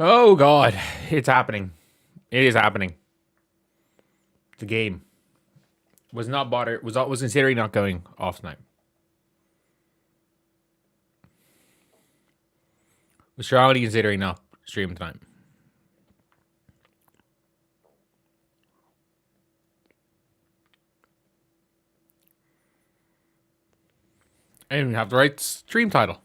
Oh God, it's happening. It is happening. The game was not bothered. Was considering not going off tonight. Was strongly considering not streaming tonight. I didn't even have the right stream title.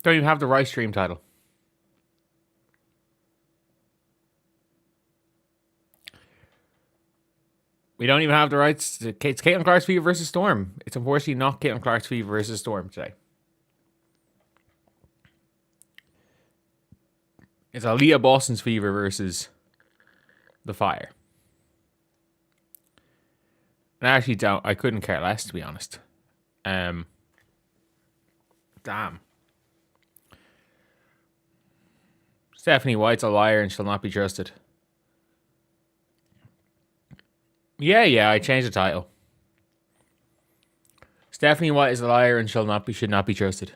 Don't even have the right stream title. We don't even have the rights. It's Caitlin Clark's Fever versus Storm. It's unfortunately not Caitlin Clark's Fever versus Storm today. It's Aaliyah Boston's Fever versus the Fire. And I actually don't. I couldn't care less, to be honest. Damn. Stephanie White's a liar and shall not be trusted. Yeah, I changed the title. Stephanie White is a liar and should not be trusted.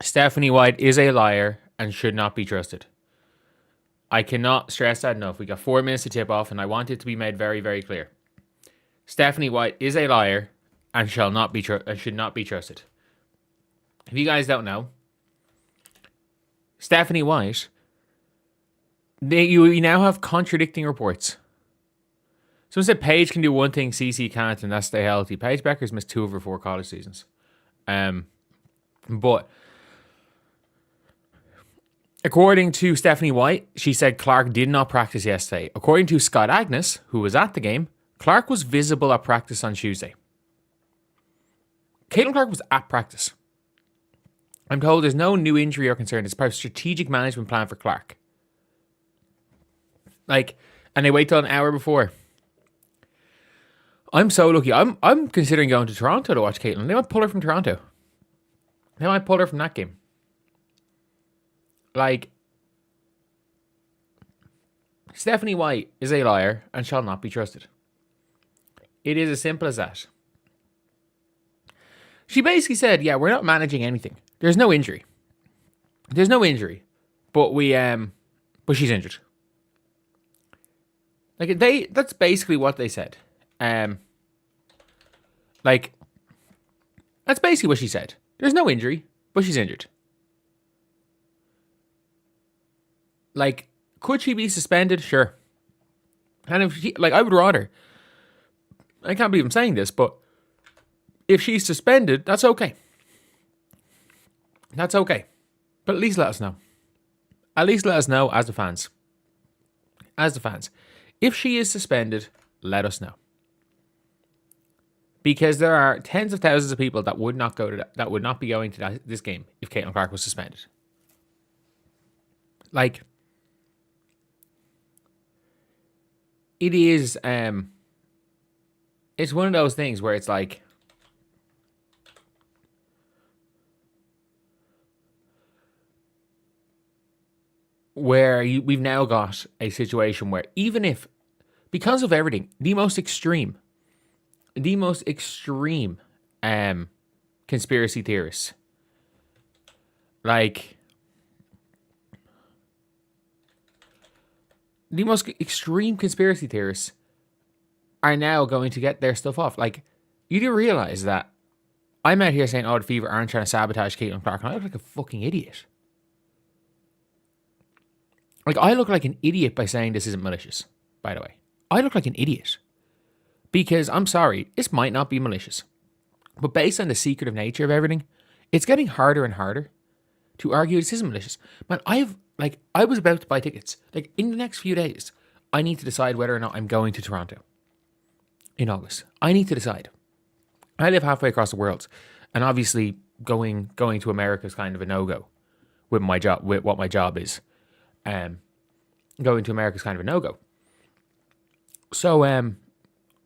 Stephanie White is a liar and should not be trusted. I cannot stress that enough. We got 4 minutes to tip off, and I want it to be made very, very clear. Stephanie White is a liar and should not be trusted. If you guys don't know, Stephanie White, you now have contradicting reports. Someone said Paige can do one thing, CC can't, and that's stay healthy. Paige Bueckers missed 2 of her 4 college seasons. But according to Stephanie White, she said Clark did not practice yesterday. According to Scott Agnes, who was at the game, Clark was visible at practice on Tuesday. Caitlin Clark was at practice. I'm told there's no new injury or concern. It's part of a strategic management plan for Clark. And they wait till an hour before. I'm so lucky. I'm considering going to Toronto to watch Caitlin. They might pull her from Toronto. They might pull her from that game. Stephanie White is a liar and shall not be trusted. It is as simple as that. She basically said, yeah, we're not managing anything. There's no injury. But but she's injured. That's basically what they said. That's basically what she said. There's no injury, but she's injured. Could she be suspended? Sure. And if she, I would rather. I can't believe I'm saying this, but if she's suspended, that's okay. That's okay. But at least let us know. At least let us know as the fans. If she is suspended, let us know. Because there are tens of thousands of people that would not be going to this game if Caitlin Clark was suspended. It is it's one of those things where it's we've now got a situation where even if, because of everything, the most extreme conspiracy theorists, the most extreme conspiracy theorists are now going to get their stuff off. You do realize that I'm out here saying, the Fever aren't trying to sabotage Caitlin Clark, and I look like a fucking idiot. I look like an idiot by saying this isn't malicious, by the way. I look like an idiot. Because, I'm sorry, this might not be malicious. But based on the secretive nature of everything, it's getting harder and harder to argue this isn't malicious. Man, I was about to buy tickets. In the next few days, I need to decide whether or not I'm going to Toronto in August. I need to decide. I live halfway across the world. And obviously, going to America is kind of a no-go with my job, with what my job is. Going to America is kind of a no-go. So,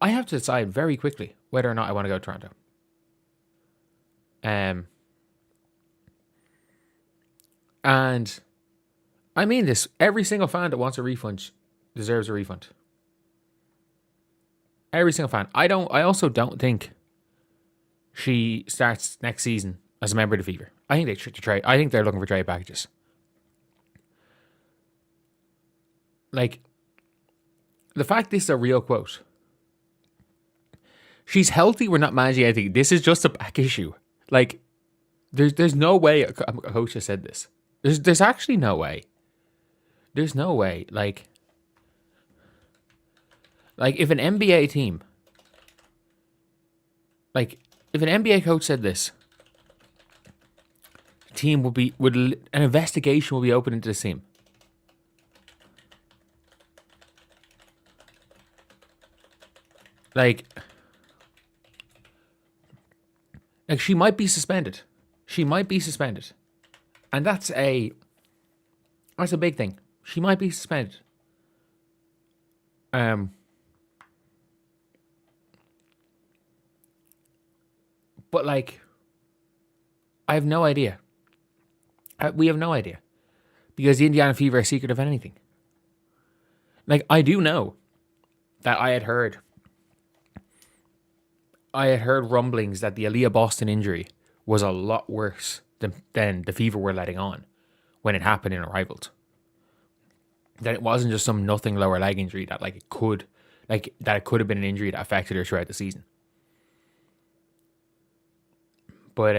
I have to decide very quickly whether or not I want to go to Toronto. And I mean this. Every single fan that wants a refund deserves a refund. Every single fan. I also don't think she starts next season as a member of the Fever. I think they should trade. I think they're looking for trade packages. Like, the fact this is a real quote. She's healthy. We're not managing anything. This is just a back issue. Like, there's no way a coach has said this. There's actually no way. There's no way. Like if an NBA team, like if an NBA coach said this, team an investigation will be open into the team. Like she might be suspended. She might be suspended. And that's a big thing. She might be suspended. But like, I have no idea. We have no idea. Because the Indiana Fever are secret of anything. Like, I do know that I had heard rumblings that the Aaliyah Boston injury was a lot worse than the Fever were letting on when it happened in Arrivals. That it wasn't just some nothing lower leg injury that it could have been an injury that affected her throughout the season. But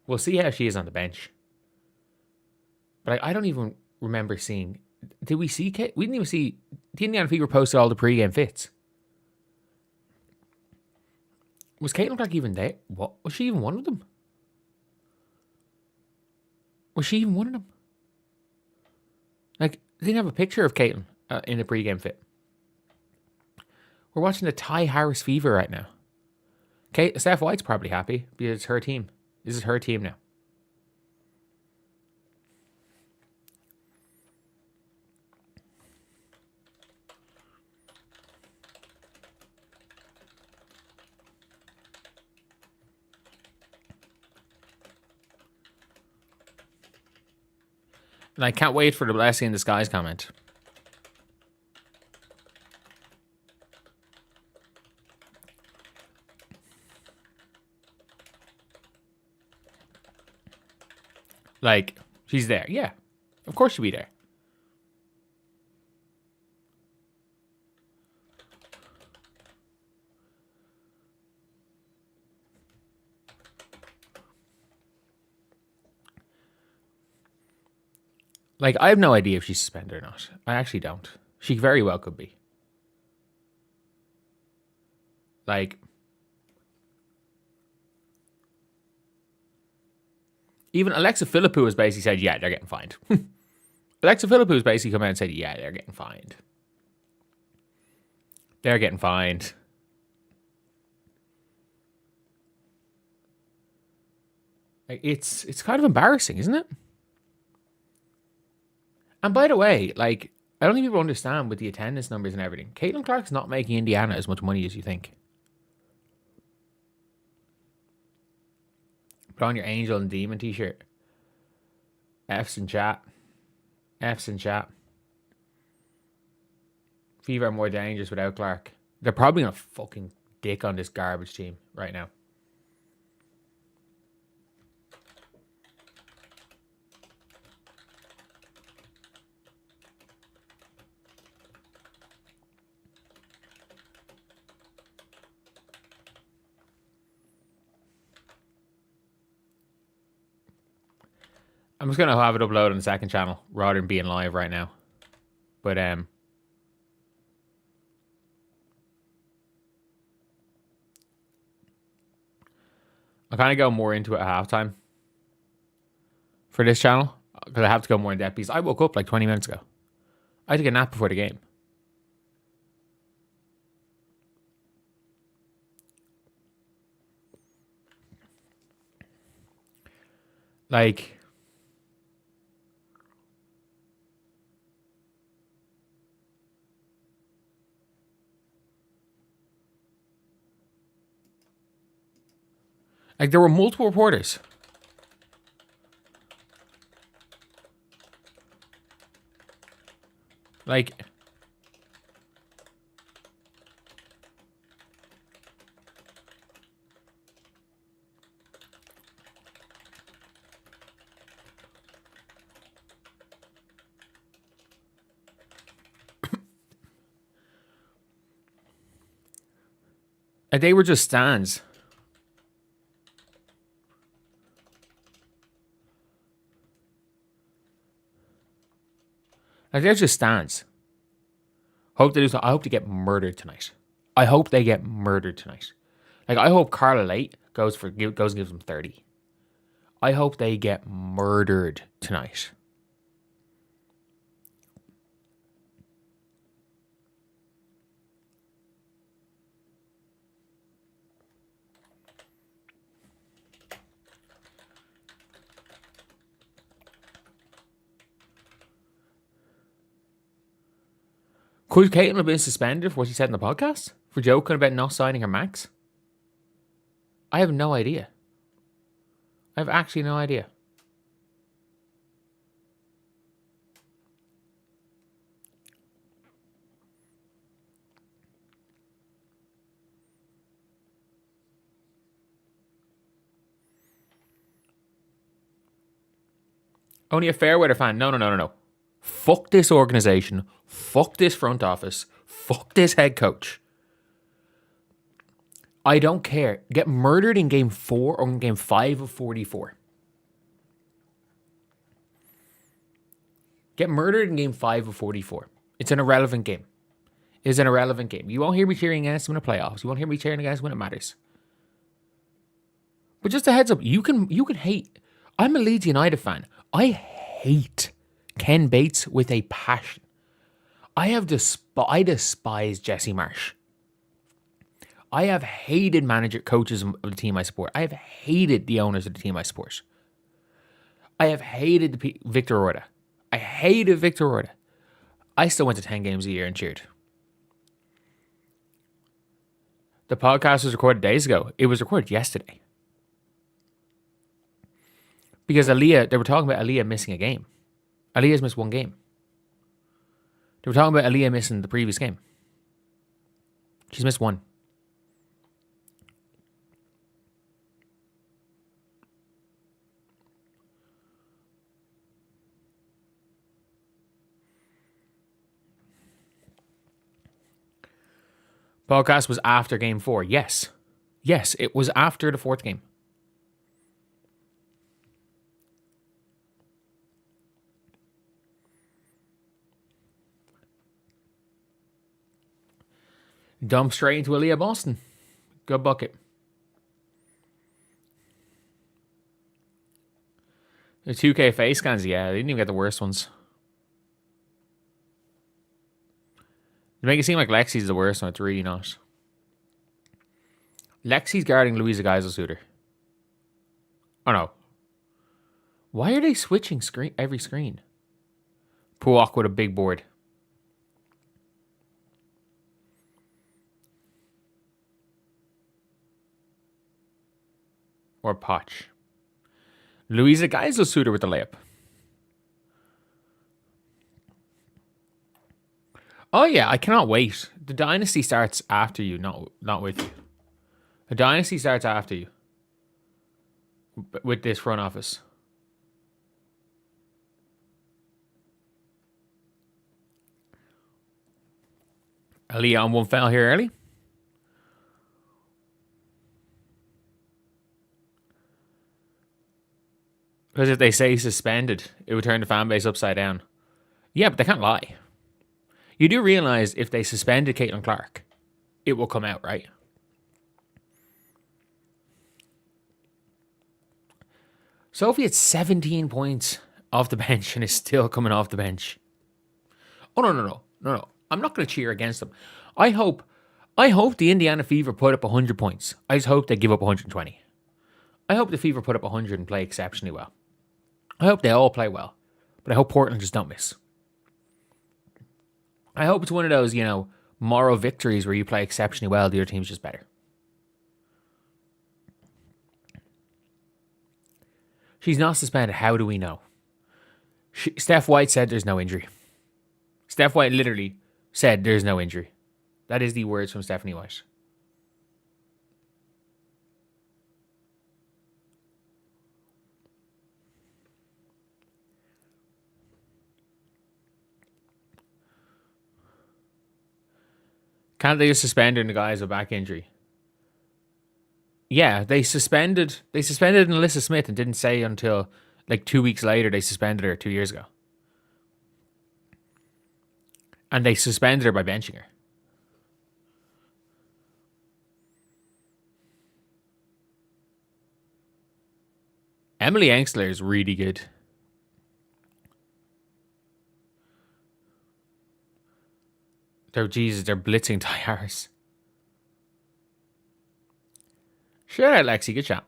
we'll see how she is on the bench. But I don't even remember seeing. Did we see Kate? We didn't even see. The Indiana Fever posted all the pre-game fits. Was Caitlin Clark even there? What was she even one of them? Was she even one of them? Like, they didn't have a picture of Caitlin in the pre-game fit. We're watching the Ty Harris Fever right now. Steph White's probably happy because it's her team. This is her team now. And I can't wait for the blessing in disguise comment. Like, she's there. Yeah. Of course she'll be there. Like, I have no idea if she's suspended or not. I actually don't. She very well could be. Like, even Alexa Philippou has basically said, yeah, they're getting fined. Alexa Philippou has basically come out and said, yeah, they're getting fined. They're getting fined. Like, it's kind of embarrassing, isn't it? And by the way, like, I don't think people understand with the attendance numbers and everything. Caitlin Clark's not making Indiana as much money as you think. Put on your Angel and Demon t-shirt. F's in chat. F's in chat. Fever are more dangerous without Clark. They're probably going to fucking dick on this garbage team right now. I'm just going to have it upload on the second channel rather than being live right now. But, I'm kind of go more into it at halftime for this channel because I have to go more in depth because I woke up like 20 minutes ago. I took a nap before the game. Like, Like, there were multiple reporters. Like, they were just stands. Like, they're just stands. I hope they get murdered tonight. I hope they get murdered tonight. Like, I hope Carla Late goes and gives them 30. I hope they get murdered tonight. Could Caitlin have been suspended for what she said in the podcast? For joking about not signing her max? I have no idea. I have actually no idea. Only a fair weather fan. No. Fuck this organization. Fuck this front office. Fuck this head coach. I don't care. Get murdered in game 4 or in game 5 of 44. Get murdered in game 5 of 44. It's an irrelevant game. It's an irrelevant game. You won't hear me cheering against them in the playoffs. You won't hear me cheering against them when it matters. But just a heads up, you can hate. I'm a Leeds United fan. I hate Ken Bates with a passion. I despise Jesse Marsh. I have hated coaches of the team I support. I have hated the owners of the team I support. I have hated Victor Orta. I hated Victor Orta. I still went to 10 games a year and cheered. The podcast was recorded days ago. It was recorded yesterday. Because they were talking about Aaliyah missing a game. Aaliyah's missed one game. They were talking about Aaliyah missing the previous game. She's missed one. Podcast was after game 4. Yes, it was after the 4th game. Dump straight into Aaliyah Boston. Good bucket. The 2K face scans, yeah, they didn't even get the worst ones. They make it seem like Lexi's the worst one. It's really not. Lexi's guarding Louisa Geiselsuter. Oh no. Why are they switching every screen? Puak with a big board. Or Potch. Louisa Geiselsuter with the layup. Oh yeah, I cannot wait. The dynasty starts after you, not with you. The dynasty starts after you. With this front office. Aaliyah on one foul here early. Because if they say suspended, it would turn the fan base upside down. Yeah, but they can't lie. You do realize if they suspended Caitlin Clark, it will come out, right? Sophie had 17 points off the bench and is still coming off the bench. Oh, no. I'm not going to cheer against them. I hope the Indiana Fever put up 100 points. I just hope they give up 120. I hope the Fever put up 100 and play exceptionally well. I hope they all play well. But I hope Portland just don't miss. I hope it's one of those, moral victories where you play exceptionally well, the other team's just better. She's not suspended. How do we know? Steph White said there's no injury. Steph White literally said there's no injury. That is the words from Stephanie White. Can't they just suspend her in the guise of back injury? Yeah, they suspended Alyssa Smith and didn't say until like 2 weeks later they suspended her 2 years ago. And they suspended her by benching her. Emily Engstler is really good. They're blitzing Taurasi. Shout out, Lexi. Good shot.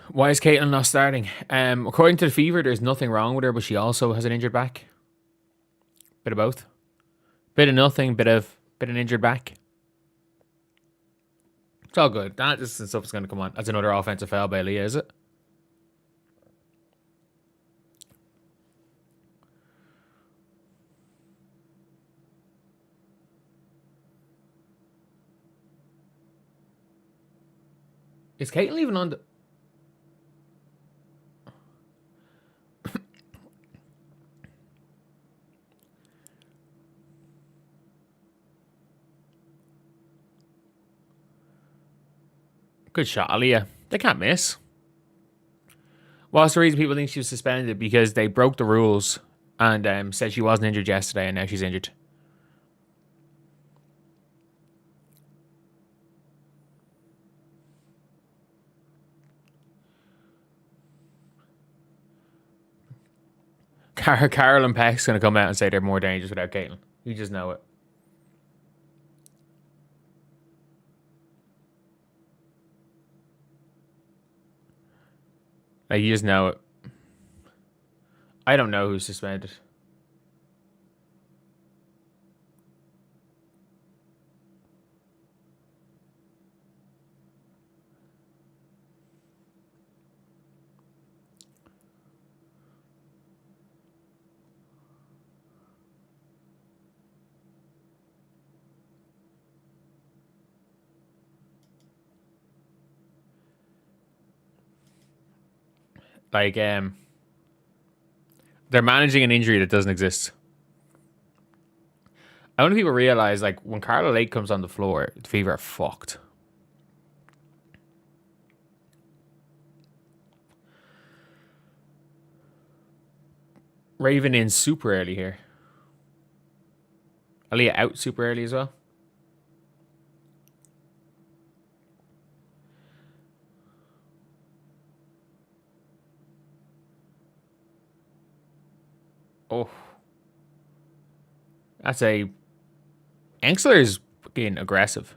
Why is Caitlin not starting? According to the Fever, there's nothing wrong with her, but she also has an injured back. Bit of both. Bit of nothing, bit of an injured back. It's all good. That is stuff is going to come on. That's another offensive foul by Leah, is it? Is Caitlin even on the... Good shot, Aliyah. They can't miss. What's the reason people think she was suspended? Because they broke the rules and said she wasn't injured yesterday and now she's injured. Carolyn Peck's going to come out and say they're more dangerous without Caitlin. You just know it. Like, you just know it. I don't know who's suspended. Like, they're managing an injury that doesn't exist. I don't think people realize, like, when Carla Lake comes on the floor, the Fever are fucked. Raven in super early here. Aaliyah out super early as well. Oh. That's a... Engstler is fucking aggressive.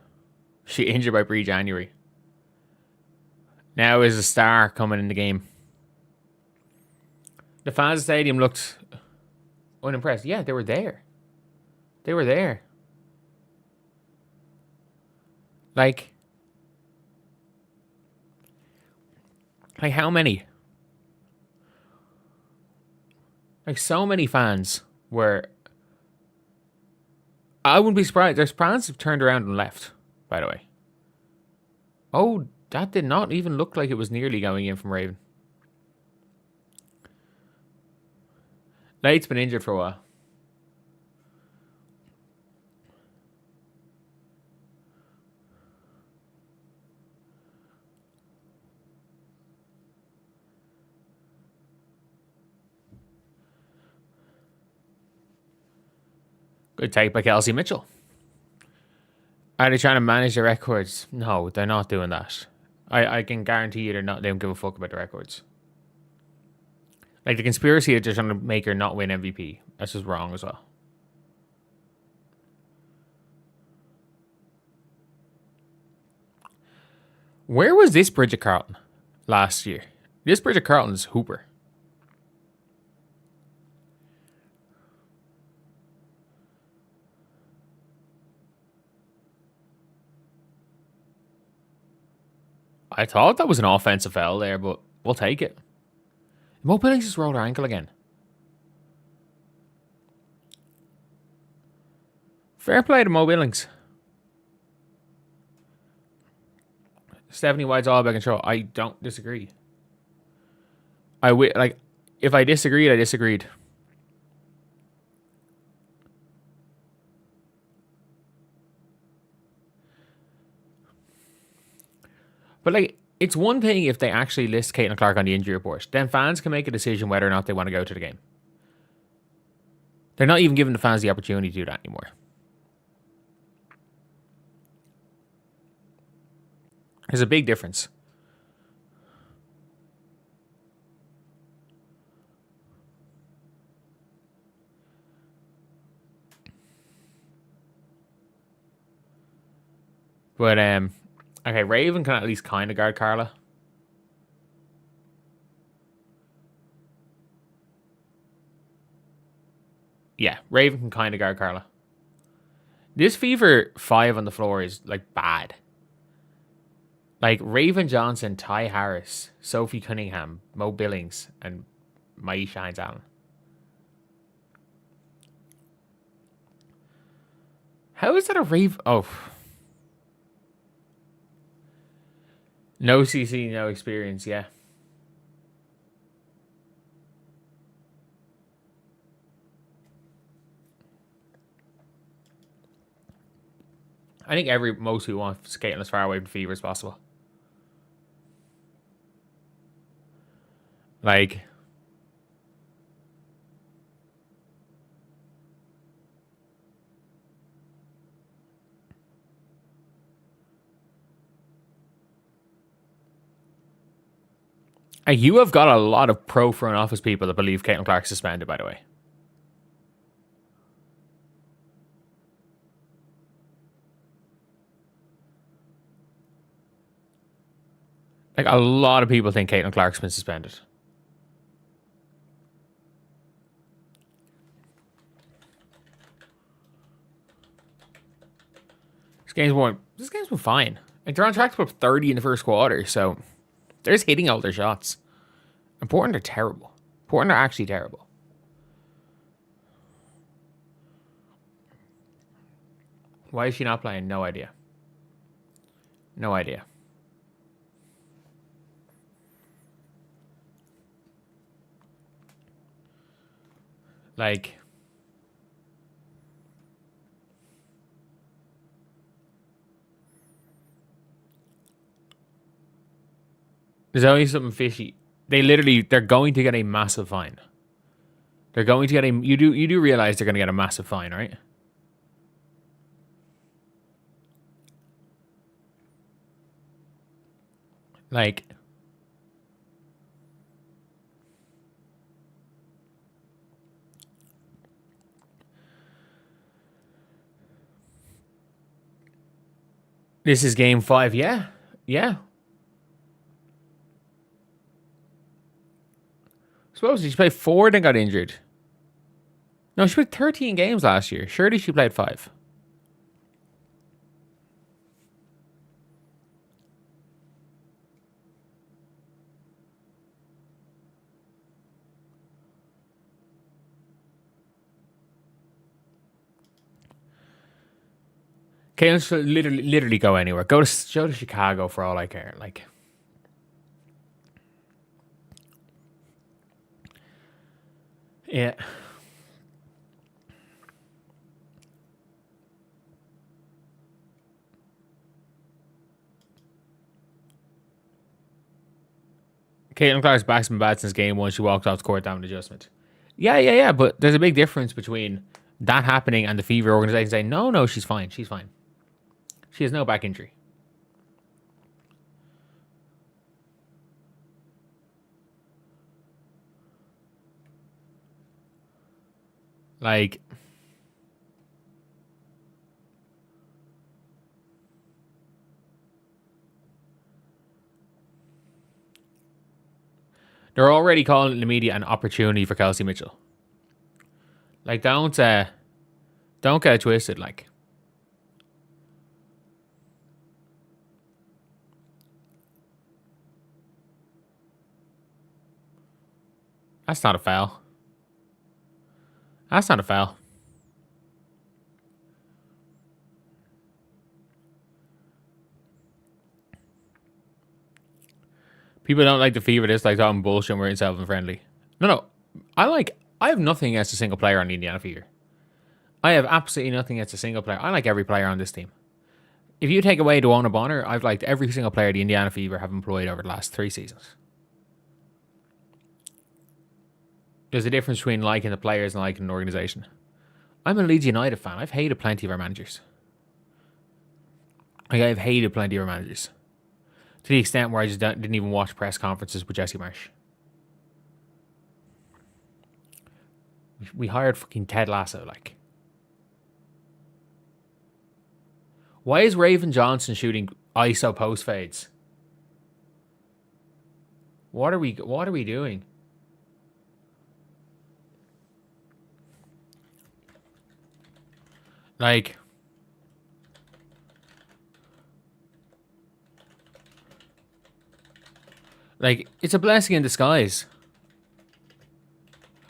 She injured by pre-January. Now is a star coming in the game. The fans of the stadium looked unimpressed. Yeah, they were there. They were there. Like how many? Like, so many fans were... I wouldn't be surprised. There's fans have turned around and left, by the way. Oh, that did not even look like it was nearly going in from Raven. Late's been injured for a while. Good take by Kelsey Mitchell. Are they trying to manage the records? No, they're not doing that. I can guarantee you they don't give a fuck about the records. Like, the conspiracy that they're trying to make her not win MVP. That's just wrong as well. Where was this Bridget Carlton last year? This Bridget Carlton's hooper. I thought that was an offensive foul there, but we'll take it. Mo Billings just rolled her ankle again. Fair play to Mo Billings. Stephanie White's all about control. I don't disagree. If I disagreed, I disagreed. But like, it's one thing if they actually list Caitlin Clark on the injury report. Then fans can make a decision whether or not they want to go to the game. They're not even giving the fans the opportunity to do that anymore. There's a big difference. But okay, Raven can at least kind of guard Carla. Yeah, Raven can kind of guard Carla. This Fever 5 on the floor is like bad. Like Raven Johnson, Ty Harris, Sophie Cunningham, Mo Billings, and Maisha Hines Allen. How is that a Raven? Oh. No CC, no experience, yeah. I think most people want skating as far away from Fever as possible. Like, you have got a lot of pro front office people that believe Caitlin Clark's suspended, by the way. Like, a lot of people think Caitlin Clark's been suspended. This game's been fine. Like, they're on track to put up 30 in the first quarter, so they're just hitting all their shots. Important are terrible. Important are actually terrible. Why is she not playing? No idea. No idea. Like, there's always something fishy. They're going to get a massive fine. They're going to get you do realize they're going to get a massive fine, right? Like, this is game 5. Yeah. Suppose she played 4 then got injured. No, she played 13 games last year. Surely she played 5. Caitlin's should literally go anywhere. Go to Chicago for all I care. Like, yeah. Caitlin Clark's back's been bad since game 1. She walked off the court down an adjustment. Yeah. But there's a big difference between that happening and the Fever organization saying, no, she's fine. She's fine. She has no back injury. Like, they're already calling it in the media an opportunity for Kelsey Mitchell. Like, don't get it twisted. Like, That's not a foul. That's not a foul. People don't like the Fever. This like talking bullshit and we're self friendly. No. I have nothing against a single player on the Indiana Fever. I have absolutely nothing against a single player. I like every player on this team. If you take away Duana Bonner, I've liked every single player the Indiana Fever have employed over the last 3 seasons. There's a difference between liking the players and liking an organization. I'm a Leeds United fan. I've hated plenty of our managers. I've hated plenty of our managers. To the extent where I just didn't even watch press conferences with Jesse Marsh. We hired fucking Ted Lasso, like. Why is Raven Johnson shooting ISO post fades? What are we doing? Like, it's a blessing in disguise.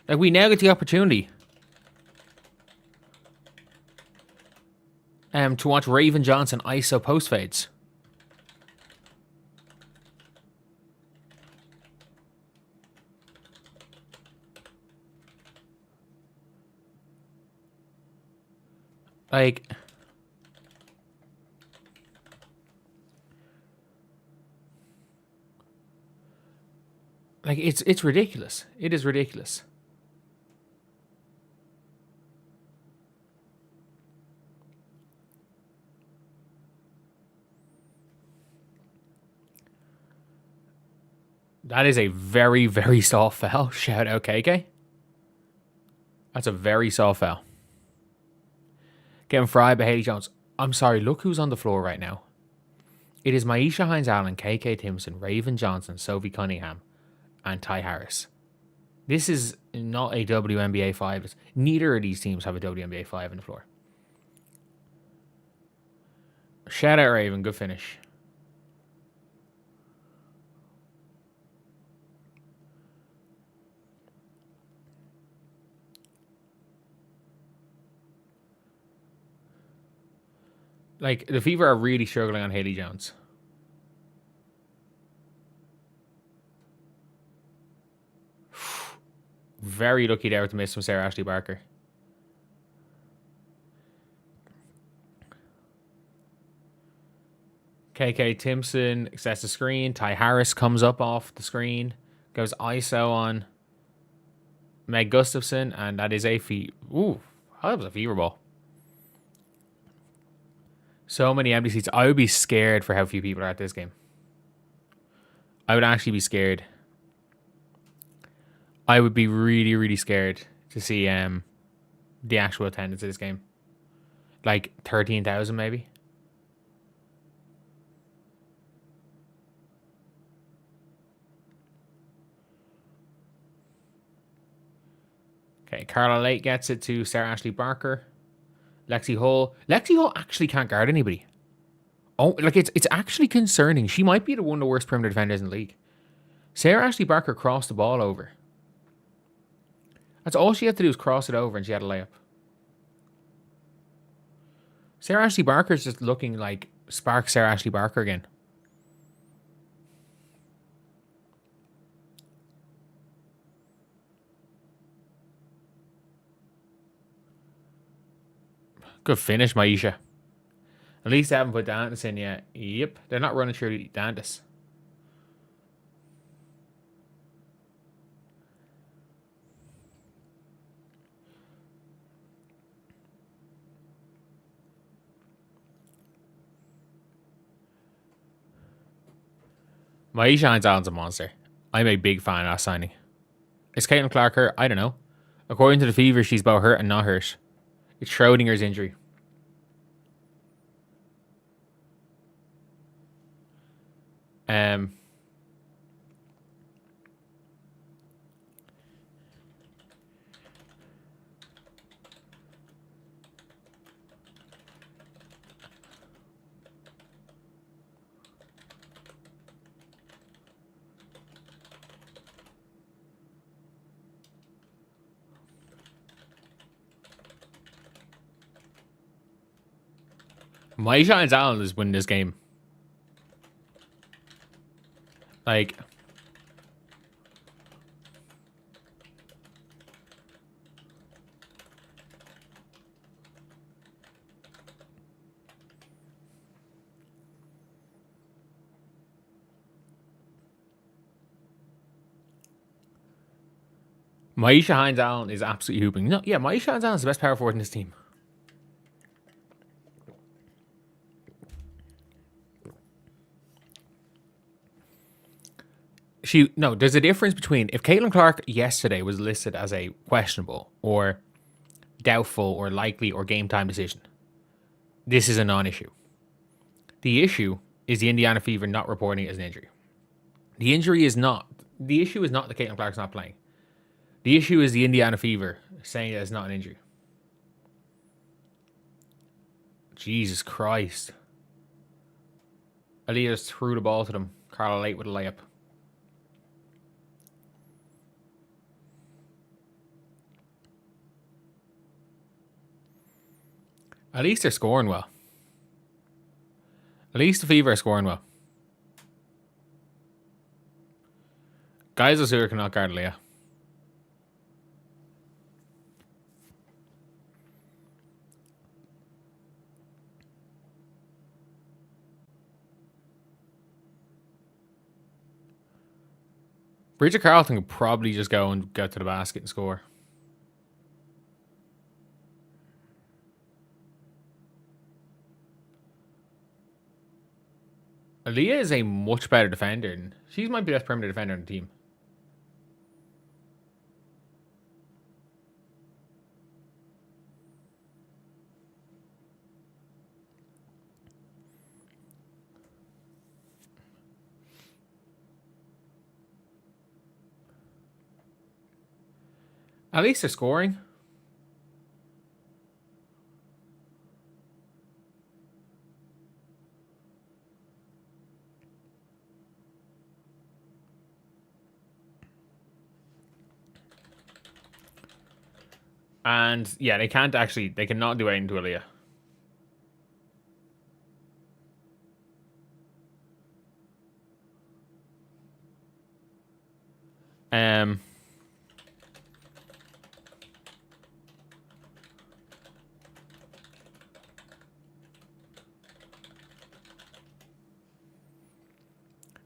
Like, we now get the opportunity to watch Raven Johnson ISO post fades. Like, it's ridiculous. It is ridiculous. That is a very, very soft foul. Shout out KK. That's a very soft foul. Getting fried by Haley Jones. I'm sorry, look who's on the floor right now. It is Maisha Hines-Allen, KK Timpson, Raven Johnson, Sophie Cunningham, and Ty Harris. This is not a WNBA 5. Neither of these teams have a WNBA 5 on the floor. Shout out Raven, good finish. Like, the Fever are really struggling on Haley Jones. Very lucky there to miss from Sarah Ashley Barker. KK Timpson sets the screen. Ty Harris comes up off the screen. Goes ISO on Meg Gustafson. And that is a feat. Ooh, that was a Fever ball. So many empty seats. I would be scared for how few people are at this game. I would actually be scared. I would be really, really scared to see the actual attendance of this game. Like 13,000 maybe. Okay, Carla Lake gets it to Sarah Ashley Barker. Lexi Hall. Lexi Hall actually can't guard anybody. Oh, like it's actually concerning. She might be one of the worst perimeter defenders in the league. Sarah Ashley Barker crossed the ball over. That's all she had to do was cross it over and she had a layup. Sarah Ashley Barker's just looking like Spark Sarah Ashley Barker again. Good finish, Maisha. At least they haven't put Dantas in yet. Yep, they're not running through Dantas. Maisha Hines-Allen's a monster. I'm a big fan of that signing. Is Caitlin Clark hurt? I don't know. According to the Fever, she's both hurt and not hurt. It's Schrodinger's injury. My Giants Allen is winning this game. Like, Maisha Hines Allen is absolutely hooping. No, yeah, Maisha Hines Allen is the best power forward in this team. There's a difference between if Caitlin Clark yesterday was listed as a questionable or doubtful or likely or game time decision. This is a non-issue. The issue is the Indiana Fever not reporting it as an injury. The issue is not that Caitlin Clark's not playing. The issue is the Indiana Fever saying that it's not an injury. Jesus Christ. Aaliyah just threw the ball to them. Carla Late with a layup. At least they're scoring well. At least the Fever are scoring well. Guys Osura cannot guard Leah. Bridget Carlton could probably just go and get to the basket and score. Aaliyah is a much better defender. And she might be the best perimeter defender on the team. At least they're scoring. And yeah, they cannot do anything to Aaliyah.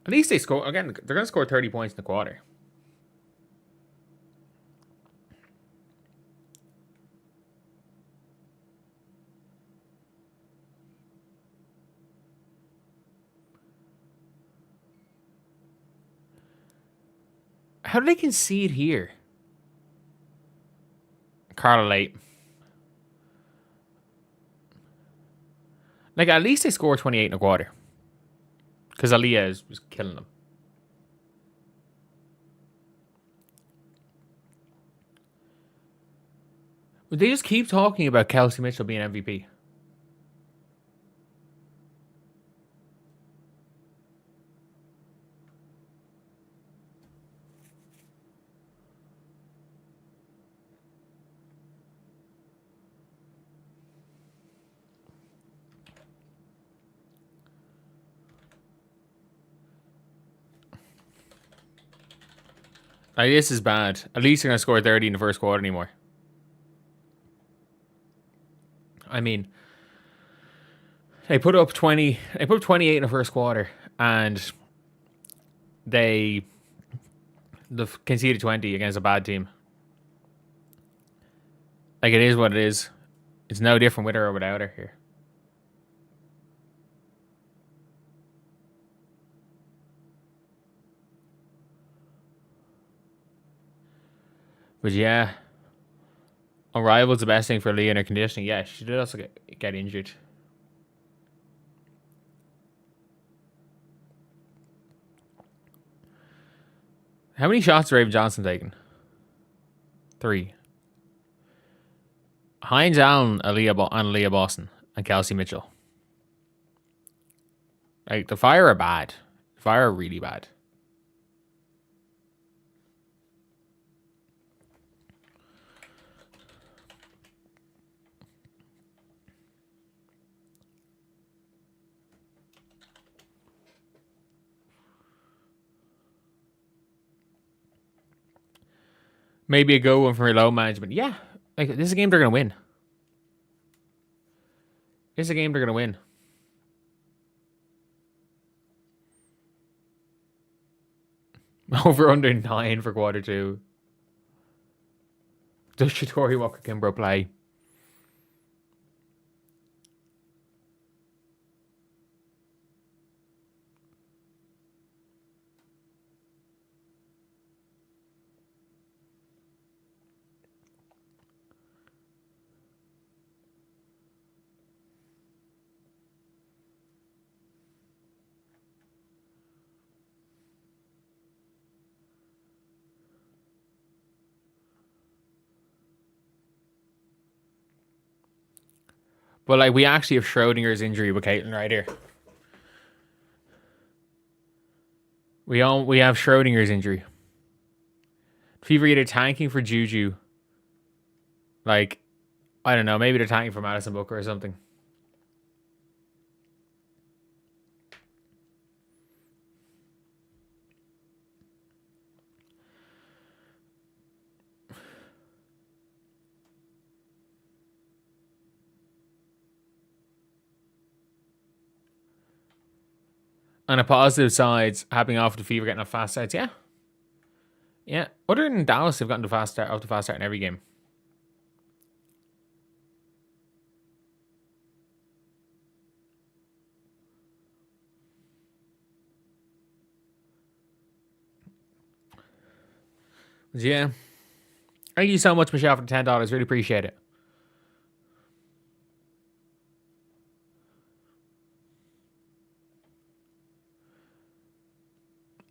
At least they score. Again, they're going to score 30 points in the quarter. How do they concede here? Carla Late. Like, at least they score 28 in a quarter. Because Aaliyah was killing them. But they just keep talking about Kelsey Mitchell being MVP. Like, this is bad. At least they're going to score 30 in the first quarter anymore. I mean, they put up 20. They put up 28 in the first quarter, and they've conceded 20 against a bad team. Like, it is what it is. It's no different with her or without her here. But yeah, Unrival's the best thing for Leah in her conditioning. Yeah, she did also get injured. How many shots has Raven Johnson taken? 3. Hines Allen, Aaliyah Boston, and Kelsey Mitchell. Like, the Fire are bad. The Fire are really bad. Maybe a good one for low management. Yeah, like this is a game they're gonna win. This is a game they're gonna win. Over under 9 for quarter 2. Does Shatori Walker Kimbrough play? But like we actually have Schrodinger's injury with Caitlin right here. We have Schrodinger's injury. Fever either tanking for Juju. Like, I don't know, maybe they're tanking for Madison Booker or something. On a positive side, happening off the Fever getting a fast start, yeah. Yeah. Other than Dallas, they've gotten the fast start in every game. Yeah. Thank you so much, Michelle, for the $10. Really appreciate it.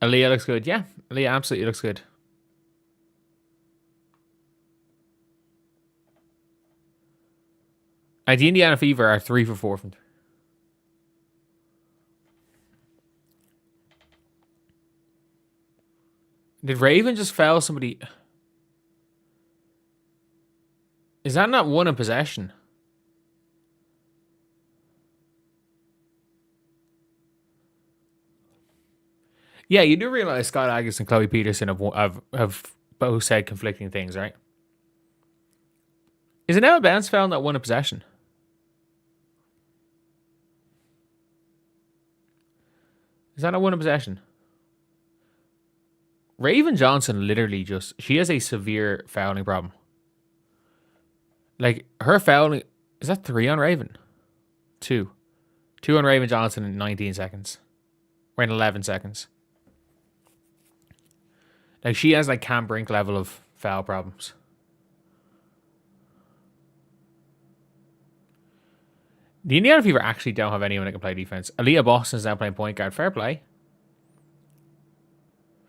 Aaliyah looks good. Yeah, Aaliyah absolutely looks good. The Indiana Fever are 3 for 4 from 3. Did Raven just foul somebody? Is that not one in possession? Yeah, you do realize Scott Agus and Chloe Peterson have both said conflicting things, right? Is it now a bounce foul, not one in possession? Is that not one in possession? Raven Johnson literally she has a severe fouling problem. Like, her fouling, is that 3 on Raven? 2. 2 on Raven Johnson in 19 seconds. Or in 11 seconds. Like, she has like Cam Brink level of foul problems. The Indiana Fever actually don't have anyone that can play defense. Aaliyah Boston's now playing point guard. Fair play.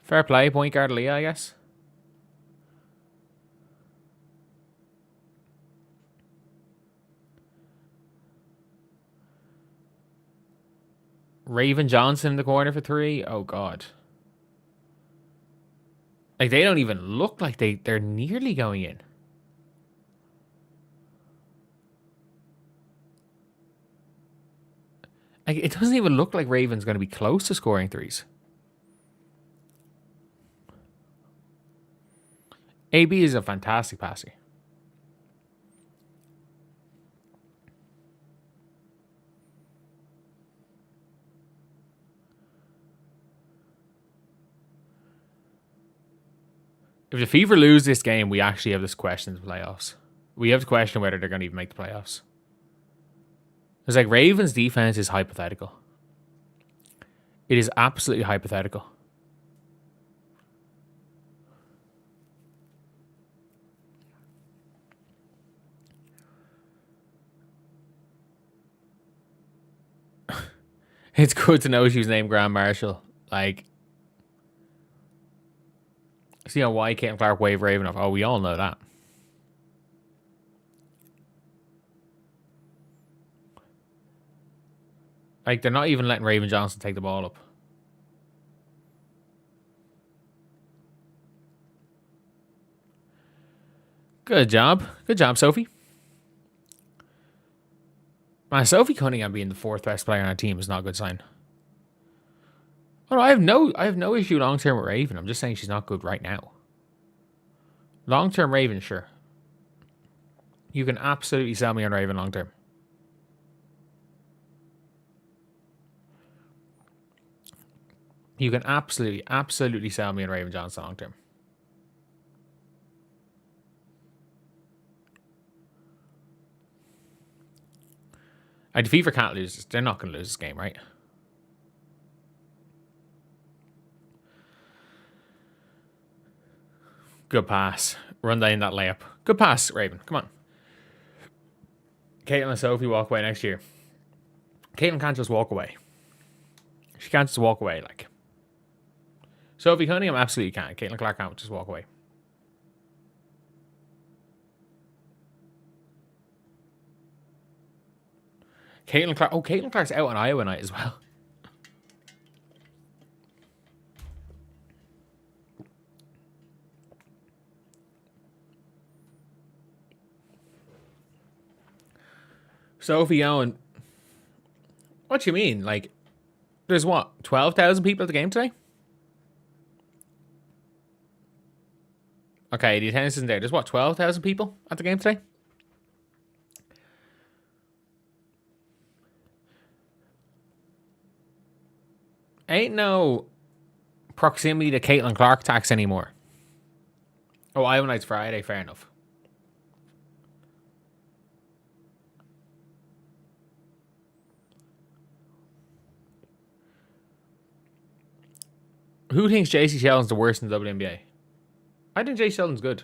Fair play, point guard Aaliyah, I guess. Raven Johnson in the corner for 3. Oh, God. Like, they don't even look like they're nearly going in. Like, it doesn't even look like Raven's going to be close to scoring 3s. AB is a fantastic passer. If the Fever lose this game, we actually have this question in the playoffs. We have to question whether they're going to even make the playoffs. It's like Ravens' defense is hypothetical. It is absolutely hypothetical. It's good to know she was named Grand Marshal. Like, see how why Caitlin Clark wave Raven off? Oh, we all know that. Like, they're not even letting Raven Johnson take the ball up. Good job. Good job, Sophie. Man, Sophie Cunningham being the 4th best player on our team is not a good sign. Oh, no, I have no issue long term with Raven. I'm just saying she's not good right now. Long-term Raven, sure. You can absolutely sell me on Raven long-term. You can absolutely sell me on Raven Johnson long-term. I defeat for can't lose. They're not going to lose this game, right? Good pass. Run down that layup. Good pass, Raven. Come on. Caitlin and Sophie walk away next year. Caitlin can't just walk away. She can't just walk away, like. Sophie Cunningham absolutely can't. Caitlin Clark can't just walk away. Caitlin Clark. Oh, Caitlin Clark's out on Iowa night as well. Sophie Owen. What do you mean? Like, there's what? 12,000 people at the game today? Okay, the attendance isn't there. There's what? 12,000 people at the game today? Ain't no proximity to Caitlin Clark tax anymore. Oh, Iowa night's Friday. Fair enough. Who thinks JC Sheldon's the worst in the WNBA? I think JC Sheldon's good.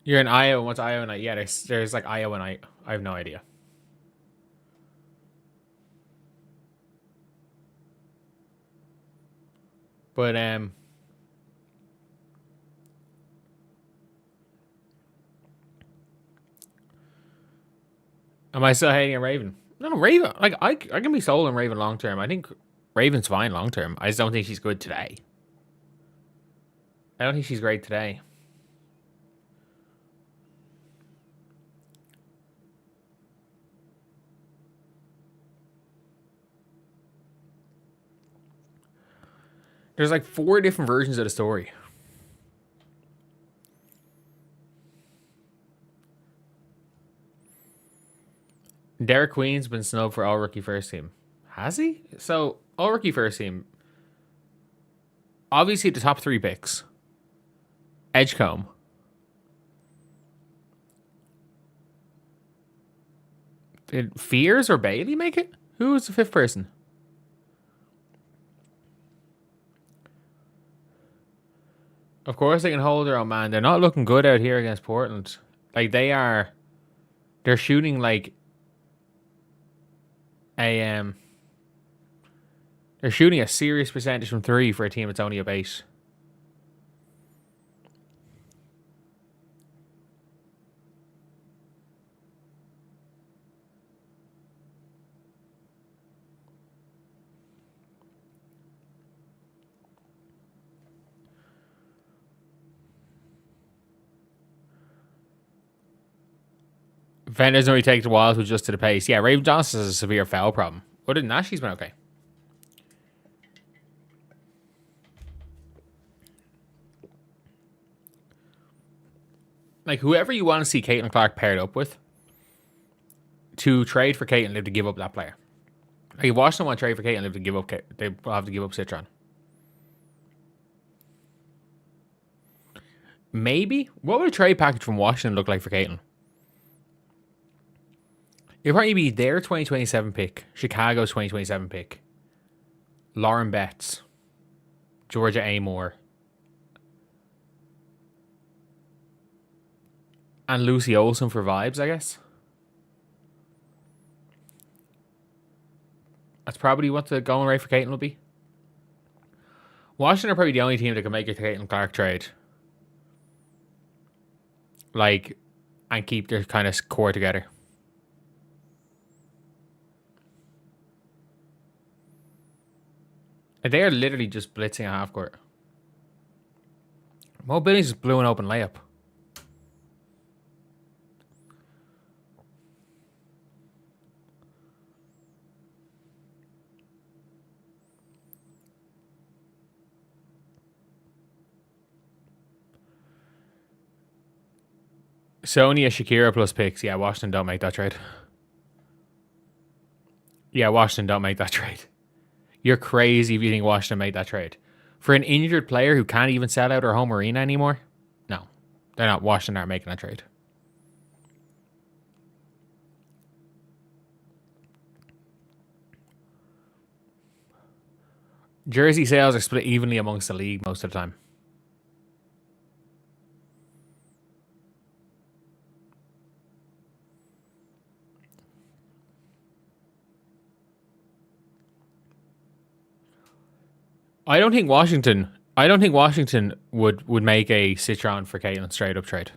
You're in Iowa. What's Iowa night? Yeah, there's like Iowa night. I have no idea. But am I still hating on Raven? No, Raven. Like I can be sold on Raven long term. I think Raven's fine long term. I just don't think she's good today. I don't think she's great today. There's like 4 different versions of the story. Derek Queen's been snubbed for all rookie first team. Has he? So, all rookie first team. Obviously, the top 3 picks. Edgecombe. Did Fears or Bailey make it? Who was the 5th person? Of course they can hold their own, man. They're not looking good out here against Portland. Like, they're shooting like they're shooting a serious percentage from 3 for a team that's only a base. Vendors only take the while to adjust to the pace. Yeah, Raven Johnson has a severe foul problem. Other than that, she's been okay. Like, whoever you want to see Caitlin Clark paired up with, to trade for Caitlin, they have to give up that player. Like, if Washington want to trade for Caitlin, they will have to give up Citron. Maybe? What would a trade package from Washington look like for Caitlin? It'd probably be their 2027 pick, Chicago's 2027 pick, Lauren Betts, Georgia Amore, and Lucy Olsen for vibes, I guess. That's probably what the going rate for Caitlin will be. Washington are probably the only team that can make a Caitlin Clark trade. Like, and keep their kind of core together. They are literally just blitzing a half court. Mo Billings just blew an open layup. Sonia Shakira plus picks. Yeah, Washington don't make that trade. Yeah, Washington don't make that trade. You're crazy if you think Washington made that trade. For an injured player who can't even sell out her home arena anymore? No. They're not. Washington aren't making that trade. Jersey sales are split evenly amongst the league most of the time. I don't think Washington would make a Citron for Caitlin straight up trade.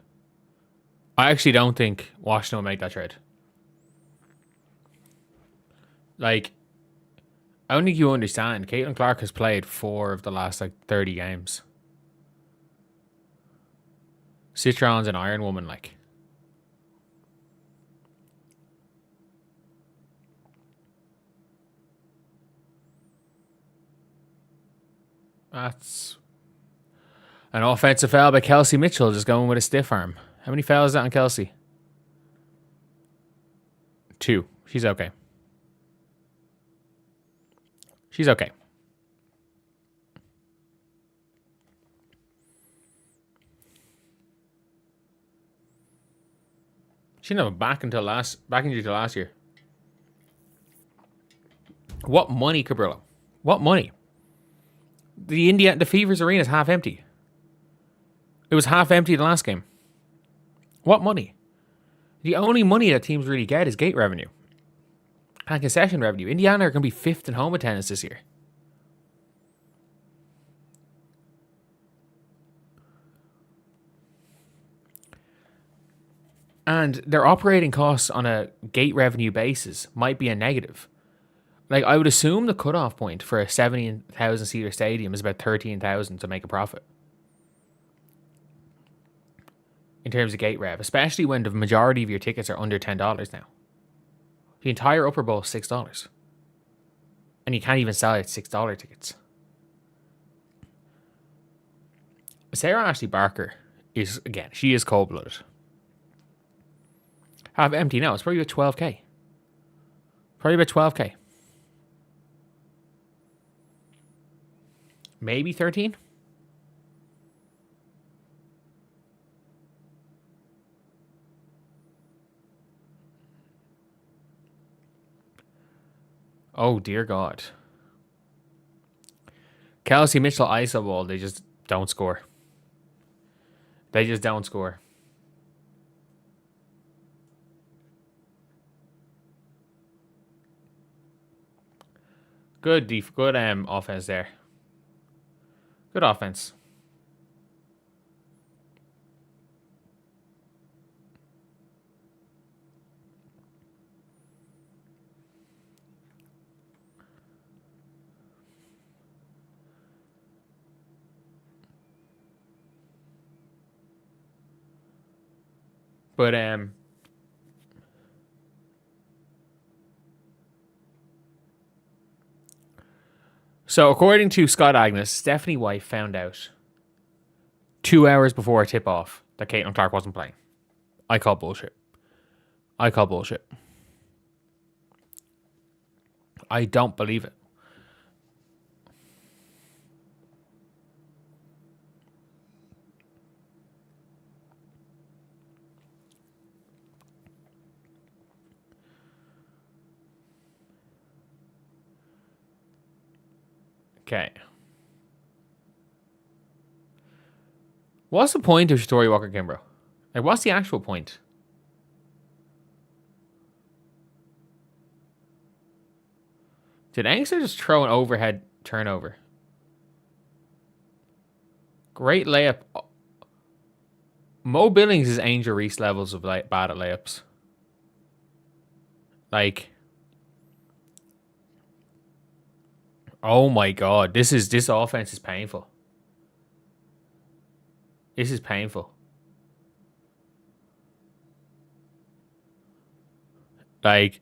I actually don't think Washington will make that trade. Like, I don't think you understand. Caitlin Clark has played 4 of the last 30 games. Citron's an Iron Woman, like. That's an offensive foul by Kelsey Mitchell, just going with a stiff arm. How many fouls is that on Kelsey? 2. She's okay. She's okay. She didn't have a back injury till last year. What money, Cabrillo? What money? The Fever's arena is half empty. It was half empty the last game. What money? The only money that teams really get is gate revenue and concession revenue. Indiana are going to be 5th in home attendance this year. And their operating costs on a gate revenue basis might be a negative. Like, I would assume the cutoff point for a 70,000 seater stadium is about 13,000 to make a profit. In terms of gate rev, especially when the majority of your tickets are under $10 now. The entire upper bowl is $6. And you can't even sell it $6 tickets. Sarah Ashley Barker is, again, she is cold-blooded. Half empty now. It's probably about 12K. Probably about 12K. Maybe 13? Oh, dear God. Kelsey Mitchell ISO ball. They just don't score. They just don't score. Good offense there. Good offense. But so according to Scott Agnes, Stephanie White found out 2 hours before tip-off that Caitlin Clark wasn't playing. I call bullshit. I don't believe it. Okay. What's the point of Story Walker Kimbrough? Like, what's the actual point? Did Angster just throw an overhead turnover? Great layup. Mo Billings is Angel Reese levels of bad at layups. Like, oh my God, this offense is painful. This is painful. Like,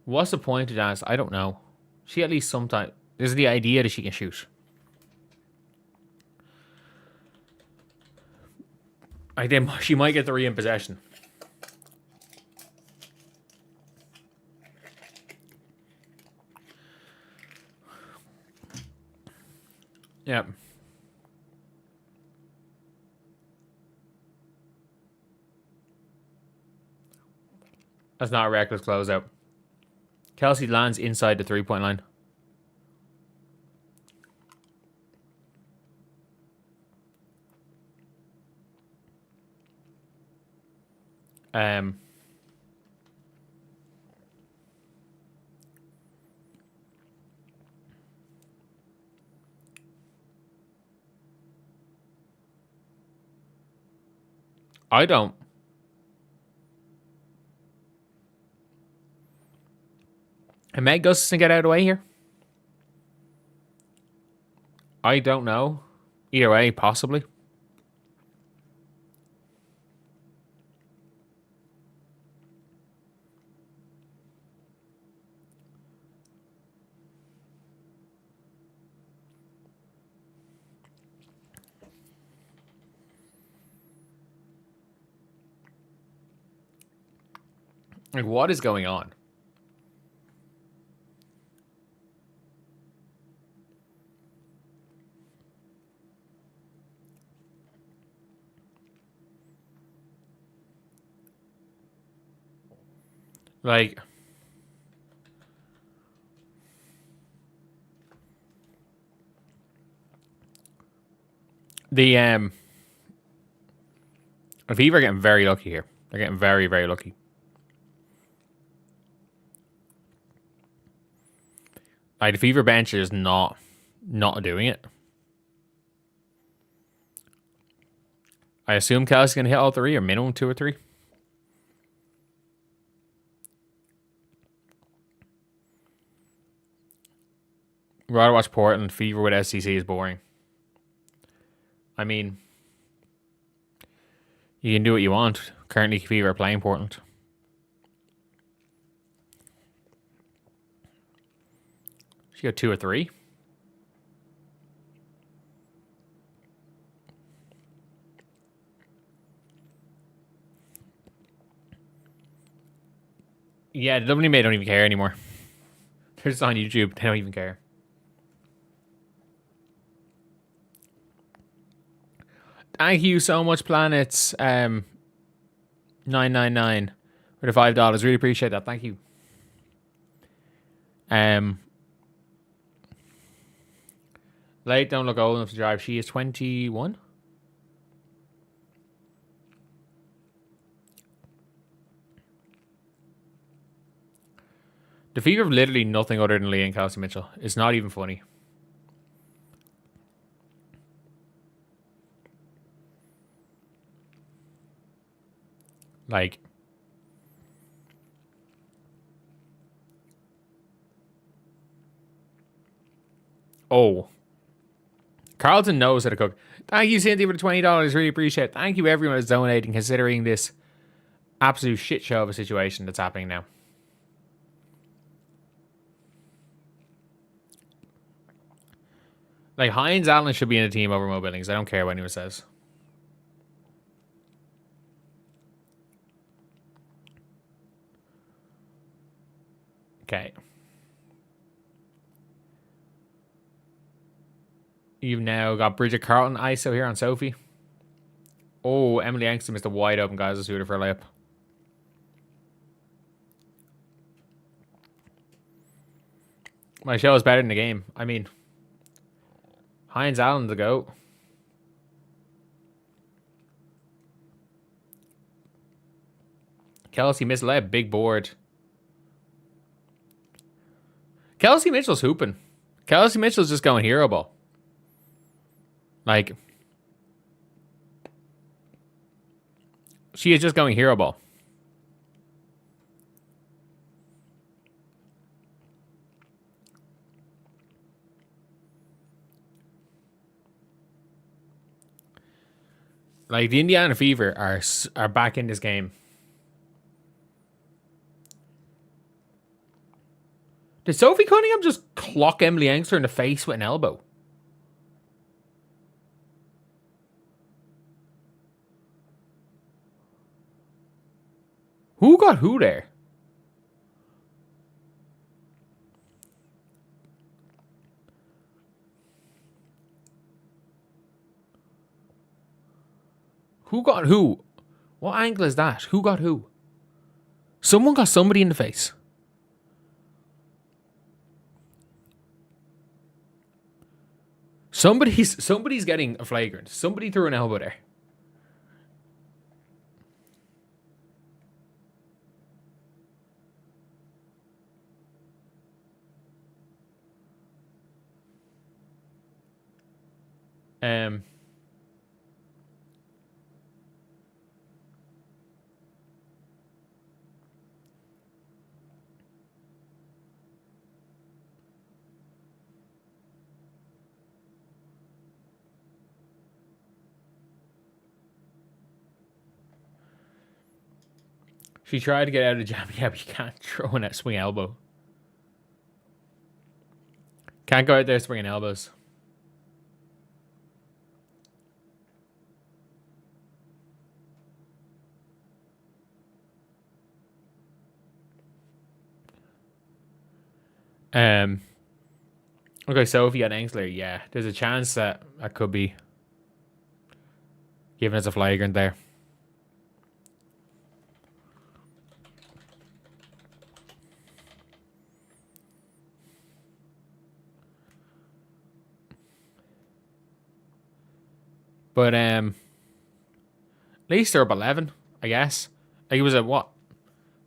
what's the point of that? I don't know. She at least sometimes, there's the idea that she can shoot. I think she might get 3 in possession. Yep. That's not a reckless closeout. Kelsey lands inside the 3-point line. I don't. And Meg Gustafson get out of the way here? I don't know. Either way, possibly. Like, what is going on? Like, the Fever are getting very lucky here. They're getting very, very lucky. Like, the Fever bench is not doing it. I assume Kelsey's going to hit all 3 or minimum 2 or 3. Rather watch Portland. Fever with SCC is boring. I mean, you can do what you want. Currently, Fever are playing Portland. She got 2 or 3. Yeah, the WNBA don't even care anymore. They're just on YouTube. They don't even care. Thank you so much, Planets. 999 for the $5. Really appreciate that. Thank you. Late, don't look old enough to drive. She is 21. The Fever have literally nothing other than Lee and Kelsey Mitchell. It's not even funny. Like, oh, Carlton knows how to cook. Thank you, Cynthia, for the $20. Really appreciate it. Thank you, everyone that's donating, considering this absolute shit show of a situation that's happening now. Like, Hines Allen should be in a team over Mo Billings. I don't care what anyone says. Okay. You've now got Bridget Carlton ISO here on Sophie. Oh, Emily Engstrom is the wide open Gaza shooter for a layup. My show is better than the game. I mean, Hines Allen to go. Kelsey missed layup, big board. Kelsey Mitchell's hooping. Kelsey Mitchell's just going hero ball. Like, she is just going hero ball. Like, the Indiana Fever are back in this game. Did Sophie Cunningham just clock Emily Engster in the face with an elbow? Who got who there? Who got who? What angle is that? Who got who? Someone got somebody in the face. Somebody's getting a flagrant. Somebody threw an elbow there. She tried to get out of the jab. Yeah, but you can't throw in that swing elbow. Can't go out there swinging elbows. Okay, Sophie at Ainsley. Yeah, there's a chance that could be giving us a flagrant there. But at least they're up 11, I guess. Like, it was what?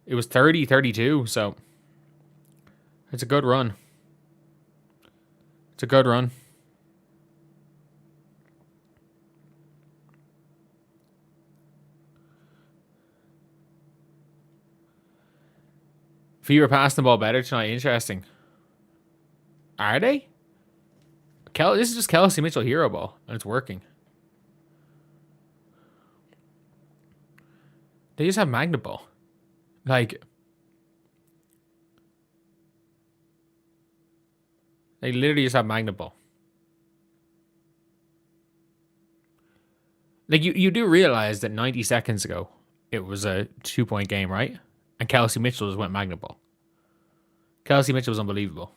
It was 30-32, so it's a good run. It's a good run. If you were passing the ball better tonight, interesting. Are they? This is just Kelsey Mitchell hero ball, and it's working. They just have magnet ball. Like, they literally just have magnet ball. Like, you do realize that 90 seconds ago, it was a 2-point game, right? And Kelsey Mitchell just went magnet ball. Kelsey Mitchell was unbelievable.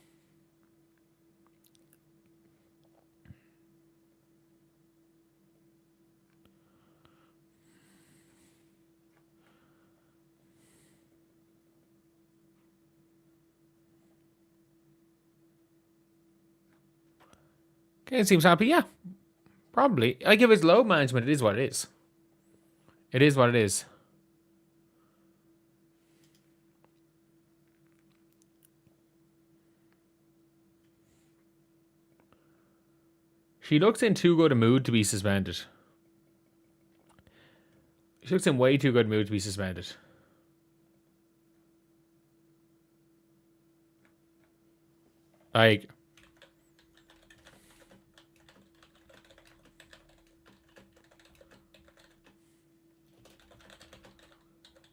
Kane seems happy, yeah. Probably. Like, if it's load management, it is what it is. It is what it is. She looks in too good a mood to be suspended. She looks in way too good a mood to be suspended.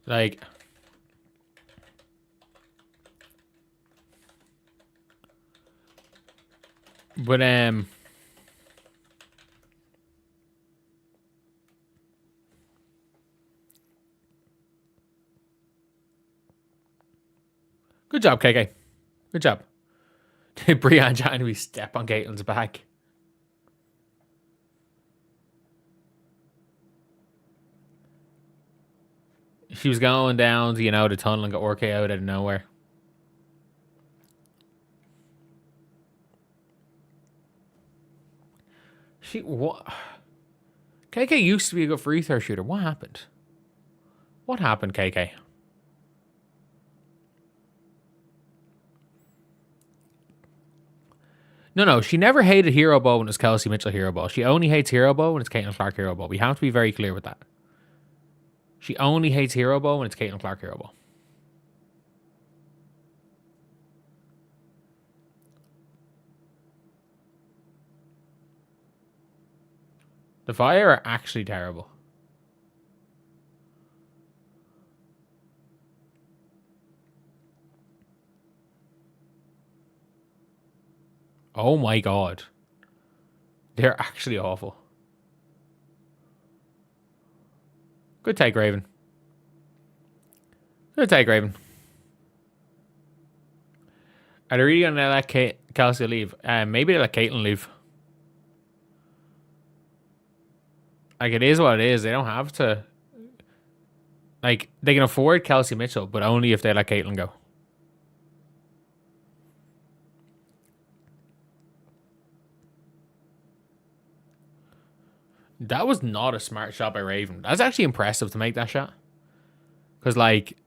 Like, but good job, KK. Good job. Breanna trying to step on Caitlin's back. She was going down to, the tunnel and got RK out of nowhere. What? KK used to be a good free throw shooter. What happened? What happened, KK? No, she never hated hero ball when it's Kelsey Mitchell hero ball. She only hates hero ball when it's Caitlin Clark hero ball. We have to be very clear with that. She only hates hero ball when it's Caitlin Clark hero ball. The Fire are actually terrible. Oh my god. They're actually awful. Good take, Raven. I'm going to take Raven. Are they really going to let Kelsey leave? Maybe they let Caitlin leave. Like, it is what it is. They don't have to. Like, they can afford Kelsey Mitchell, but only if they let Caitlin go. That was not a smart shot by Raven. That's actually impressive to make that shot. Because, like,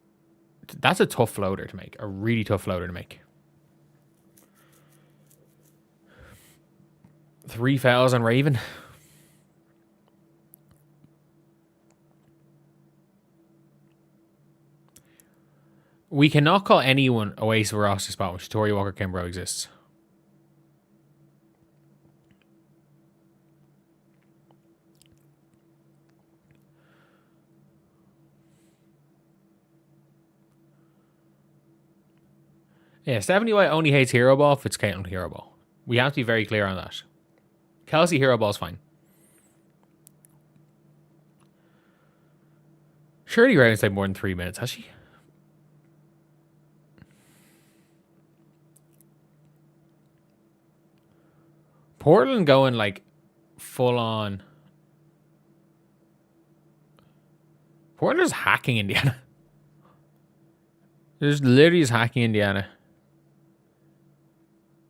that's a tough floater to make. A really tough floater to make. 3 fouls on Raven. We cannot call anyone a waste of a roster spot when Tori Walker Kimbrough exists. Yeah, Stephanie White only hates hero ball if it's Caitlin hero ball. We have to be very clear on that. Kelsey hero ball is fine. Surely Raven's played more than 3 minutes, has she? Portland going like full on. Portland's hacking Indiana. They're just literally just hacking Indiana.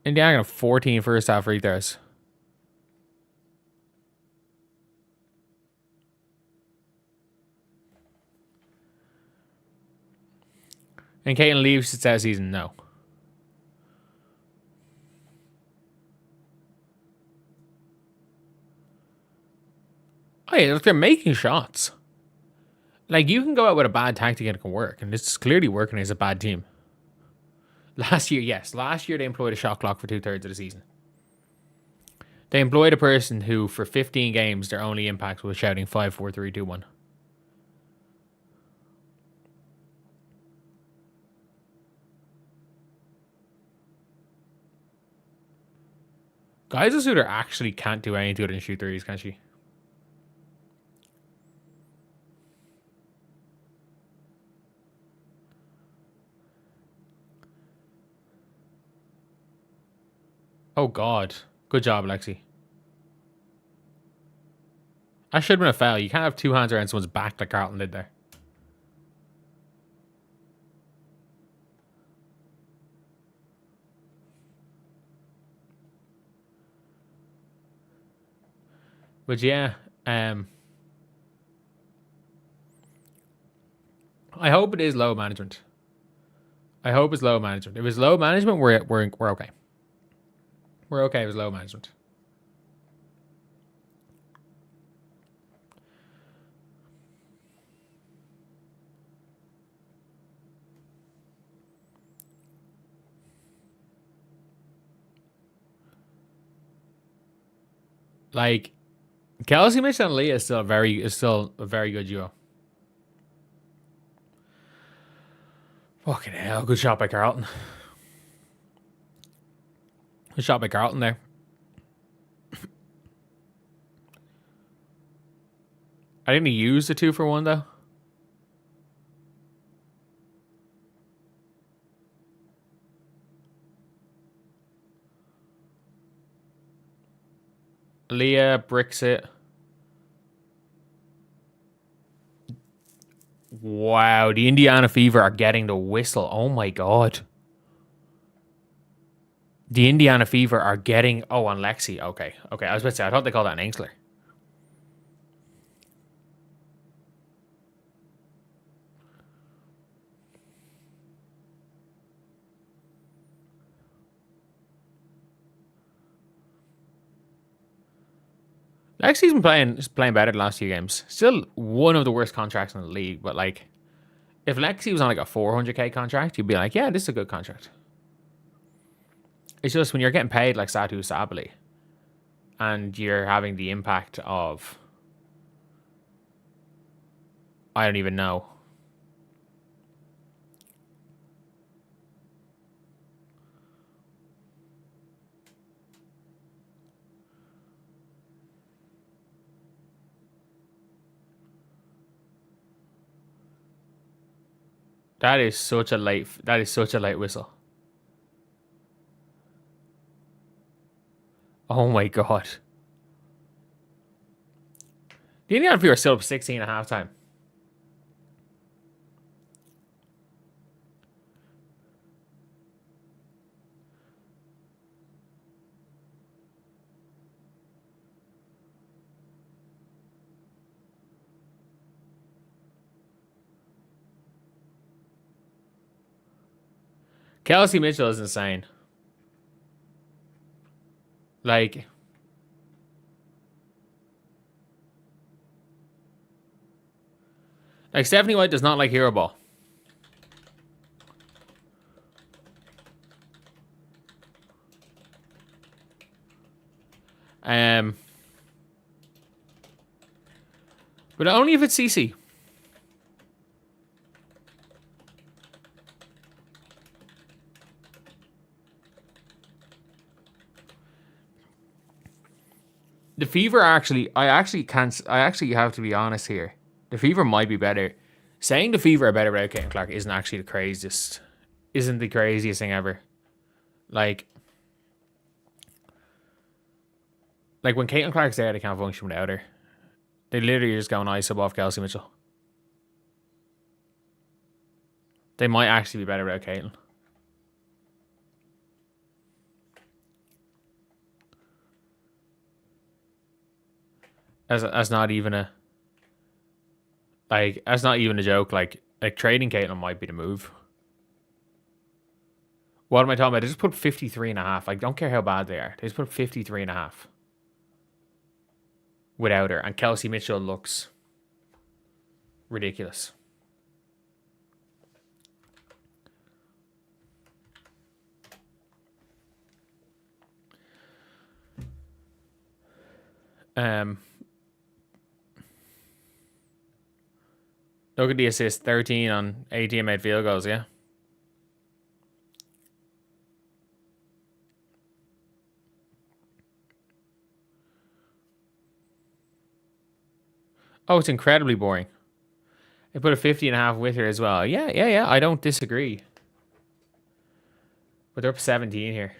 Indiana got 14 first half free throws. And Caitlin leaves, it's out of season. No. Oh yeah, look, they're making shots. Like, you can go out with a bad tactic and it can work. And it's clearly working as a bad team. Last year, yes. Last year they employed a shot clock for 2/3 of the season. They employed a person who, for 15 games, their only impact was shouting 5, 4, 3, 2, 1. Guys Suter actually can't do anything other than shoot threes, can she? Oh, God. Good job, Alexi. That should have been a foul. You can't have two hands around someone's back like Carlton did there. But yeah, I hope it is low management. I hope it's low management. If it's low management, we're okay. We're okay with low management. Like, Kelsey Mitchell and Leah is still a very good duo. Fucking hell, good shot by Carlton. Good shot by Carlton there. I didn't use the 2-for-1 though. Leah bricks it. Wow, the Indiana Fever are getting the whistle. Oh my God. The Indiana Fever are getting... Oh, on Lexi. Okay. Okay, I was about to say, I thought they called that an Angsler. Lexi's been playing better the last few games. Still one of the worst contracts in the league, but like, if Lexi was on like a 400k contract, you'd be like, yeah, this is a good contract. It's just when you're getting paid like Satu Sabali, and you're having the impact of, I don't even know. That is such a late. That is such a late whistle. Oh my god. The Indiana Fever are still up 16 at halftime. Kelsey Mitchell is insane. Like Stephanie White does not like hero ball. But only if it's CC. The Fever I actually have to be honest here. The Fever might be better. Saying the Fever are better without Caitlin Clark isn't actually the craziest thing ever. Like when Caitlin Clark's there, they can't function without her. They literally just go and ice up off Kelsey Mitchell. They might actually be better without Caitlin. That's not even a that's not even a joke. Like trading Caitlin might be the move. What am I talking about? They just put 53.5. I don't care how bad they are. They just put 53.5 without her, and Kelsey Mitchell looks ridiculous. Look at the assist, 13 on 18 made field goals, yeah. Oh, it's incredibly boring. They put a 50.5 with her as well. Yeah. I don't disagree. But they're up 17 here.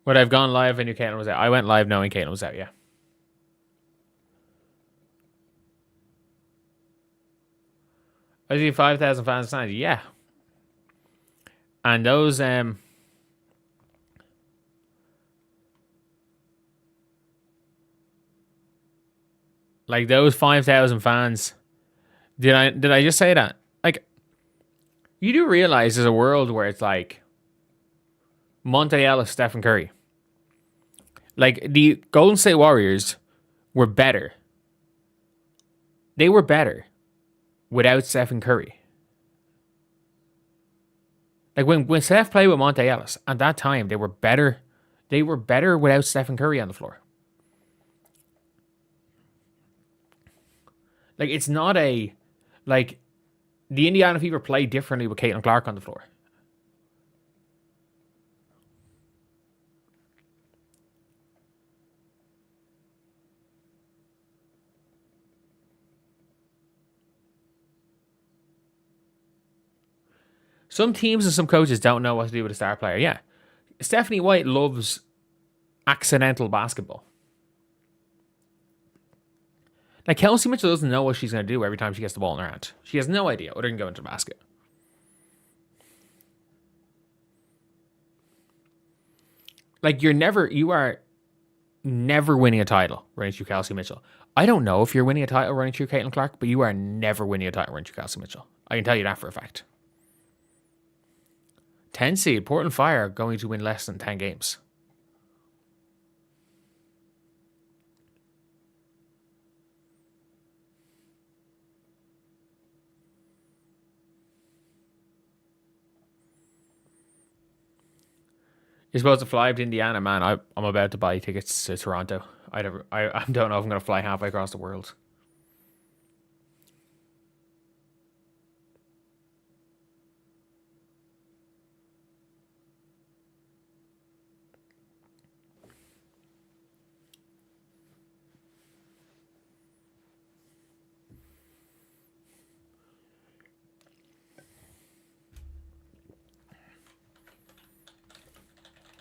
Would I've gone live and knew Caitlin was out? I went live knowing Caitlin was out, yeah. I see 5,000 fans tonight. Yeah. And those those 5,000 fans. Did I just say that? Like, you do realize there's a world where it's like Monte Ellis, Stephen Curry. Like, the Golden State Warriors were better. They were better without Stephen Curry. Like, when Steph played with Monte Ellis, at that time, they were better. They were better without Stephen Curry on the floor. Like, it's not a... Like, the Indiana Fever play differently with Caitlin Clark on the floor. Some teams and some coaches don't know what to do with a star player. Yeah. Stephanie White loves accidental basketball. Like, Kelsey Mitchell doesn't know what she's going to do every time she gets the ball in her hand. She has no idea other than go into the basket. Like, you are never winning a title running through Kelsey Mitchell. I don't know if you're winning a title running through Caitlin Clark, but you are never winning a title running through Kelsey Mitchell. I can tell you that for a fact. 10 seed, Portland Fire going to win less than 10 games. You're supposed to fly up to Indiana, man. I'm about to buy tickets to Toronto. I don't know if I'm going to fly halfway across the world.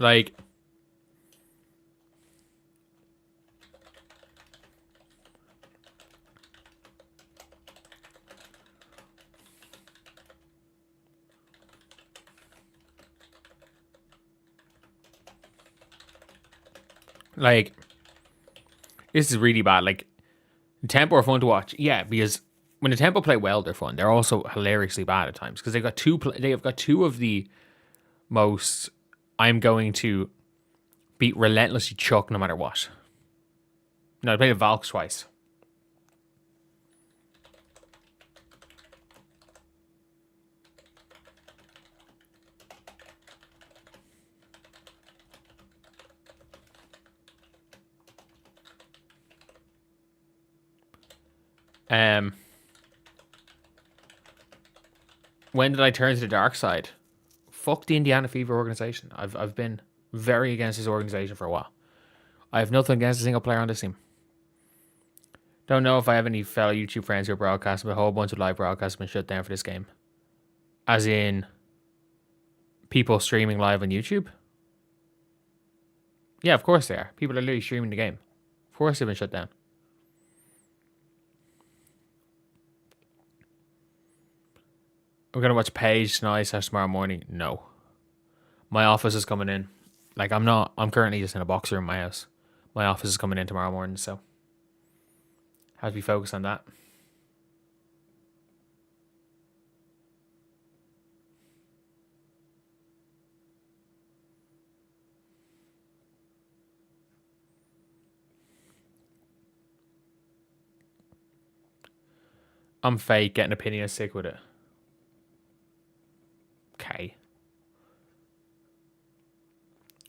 Like, like, this is really bad. Like, Tempo are fun to watch. Yeah, because when the Tempo play well, they're fun. They're also hilariously bad at times because they have got two of the most I'm going to beat relentlessly Chuck no matter what. No, I played the Valks twice. When did I turn to the dark side? Fuck the Indiana Fever organization. I've been very against this organization for a while. I have nothing against a single player on this team. Don't know if I have any fellow YouTube friends who are broadcasting, but a whole bunch of live broadcasts have been shut down for this game. As in, people streaming live on YouTube? Yeah, of course they are. People are literally streaming the game. Of course they've been shut down. We're going to watch Paige tonight / tomorrow morning. No. My office is coming in. Like, I'm currently just in a box room in my house. My office is coming in tomorrow morning, so have to be focused on that. I'm fake, getting opinion sick with it. Okay.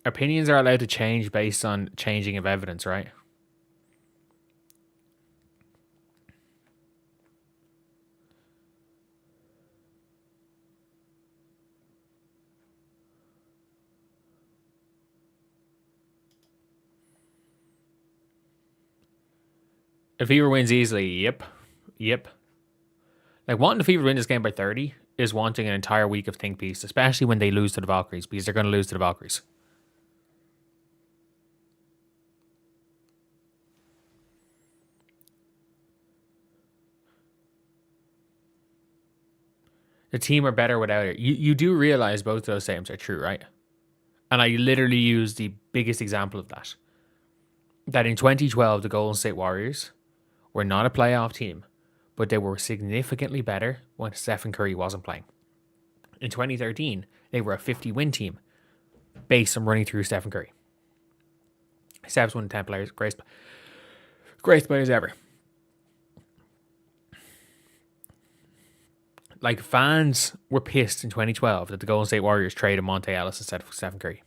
Opinions are allowed to change based on changing of evidence, right? If Fever wins easily, yep. Like, wanting the Fever to win this game by 30 is wanting an entire week of think piece, especially when they lose to the Valkyries, because they're going to lose to the Valkyries. The team are better without it. You do realize both of those statements are true, right? And I literally use the biggest example of that. That in 2012, the Golden State Warriors were not a playoff team, but they were significantly better when Stephen Curry wasn't playing. In 2013, they were a 50-win team based on running through Stephen Curry. Steph's one of the 10 players, greatest players ever. Like, fans were pissed in 2012 that the Golden State Warriors traded Monte Ellis instead of Stephen Curry.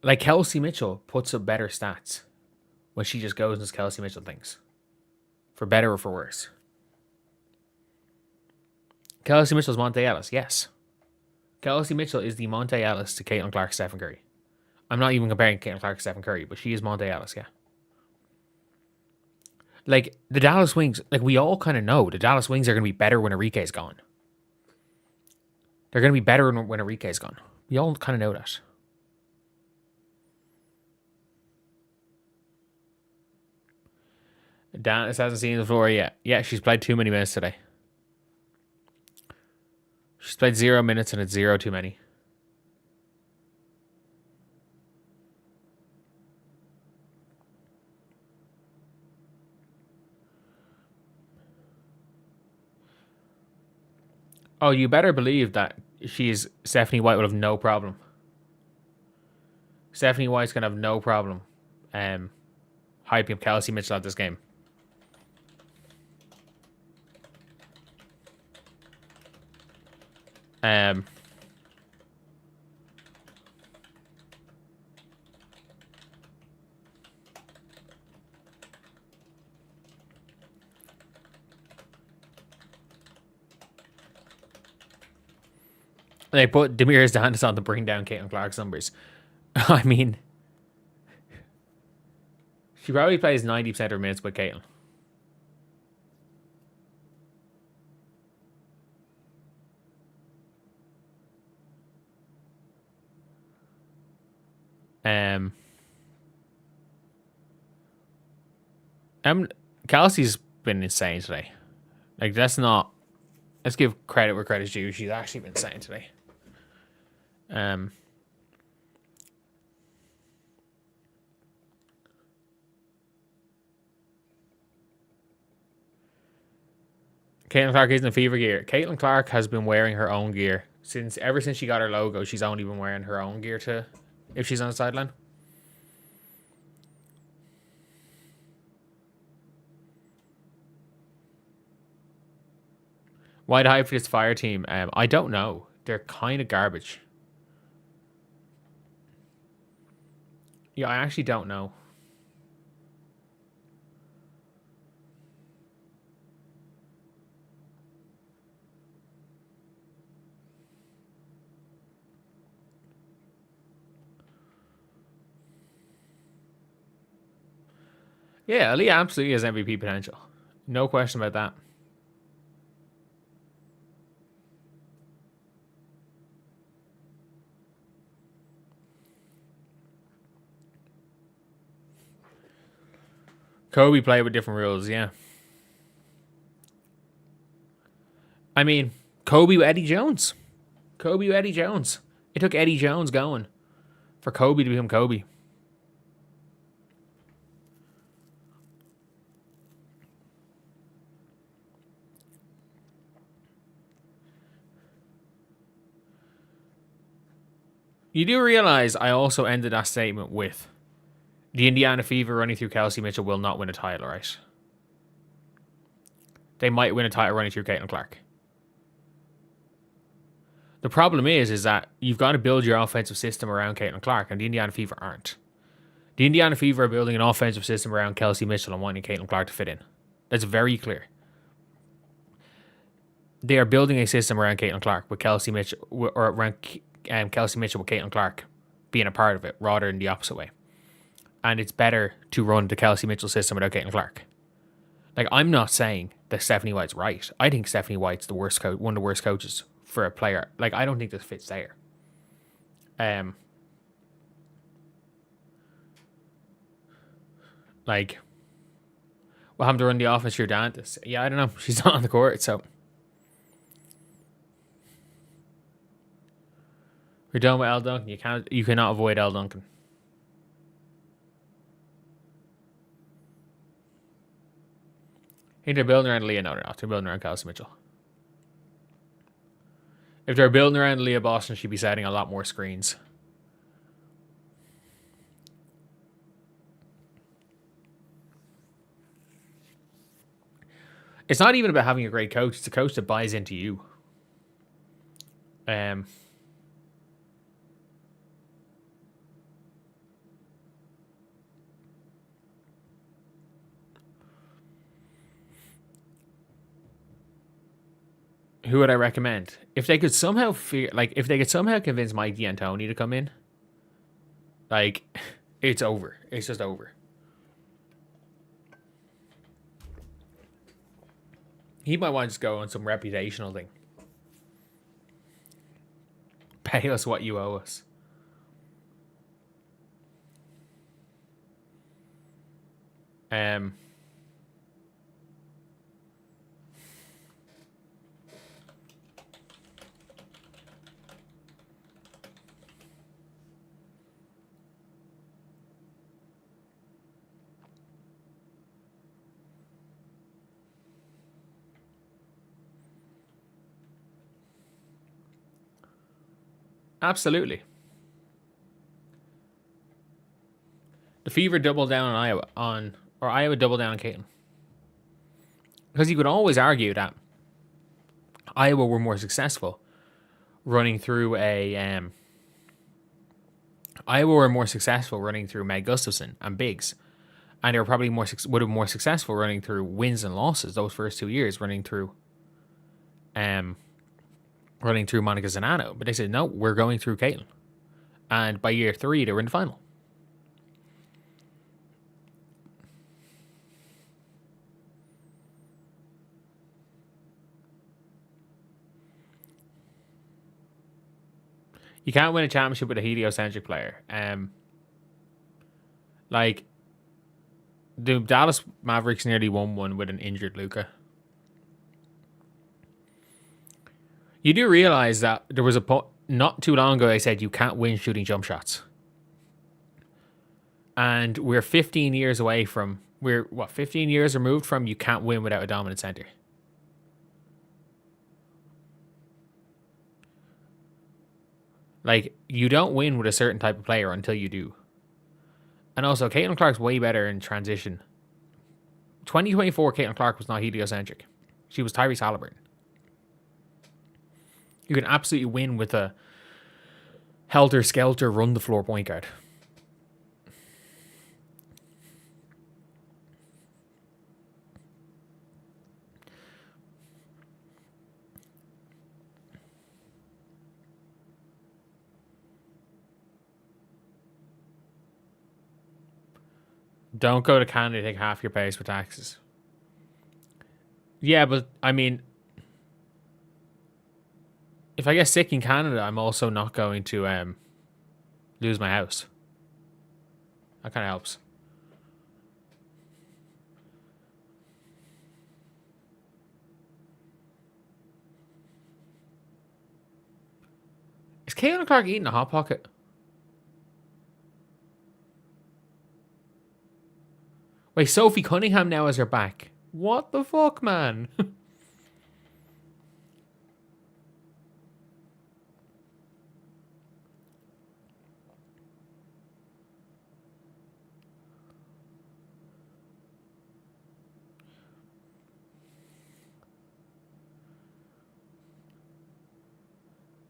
Like Kelsey Mitchell puts up better stats when she just goes and does Kelsey Mitchell things. For better or for worse. Kelsey Mitchell's Monte Ellis, yes. Kelsey Mitchell is the Monte Ellis to Caitlin Clark, Stephen Curry. I'm not even comparing Caitlin Clark to Stephen Curry, but she is Monte Ellis, yeah. Like, the Dallas Wings, like, we all kind of know the Dallas Wings are going to be better when Enrique's gone. They're going to be better when Enrique's gone. We all kind of know that. Dallas hasn't seen the floor yet. Yeah, she's played too many minutes today. She's played 0 minutes and it's 0 too many. Oh, you better believe that Stephanie White will have no problem. Stephanie White's going to have no problem hyping up Kelsey Mitchell at this game. They put Demiris DeHantis on to bring down Caitlin Clark's numbers. I mean, she probably plays 90% of her minutes with Caitlin. Kelsey's been insane today. Like, let's give credit where credit's due. She's actually been insane today. Caitlin Clark isn't in fever gear. Caitlin Clark has been wearing her own gear ever since she got her logo. She's only been wearing her own gear if she's on the sideline. Why the hype for this Fire team? I don't know. They're kind of garbage. Yeah, I actually don't know. Yeah, Aaliyah absolutely has MVP potential. No question about that. Kobe played with different rules, yeah. I mean, Kobe with Eddie Jones. It took Eddie Jones going for Kobe to become Kobe. You do realize I also ended that statement with the Indiana Fever running through Kelsey Mitchell will not win a title, right? They might win a title running through Caitlin Clark. The problem is that you've got to build your offensive system around Caitlin Clark, and the Indiana Fever aren't. The Indiana Fever are building an offensive system around Kelsey Mitchell and wanting Caitlin Clark to fit in. That's very clear. They are building a system around Caitlin Clark with Kelsey Mitchell, or around Kelsey Mitchell with Caitlin Clark being a part of it, rather than the opposite way. And it's better to run the Kelsey Mitchell system without Caitlin Clark. Like, I'm not saying that Stephanie White's right. I think Stephanie White's the worst one of the worst coaches for a player. Like, I don't think this fits there. Like, what happened to run the offense for your Dantas? Yeah, I don't know. She's not on the court, so we're done with Elle Duncan. You cannot avoid Elle Duncan. I think they're building around Leah. No, they're not. They're building around Kelsey Mitchell. If they're building around Leah Boston, she'd be setting a lot more screens. It's not even about having a great coach. It's a coach that buys into you. Who would I recommend? If they could somehow convince Mike D'Antoni to come in, like, it's over. It's just over. He might want to just go on some reputational thing. Pay us what you owe us. Absolutely. The Fever doubled down on Iowa doubled down on Caitlin. Because you could always argue that Iowa were more successful running through Meg Gustafson and Biggs. And they were probably would have been more successful running through wins and losses those first 2 years, running through Monica Zanano. But they said, no, we're going through Caitlin. And by year 3, they were in the final. You can't win a championship with a heliocentric player. Like, the Dallas Mavericks nearly won one with an injured Luka. You do realize that there was not too long ago I said you can't win shooting jump shots. And we're 15 years away from, 15 years removed from you can't win without a dominant center. Like, you don't win with a certain type of player until you do. And also, Caitlin Clark's way better in transition. 2024, Caitlin Clark was not heliocentric. She was Tyrese Halliburton. You can absolutely win with a helter-skelter, run-the-floor point guard. Don't go to Canada, take half your pay for taxes. Yeah, but I mean, if I get sick in Canada, I'm also not going to lose my house. That kind of helps. Is Caitlin Clark eating a Hot Pocket? Wait, Sophie Cunningham now has her back. What the fuck, man?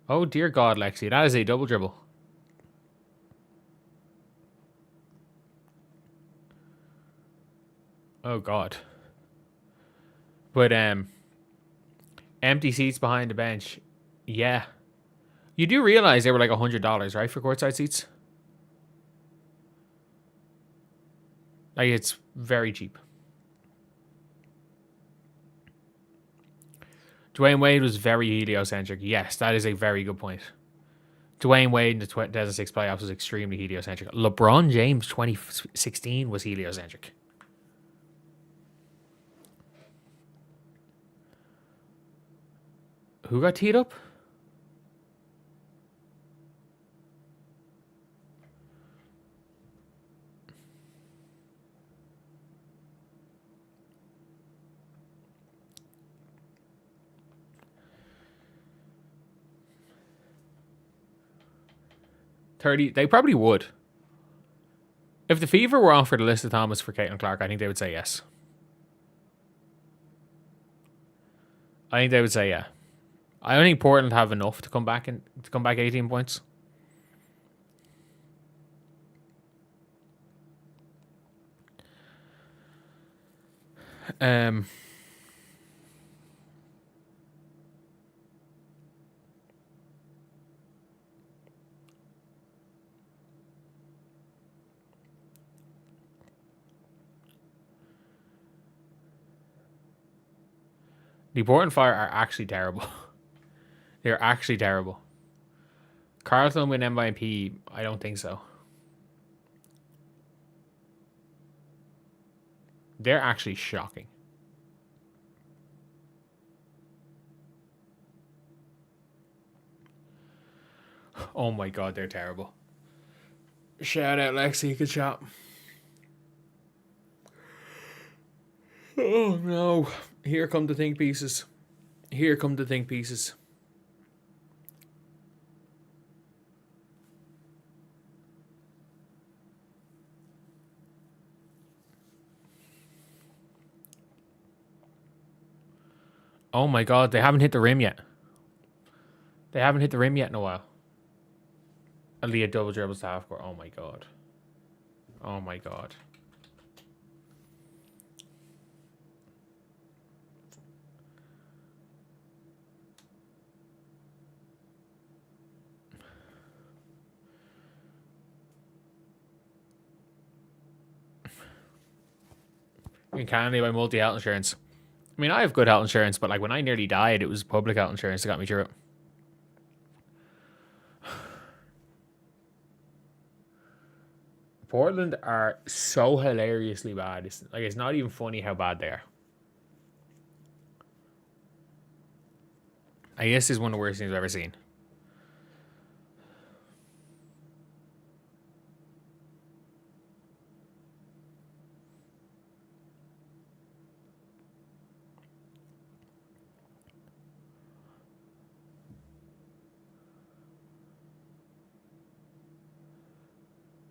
Oh, dear God, Lexi. That is a double dribble. Oh, God. But, empty seats behind the bench. Yeah. You do realize they were like $100, right, for courtside seats? Like, it's very cheap. Dwayne Wade was very heliocentric. Yes, that is a very good point. Dwayne Wade in the 2006 playoffs was extremely heliocentric. LeBron James 2016 was heliocentric. Who got teed up? $30. They probably would. If the Fever were offered a list of Thomas for Caitlin Clark, I think they would say yes. I think they would say yeah. I don't think Portland have enough to come back 18 points. The Portland Fire are actually terrible. They're actually terrible. Carlton win MVP? I don't think so. They're actually shocking. Oh my God, they're terrible. Shout out, Lexi. Good shot. Oh no. Here come the think pieces. Here come the think pieces. Oh my God, they haven't hit the rim yet. They haven't hit the rim yet in a while. Aaliyah double dribbles to half court. Oh my God. Oh my God. In Canada, by multi-health insurance. I mean, I have good health insurance, but like when I nearly died, it was public health insurance that got me through it. Portland are so hilariously bad. It's not even funny how bad they are. I guess this is one of the worst things I've ever seen.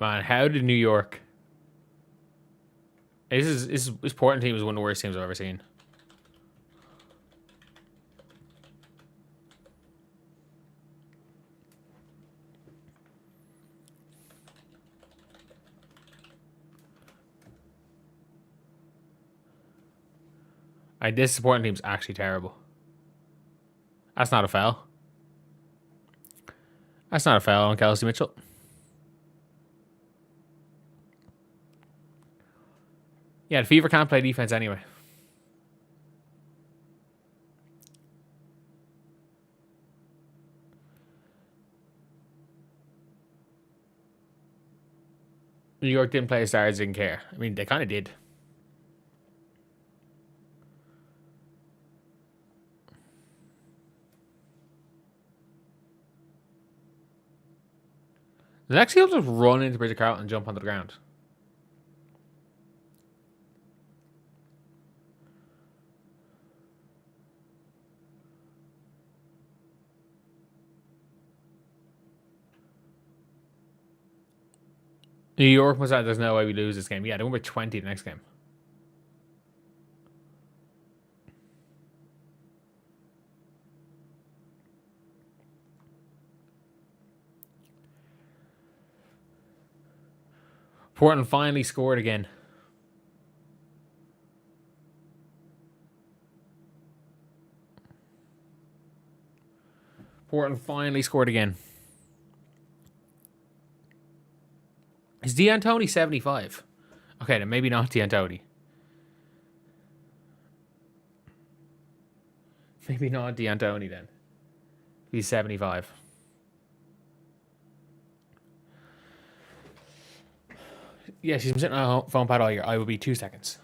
Man, how did New York? This Portland team is one of the worst teams I've ever seen. This Portland team's actually terrible. That's not a foul. That's not a foul on Kelsey Mitchell. Yeah, the Fever can't play defense anyway. New York didn't play stars, didn't care. I mean, they kind of did. The next he'll just run into Bridget Carlton and jump onto the ground. New York was like, there's no way we lose this game. Yeah, they won by 20 the next game. Portland finally scored again. Portland finally scored again. Is D'Antoni 75? Okay, then maybe not D'Antoni. Maybe not D'Antoni then. He's 75. Yeah, she's been sitting on a phone pad all year. I will be 2 seconds.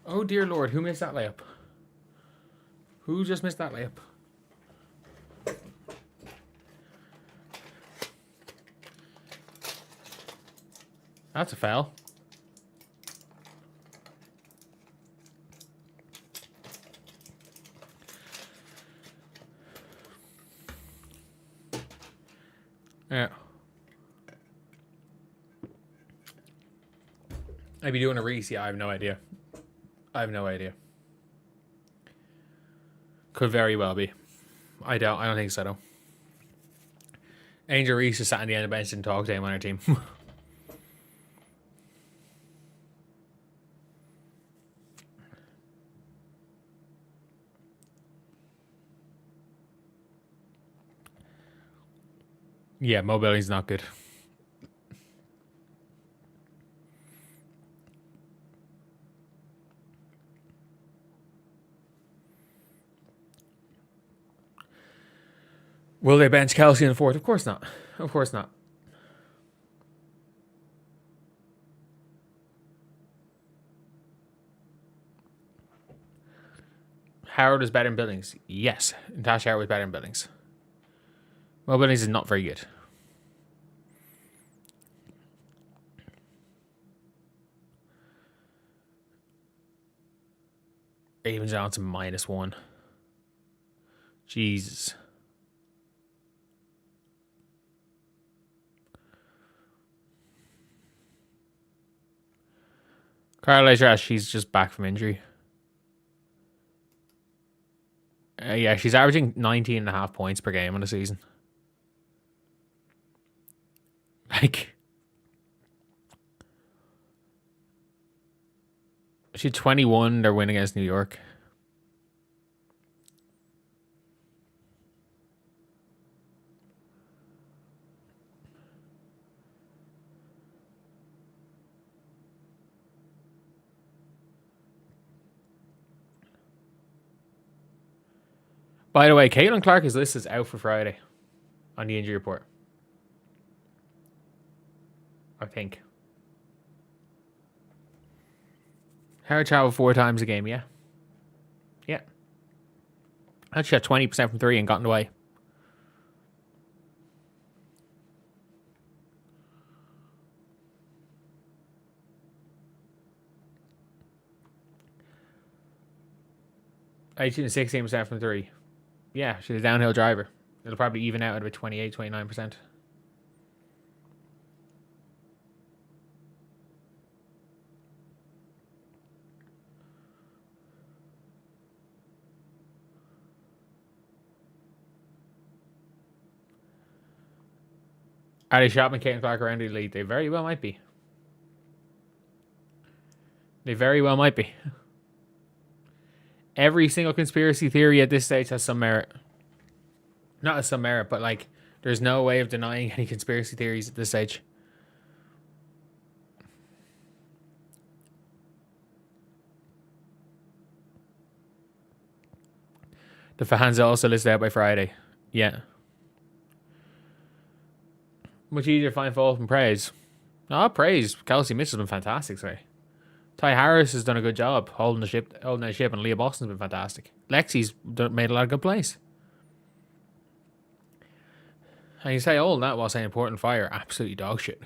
Oh dear Lord, who missed that layup? Who just missed that layup? That's a foul. Yeah. I'd be doing a Reese. Yeah, I have no idea. I have no idea. Could very well be. I don't think so, though. Angel Reese is sat on the end of the bench and talk to him on our team. Yeah, mobility's not good. Will they bench Kelsey in the fourth? Of course not. Of course not. Howard is better in buildings. Yes. Natasha Howard was better in buildings. Well, buildings is not very good. Raven Johnson -1. Jesus. Carla Trash, she's just back from injury. Yeah, she's averaging 19.5 points per game on the season. Like, she's 21. They're winning against New York. By the way, Caitlin Clark is listed as out for Friday on the injury report. I think. Hard travel 4 times a game, yeah. Yeah. Actually shot 20% from 3 and gotten away. Eighteen to 16% from 3. Yeah, she's a downhill driver. It'll probably even out at about 28, 29%. Are they shopping Caitlin Clark around the league? They very well might be. They very well might be. Every single conspiracy theory at this stage has some merit. Not as some merit, but like, there's no way of denying any conspiracy theories at this stage. The fans are also listed out by Friday. Yeah. Much easier to find fault from praise. No, praise. Kelsey Mitchell's been fantastic today. Ty Harris has done a good job holding the ship, and Leah Boston's been fantastic. Lexi's made a lot of good plays. And you say all that while saying Portland Fire absolutely dog shit.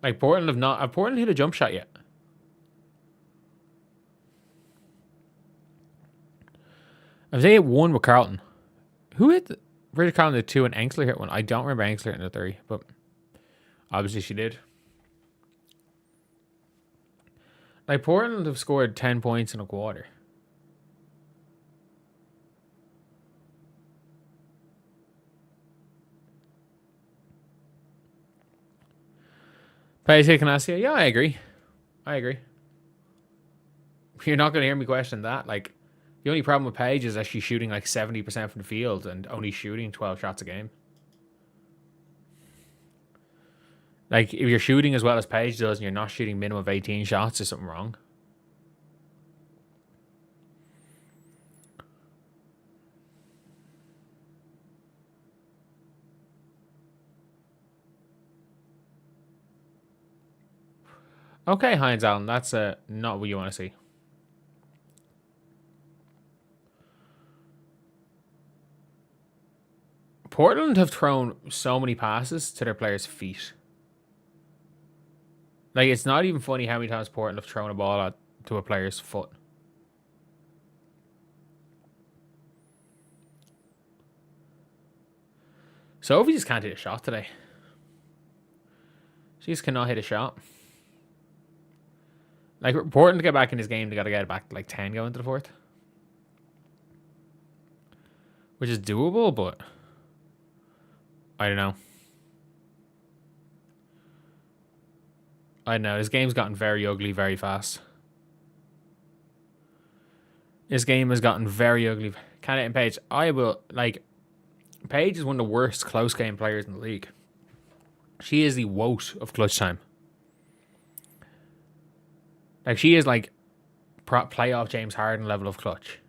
Like, Portland have Portland hit a jump shot yet? Have they hit one with Carlton? Who hit the British Carlton hit 2 and Enxler hit 1? I don't remember Enxler hitting the 3, but obviously she did. Like, Portland have scored 10 points in a quarter. Paige Bueckers, yeah, I agree. You're not going to hear me question that. Like, the only problem with Paige is that she's shooting like 70% from the field and only shooting 12 shots a game. Like, if you're shooting as well as Paige does and you're not shooting minimum of 18 shots, there's something wrong. Okay, Heinz Allen, that's not what you want to see. Portland have thrown so many passes to their players' feet. Like, it's not even funny how many times Portland have thrown a ball out to a player's foot. Sophie just can't hit a shot today. She just cannot hit a shot. Like, Portland to get back in this game, they got to get it back to like 10 going into the 4th. Which is doable, but I don't know. This game's gotten very ugly very fast. This game has gotten very ugly. Candidate and Paige, Paige is one of the worst close game players in the league. She is the woat of clutch time. Like, she is like playoff James Harden level of clutch.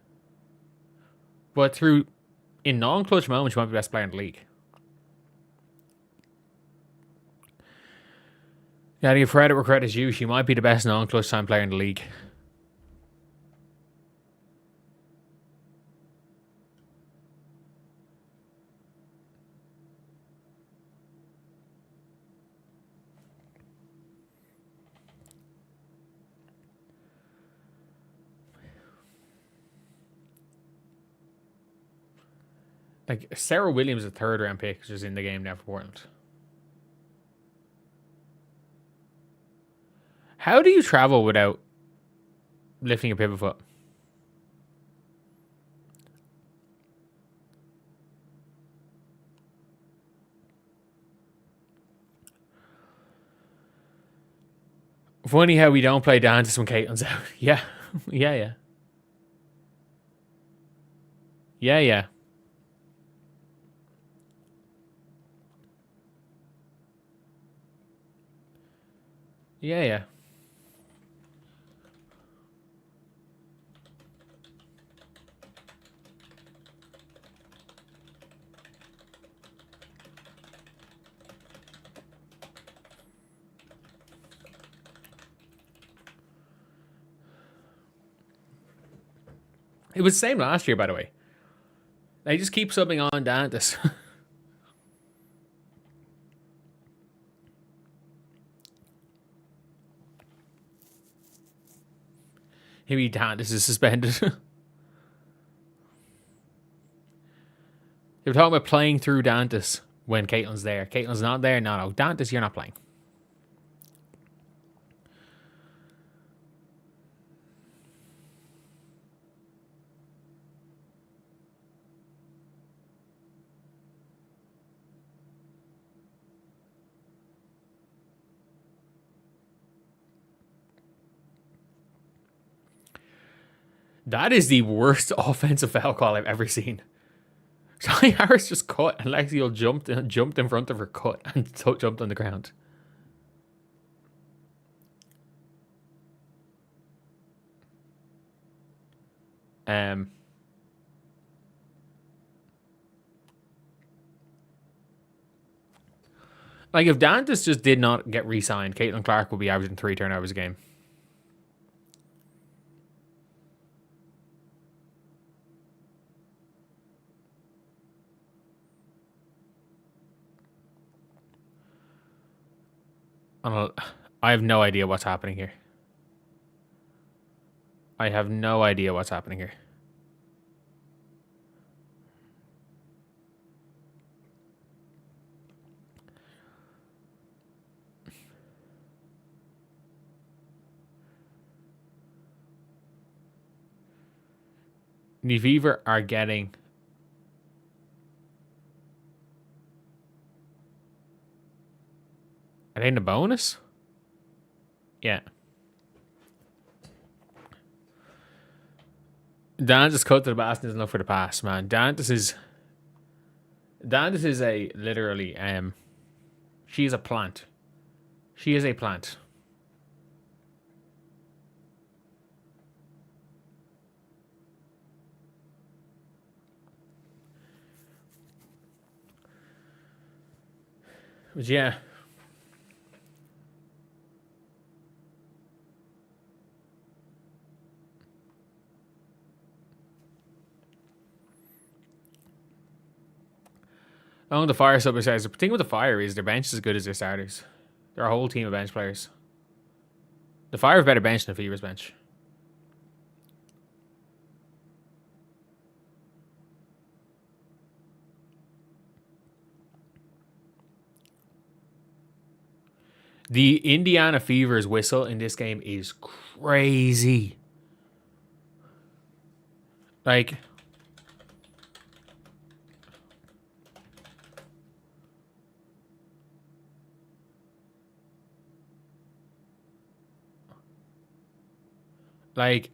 But in non-clutch moments, she might be the best player in the league. Yeah, to give credit where credit's due, she might be the best non-clutch time player in the league. Like, Sarah Williams, a third round pick, is in the game now for Portland. How do you travel without lifting a pivot foot? Funny how we don't play Dantas when Caitlin's out. Yeah. Yeah. Yeah. It was the same last year, by the way. They just keep subbing on Dantas. Maybe Dantas is suspended. They were talking about playing through Dantas when Caitlin's there. Caitlin's not there. No. Dantas, you're not playing. That is the worst offensive foul call I've ever seen. Johnny Harris just cut and Lexio jumped in front of her, cut, and jumped on the ground. Like, if Dantas just did not get re-signed, Caitlin Clark would be averaging 3 turnovers a game. I have no idea what's happening here. The Fever are getting... Are they in the bonus? Yeah. Dantas cut to the basket and look for the pass, man. Dantas is a literally she is a plant. She is a plant. But yeah. Oh, the Fire superstars. The thing with the Fire is their bench is as good as their starters. They're a whole team of bench players. The Fire have better bench than the Fever's bench. The Indiana Fever's whistle in this game is crazy. Like... Like,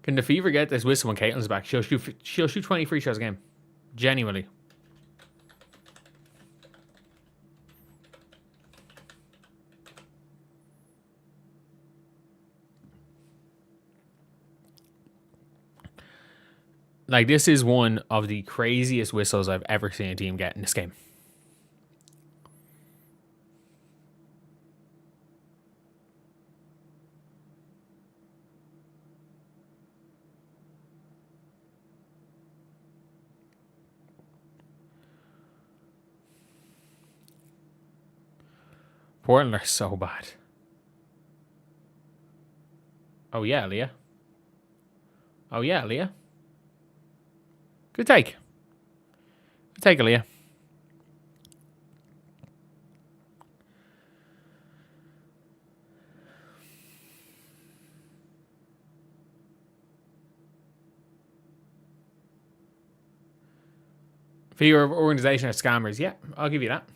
can the Fever get this whistle when Caitlin's back? She'll shoot 20 free shots a game. Genuinely. Like, this is one of the craziest whistles I've ever seen a team get in this game. Portland are so bad. Oh, yeah, Leah. Oh, yeah, Leah. Good take. Good take, Leah. For your organization are scammers, yeah, I'll give you that.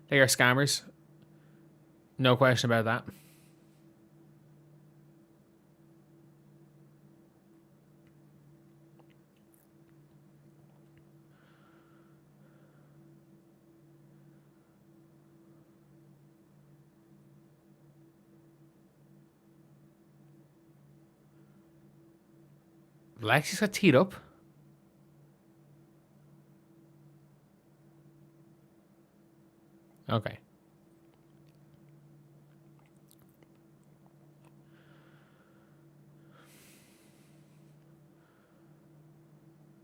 They are scammers. No question about that. Lexi's got teed up. Okay.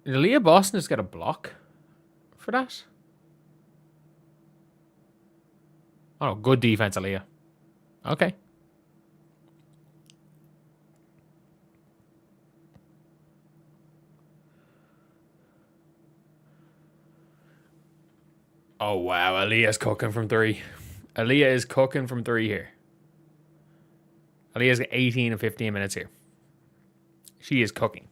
Did Leah Boston just get a block for that? Oh, good defense, Leah. Okay. Oh, wow. Aaliyah's cooking from three. Aaliyah is cooking from three here. Aaliyah's got 18 and 15 minutes here. She is cooking.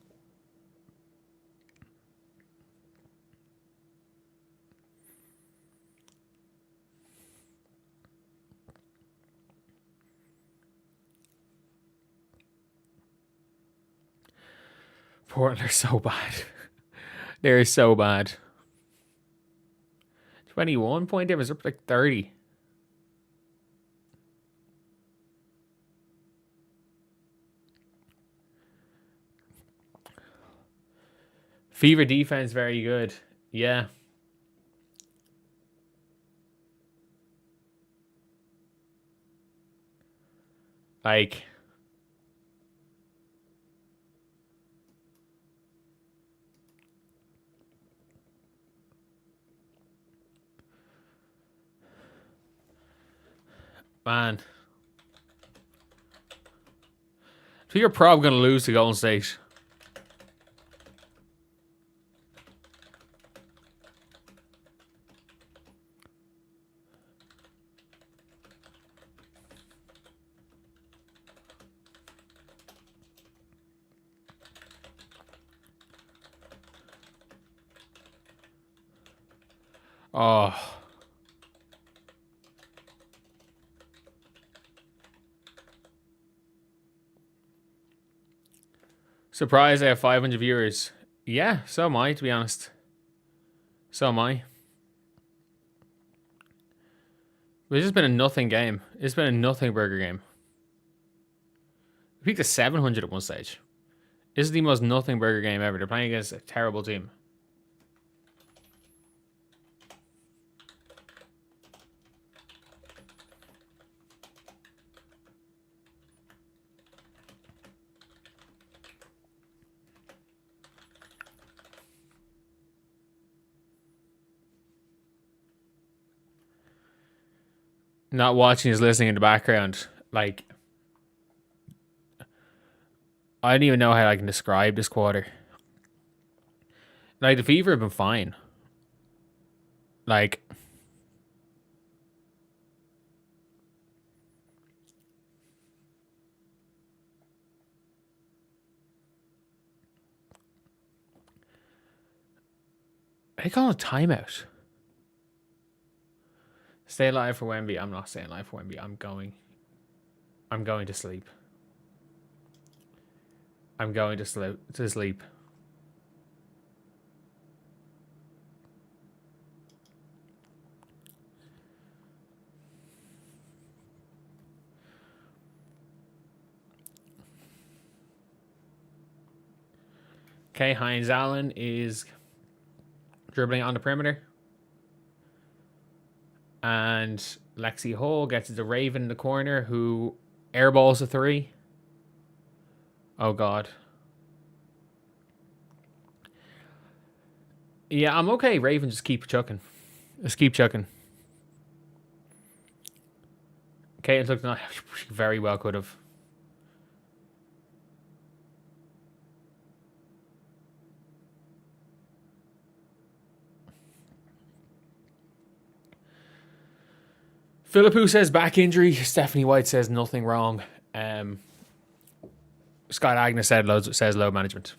Portland are so bad. They're so bad. 21 point difference, up like 30. Fever defense, very good. Yeah. Like, man. So you're probably going to lose to Golden State. Oh. Surprised I have 500 viewers. Yeah, so am I, to be honest. So am I. But it's just been a nothing game. It's been a nothing burger game. We peaked at 700 at one stage. This is the most nothing burger game ever. They're playing against a terrible team. Not watching is listening in the background. Like, I don't even know how I can describe this quarter. Like, the Fever have been fine. Like, they call a timeout. Stay alive for Wemby. I'm not staying alive for Wemby. I'm going to sleep. I'm going to sleep. Okay, Hines Allen is dribbling on the perimeter. And Lexi Hall gets the Raven in the corner, who airballs a three. Oh, God. Yeah, I'm okay. Raven, just keep chucking. Just keep chucking. Okay, it looked like she very well could have. Philippou says back injury. Stephanie White says nothing wrong. Scott Agnes says load management.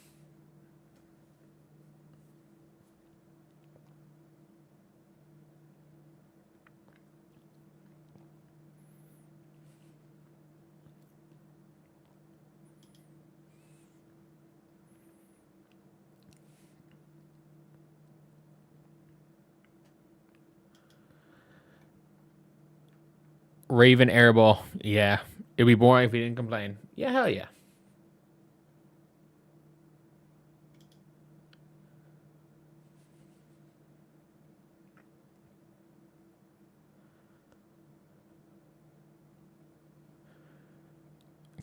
Raven airball. Yeah. It'd be boring if we didn't complain. Yeah, hell yeah.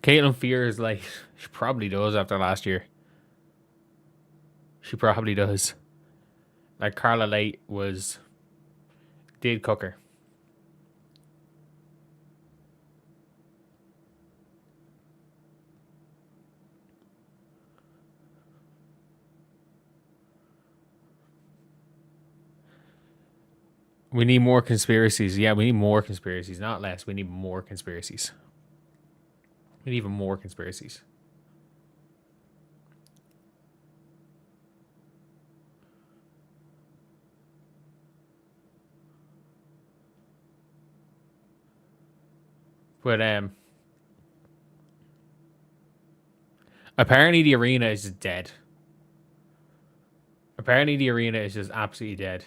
Caitlin fears like she probably does after last year. She probably does. Like Carla Late did cook her. We need more conspiracies. Yeah, we need more conspiracies, not less. We need more conspiracies. We need even more conspiracies. But apparently the arena is just dead. Apparently the arena is just absolutely dead.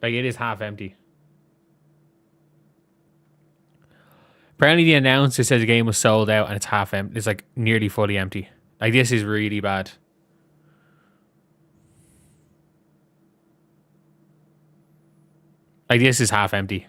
Like it is half empty. Apparently the announcer says the game was sold out and it's half empty. It's like nearly fully empty. Like this is really bad. Like this is half empty.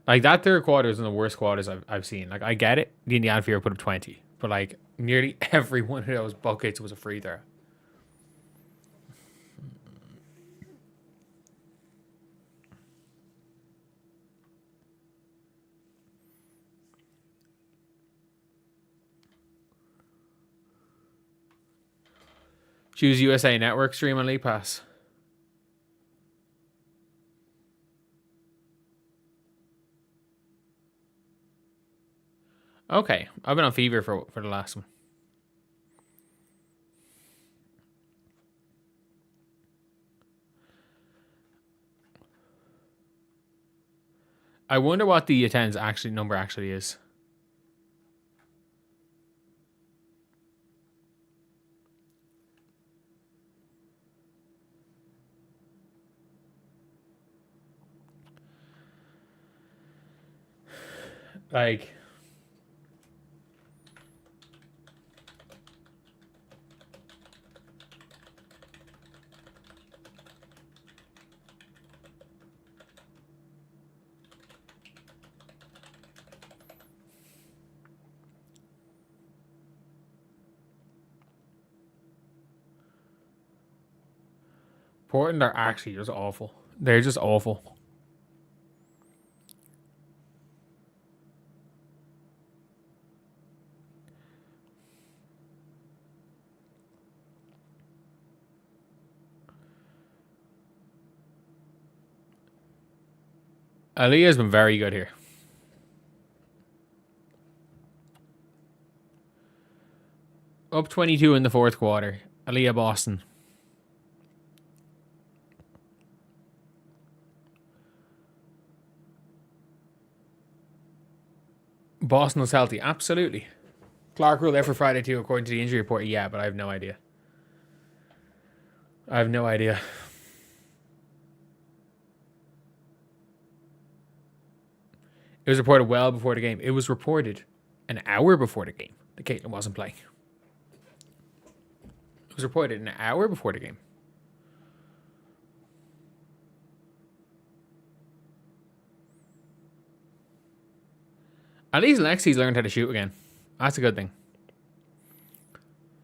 Like that third quarter is one of the worst quarters I've seen. Like I get it. The Indiana Fever put up 20. But like nearly every one of those buckets was a free throw. Choose USA Network stream on League Pass. Okay, I've been on Fever for the last one. I wonder what the attendance number actually is. Like Portland are actually just awful. They're just awful. Aaliyah's been very good here. Up 22 in the fourth quarter. Aaliyah Boston. Boston was healthy. Absolutely. Clark ruled out for Friday too, according to the injury report. Yeah, but I have no idea. I have no idea. It was reported well before the game. It was reported an hour before the game that Caitlin wasn't playing. It was reported an hour before the game. At least Lexi's learned how to shoot again. That's a good thing.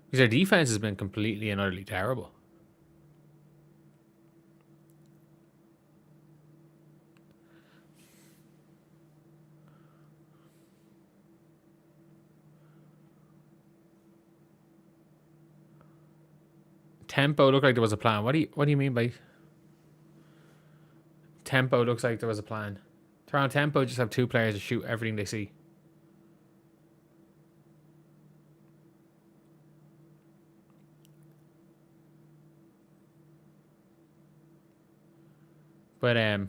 Because their defense has been completely and utterly terrible. Tempo looked like there was a plan. What do you mean by tempo looks like there was a plan? Toronto Tempo just have 2 players to shoot everything they see. But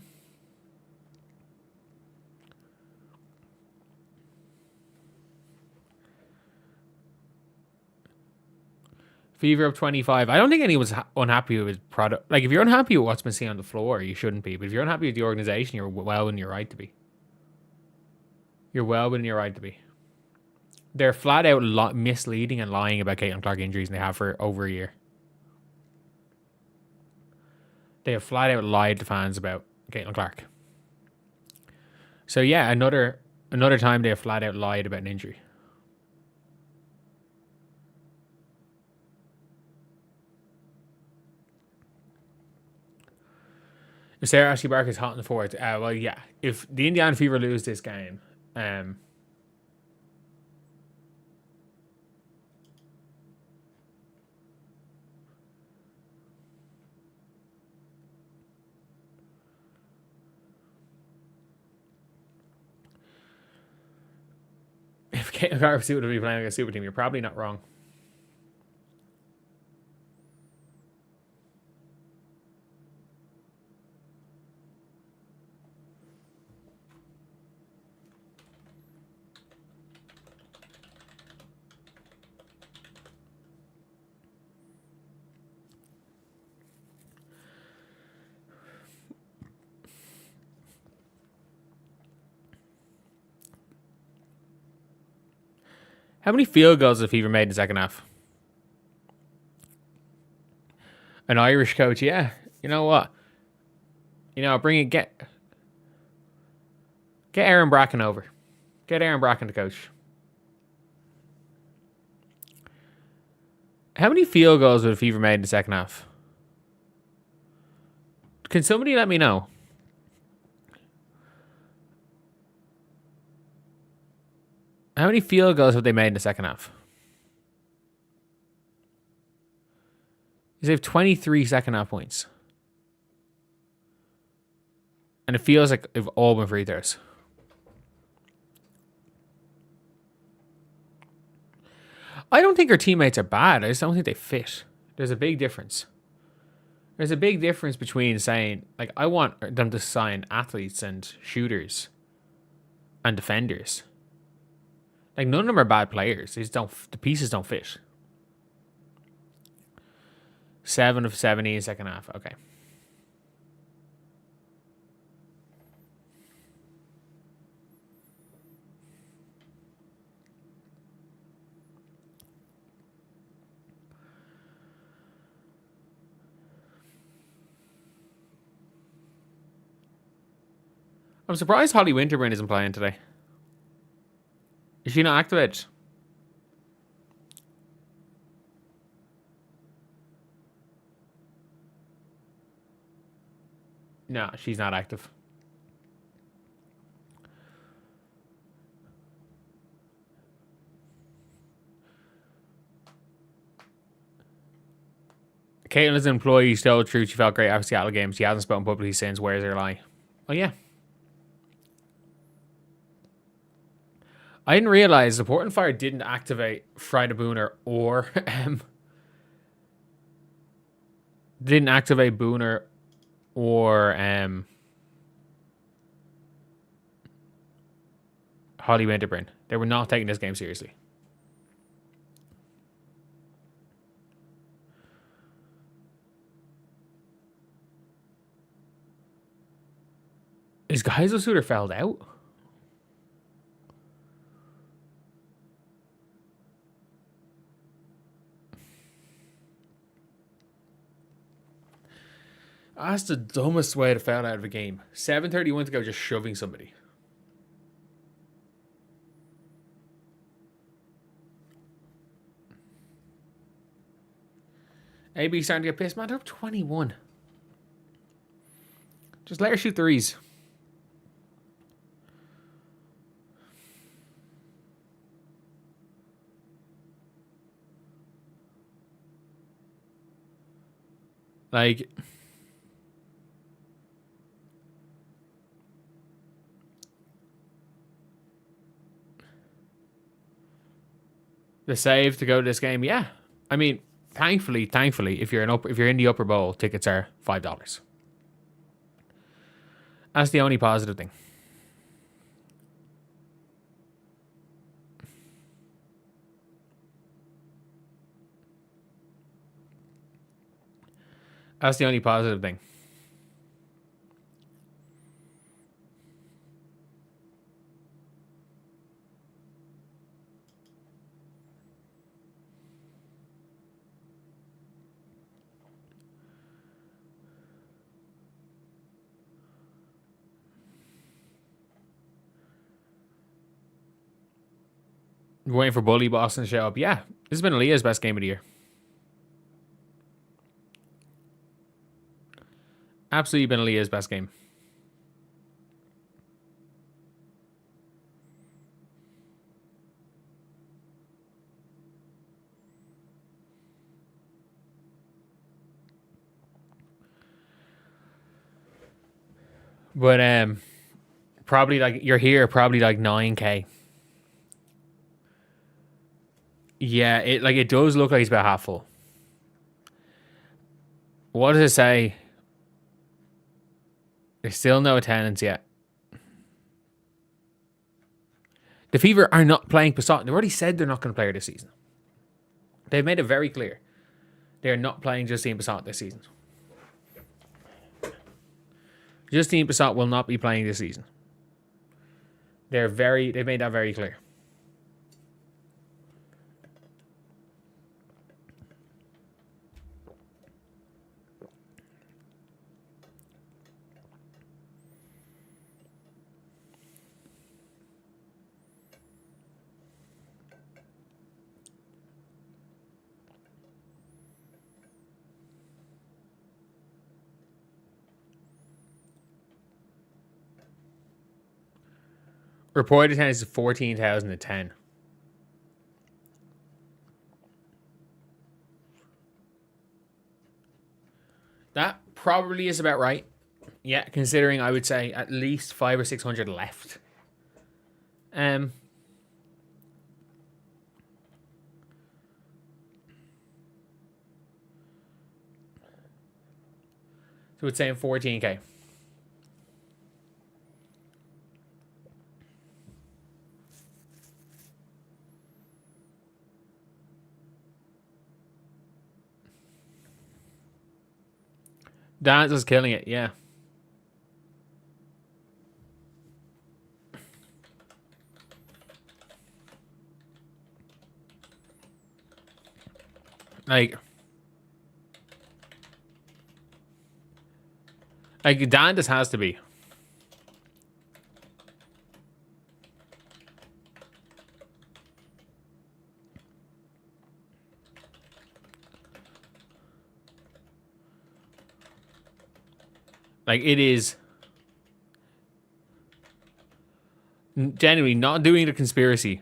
Fever up 25. I don't think anyone's unhappy with his product. Like, if you're unhappy with what's been seen on the floor, you shouldn't be. But if you're unhappy with the organization, you're well within your right to be. You're well within your right to be. They're flat out misleading and lying about Caitlin Clark injuries, and they have for over a year. They have flat out lied to fans about Caitlin Clark. So yeah, another time they have flat out lied about an injury. If Sarah Ashley Barker is hot in the fourth, well, yeah. If the Indiana Fever lose this game, if Caitlin Clark would be playing against a super team, you're probably not wrong. How many field goals have Fever made in the second half? An Irish coach, yeah. You know what? Get Aaron Bracken over. Get Aaron Bracken to coach. How many field goals would Fever made in the second half? Can somebody let me know? How many field goals have they made in the second half? They have 23 second half points. And it feels like they've all been free throws. I don't think our teammates are bad. I just don't think they fit. There's a big difference. There's a big difference between saying, like, I want them to sign athletes and shooters and defenders. Like, none of them are bad players. The pieces don't fit. 7 of 70 second half. Okay. I'm surprised Holly Winterburn isn't playing today. Is she not activated? No, she's not active. Caitlin is an employee. She told the truth. She felt great after Seattle game. She hasn't spoken publicly since. Where's her lie? Oh, yeah. I didn't realize the Portland Fire didn't activate Friday Booner or didn't activate Booner or Holly Winterburn. They were not taking this game seriously. Is Geisel Suter fouled out? That's the dumbest way to foul out of a game. 7:31 to go, just shoving somebody. AB starting to get pissed. Man, they're up 21. Just let her shoot threes. Like, the save to go to this game, yeah. I mean, thankfully, if you're in the upper bowl, tickets are $5. That's the only positive thing. That's the only positive thing. Waiting for Bully Boston to show up. Yeah, this has been Aaliyah's best game of the year. Absolutely been Aaliyah's best game. But probably like you're here, probably like 9K. Yeah, it does look like it's about half full. What does it say? There's still no attendance yet. The Fever are not playing Passat. They already said they're not going to play her this season. They've made it very clear. They're not playing Justine Passat this season. Justine Passat will not be playing this season. They've made that very clear. Reported attendance is 14,010. That probably is about right. Yeah, considering I would say at least 500 or 600 left. So it's saying 14K. Dance is killing it, yeah. Like Dan just has to be. Like, it is genuinely not doing the conspiracy.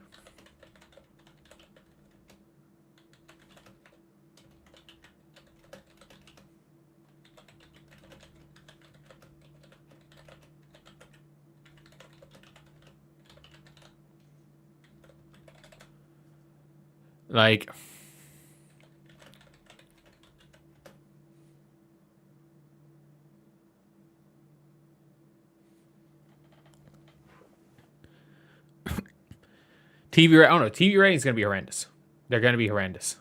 Like, TV ratings going to be horrendous. They're going to be horrendous.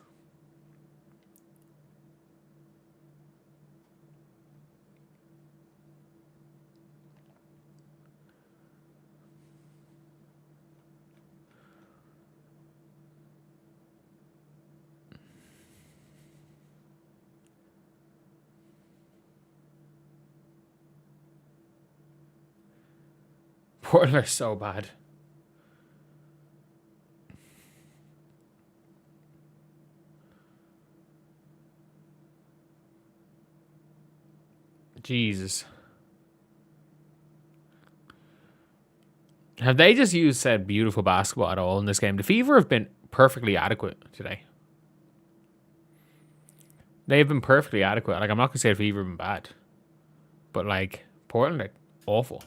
Portland are so bad. Jesus. Have they just used said beautiful basketball at all in this game? The Fever have been perfectly adequate today. They've been perfectly adequate. Like, I'm not going to say Fever have been bad. But, like, Portland are awful.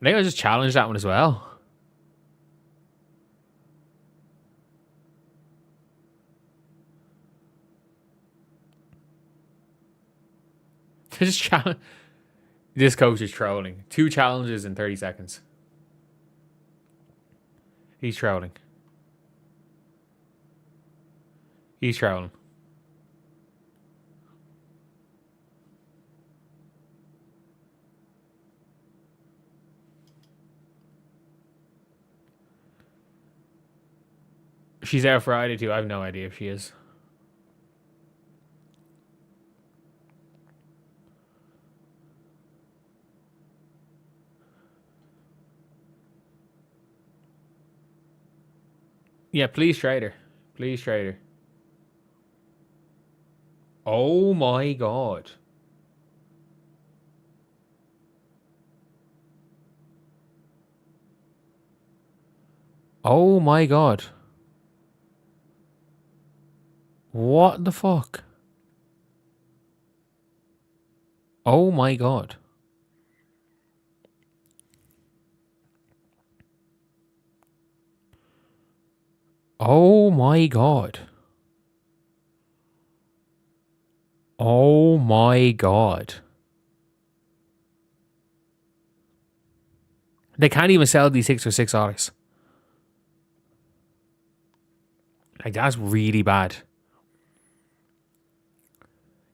I think I just challenged that one as well. Just challenge. This coach is trolling. 2 challenges in 30 seconds. He's trolling. He's trolling. She's out Friday too. I have no idea if she is. Yeah, please trade her. Please trade her. Oh my god. Oh my god. What the fuck? Oh my god. Oh my god. Oh my god. They can't even sell these 6 for $6. Like, that's really bad.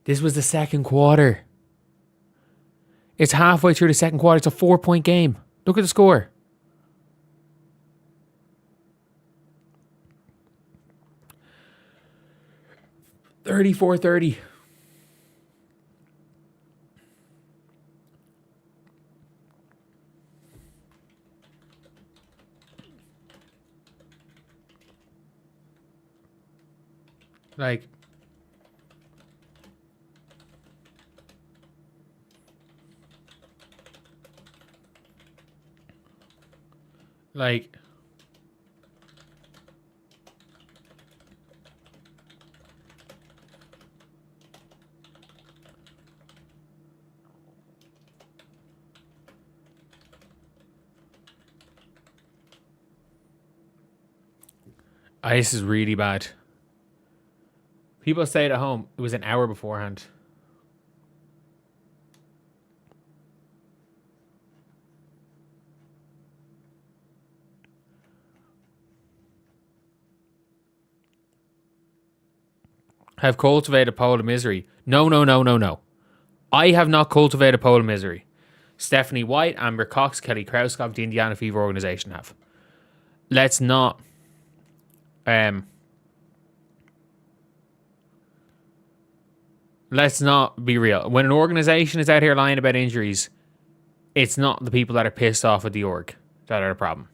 This was the second quarter. It's halfway through the second quarter. It's a 4-point game. Look at the score. $34-30. Like, this is really bad. People stayed at home. It was an hour beforehand. Have cultivated pole of misery. No. I have not cultivated pole of misery. Stephanie White, Amber Cox, Kelly Krauskopf, the Indiana Fever organization have. Let's not be real. When an organization is out here lying about injuries, it's not the people that are pissed off at the org that are the problem.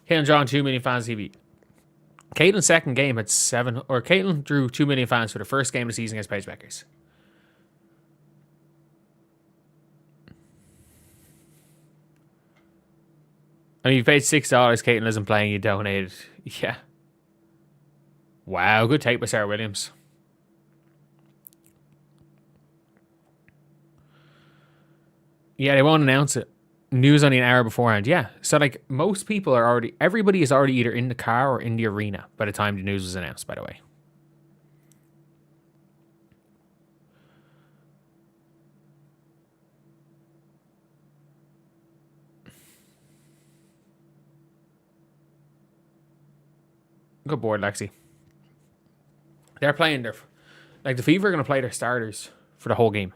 Caitlin drawn 2 million fans TV. Caitlin's second game had Caitlin drew 2 million fans for the first game of the season against Paige Bueckers. I mean, you paid $6. Caitlin isn't playing. You donated. Yeah. Wow, good take by Sarah Williams. Yeah, they won't announce it. News only an hour beforehand. Yeah. So, like, most people are already... Everybody is already either in the car or in the arena by the time the news was announced, by the way. Good board, Lexi. They're playing their... Like, the Fever are going to play their starters for the whole game.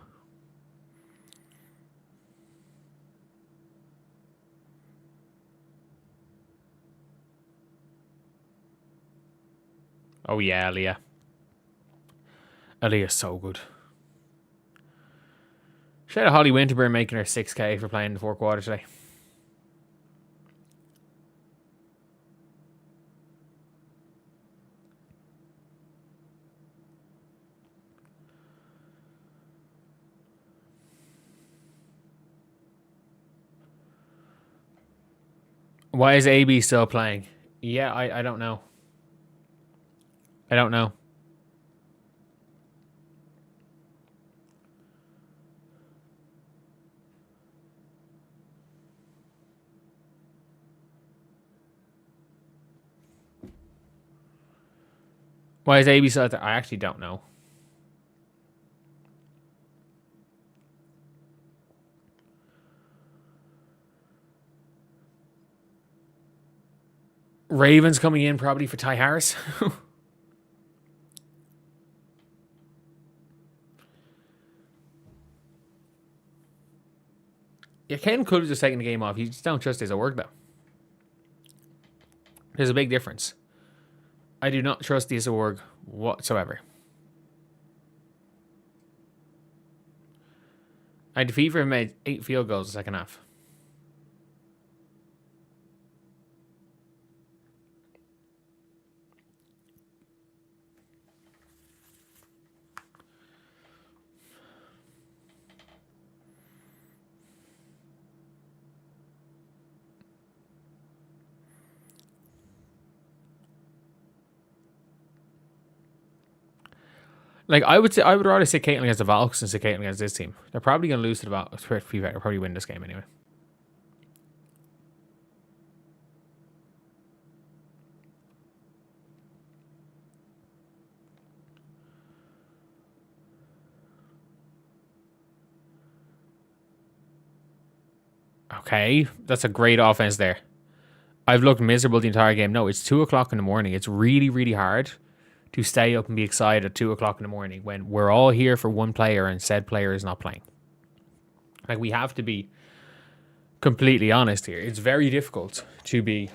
Oh, yeah, Aaliyah. Aaliyah's so good. Shout out Holly Winterburn making her 6K for playing the 4th quarter today. Why is AB still playing? Yeah, I don't know. I don't know. Why is AB still out there? I actually don't know. Ravens coming in probably for Ty Harris. Yeah, Ken could have just taken the game off. You just don't trust his work, though. There's a big difference. I do not trust the Azorg whatsoever. I defeat for him made 8 field goals the second half. Like, I would rather say Caitlyn against the Valks than say Caitlyn against this team. They're probably going to lose to the Valks. They'll probably win this game anyway. Okay, that's a great offense there. I've looked miserable the entire game. No, it's 2 o'clock in the morning. It's really, really hard to stay up and be excited at 2 o'clock in the morning when we're all here for one player and said player is not playing. Like, we have to be completely honest here. It's very difficult to be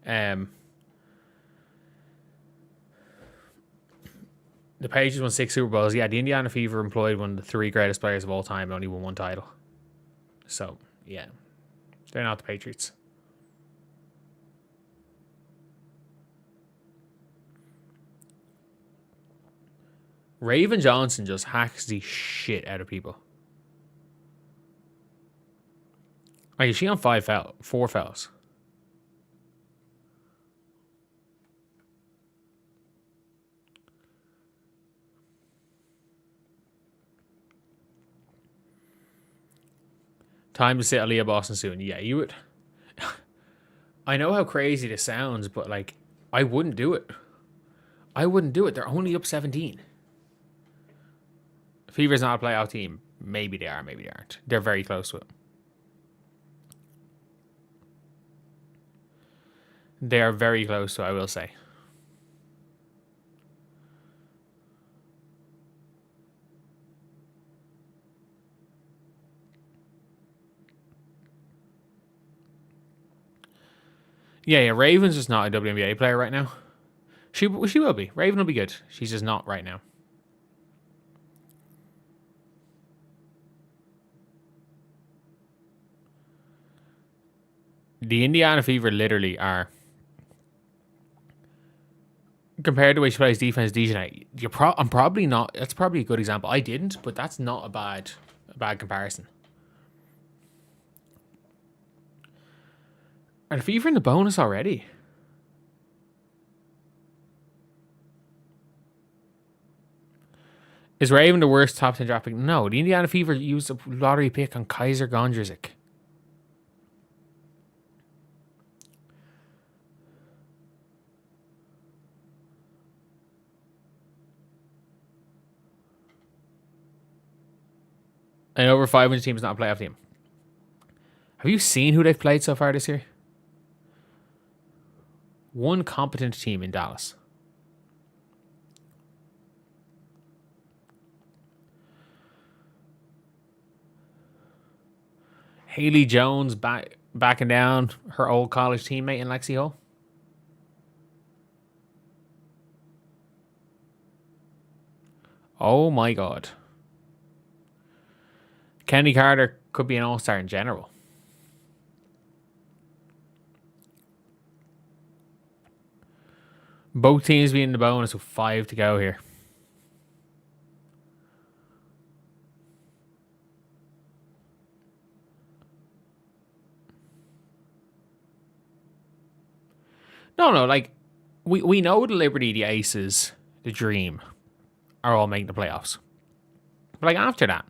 the Pages won 6 Super Bowls. Yeah, the Indiana Fever employed one of the 3 greatest players of all time and only won 1 title. So, yeah. They're not the Patriots. Raven Johnson just hacks the shit out of people. Like, is she on 4 fouls? Time to sit Aaliyah Boston soon. Yeah, you would. I know how crazy this sounds, but, like, I wouldn't do it. I wouldn't do it. They're only up 17. Fever's not a playoff team. Maybe they are, maybe they aren't. They're very close to it. They are very close to it, I will say. Yeah, Raven's just not a WNBA player right now. She will be. Raven will be good. She's just not right now. The Indiana Fever literally are, compared to the way she plays defense, DJ, I'm probably not. That's probably a good example. I didn't, but that's not a bad comparison. And Fever in the bonus already. Is Raven the worst top 10 draft pick? No, the Indiana Fever used a lottery pick on Kaiser Gondrzik. An over 500 team is not a playoff team. Have you seen who they've played so far this year? One competent team in Dallas. Haley Jones backing down her old college teammate in Lexi Hall. Oh my God. Kenny Carter could be an all-star in general. Both teams being in the bonus with 5 to go here. No. Like we know the Liberty, the Aces, the Dream are all making the playoffs. But like after that,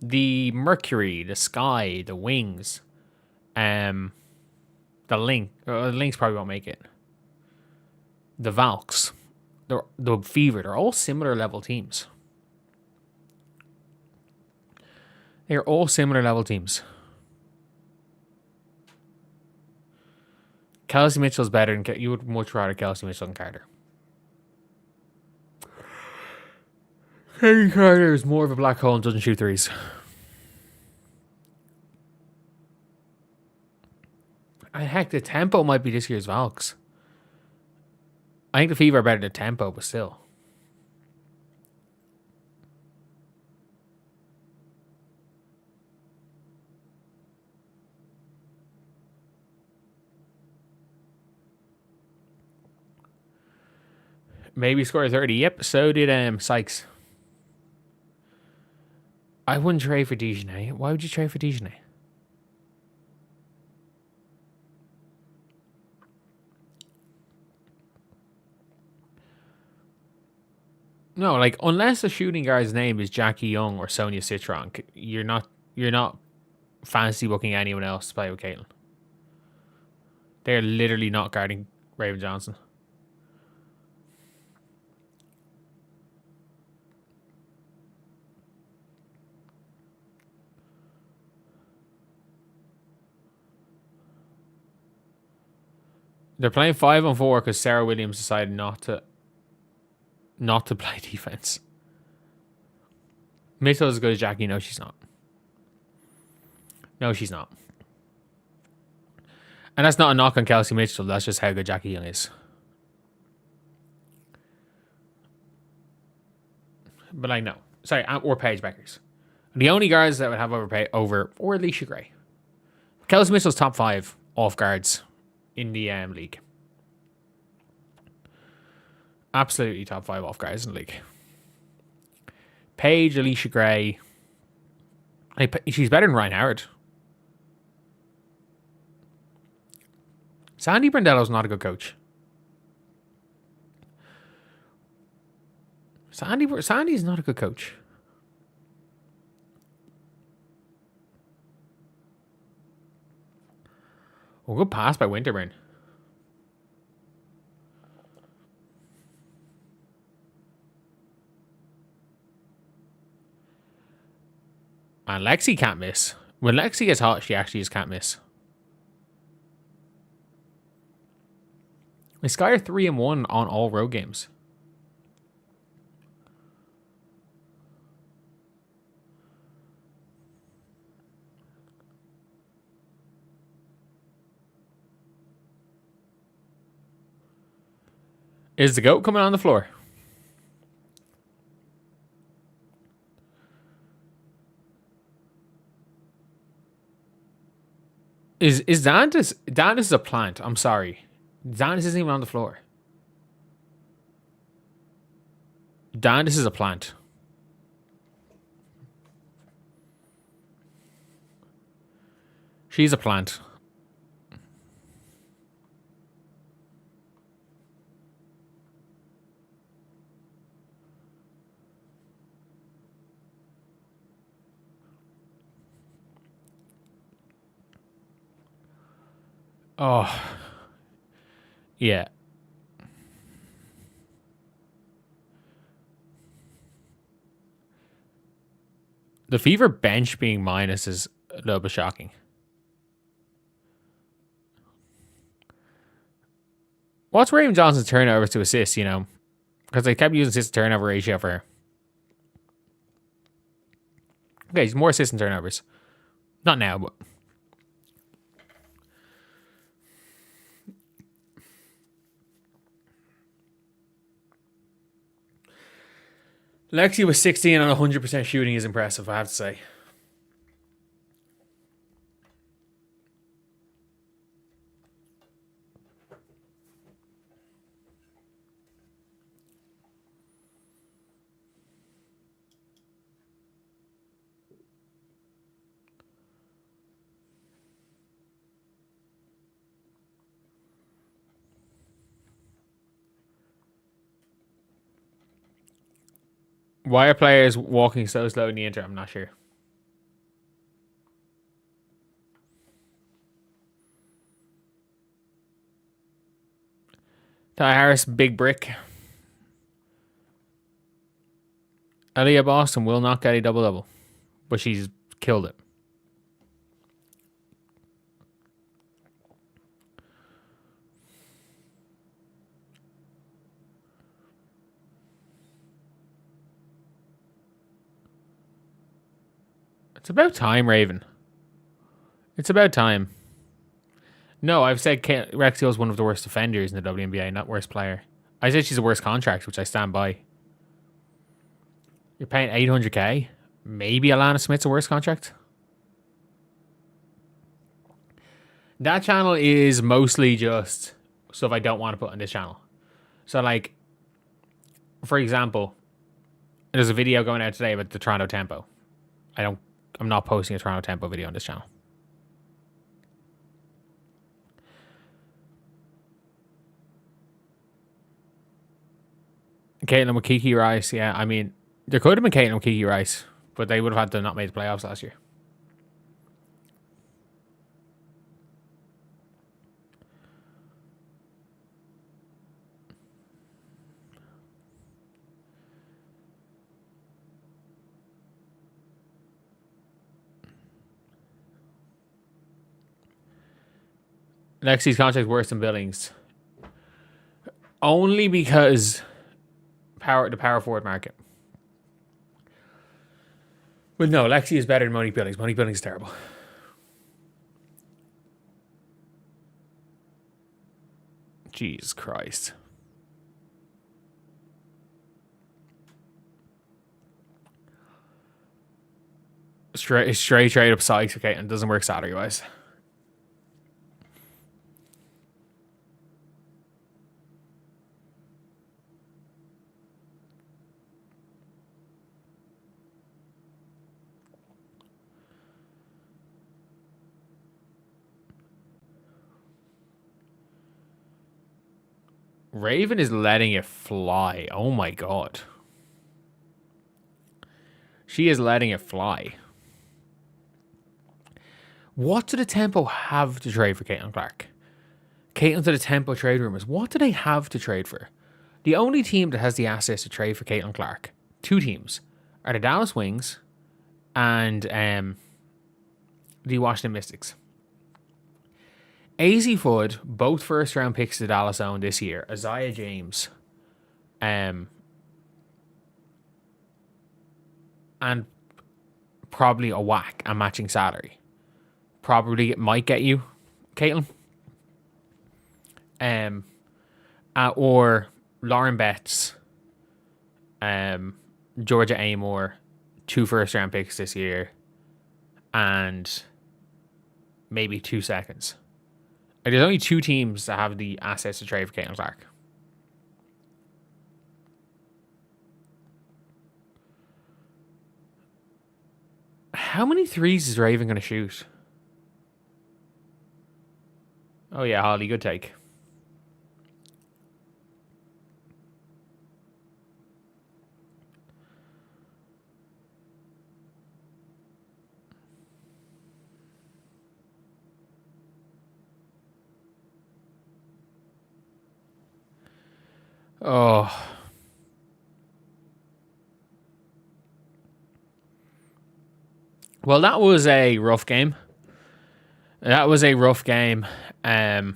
the Mercury, the Sky, the Wings, the Lynx probably won't make it. The Valks, the Fever, they're all similar level teams. They're all similar level teams. Kelsey Mitchell's better than you would much rather Kelsey Mitchell than Carter. Harry Carter is more of a black hole and doesn't shoot threes. Heck, the tempo might be this year's Valks. I think the Fever are better than tempo, but still. Maybe score 30. Yep, so did Sykes. I wouldn't trade for Dejanay. Why would you trade for Dejanay? No, like unless the shooting guard's name is Jackie Young or Sonia Citron, you're not fancy booking anyone else to play with Caitlin. They're literally not guarding Raven Johnson. They're playing 5-on-4 because Sarah Williams decided not to play defense. Mitchell's as good as Jackie. No, she's not. No, she's not. And that's not a knock on Kelsey Mitchell. That's just how good Jackie Young is. But like, no. Sorry, or Paige Bueckers. The only guards that would have over or Alicia Gray. Kelsey Mitchell's top 5 off guards in the league. Absolutely top 5 off guards in the league. Paige, Alicia Gray. She's better than Ryan Howard. Sandy Brandello's not a good coach. Sandy's not a good coach. Oh, good pass by Winterburn. And Lexi can't miss. When Lexi gets hot, she actually just can't miss. The Sky are 3-1 on all road games. Is the GOAT coming on the floor? Is Dantas? Dantas is a plant. I'm sorry. Dantas isn't even on the floor. Dantas is a plant. She's a plant. Oh. Yeah. The Fever bench being minus is a little bit shocking. What's Raven Johnson's turnovers to assists, Because they kept using assist turnover ratio for her. Okay, he's more assists and turnovers. Not now, but... Lexi with 16 on 100% shooting is impressive, I have to say. Why are players walking so slow in the inter? I'm not sure. Ty Harris, big brick. Aaliyah Boston will not get a double-double, but she's killed it. It's about time, Raven. It's about time. No, I've said Rexio is one of the worst defenders in the WNBA, not worst player. I said she's the worst contract, which I stand by. You're paying $800K? Maybe Alana Smith's a worse contract? That channel is mostly just stuff I don't want to put on this channel. So, like, for example, there's a video going out today about the Toronto Tempo. I'm not posting a Toronto Tempo video on this channel. Caitlin with Kiki Rice, yeah. I mean, there could have been Caitlin with Kiki Rice, but they would have had to not made the playoffs last year. Lexi's contract worse than Billings. Only because the power forward market. Well, no, Lexi is better than Monique Billings. Monique Billings is terrible. Jesus Christ. Straight trade up Sykes, okay, and it doesn't work salary wise. Raven is letting it fly. Oh my god. She is letting it fly. What do the Tempo have to trade for Caitlin Clark? Caitlin to the Tempo trade rumors. What do they have to trade for? The only team that has the assets to trade for Caitlin Clark, two teams, are the Dallas Wings and the Washington Mystics. AZ Fudd, both first round picks to Dallas owned this year. Isaiah James. And probably a whack and matching salary. Probably it might get you, Caitlin. Or Lauren Betts. Georgia Amore. 2 first round picks this year. And maybe 2 seconds. There's only 2 teams that have the assets to trade for Caitlin Clark. How many threes is Raven going to shoot? Oh yeah, Holly, good take. Oh. Well, that was a rough game. And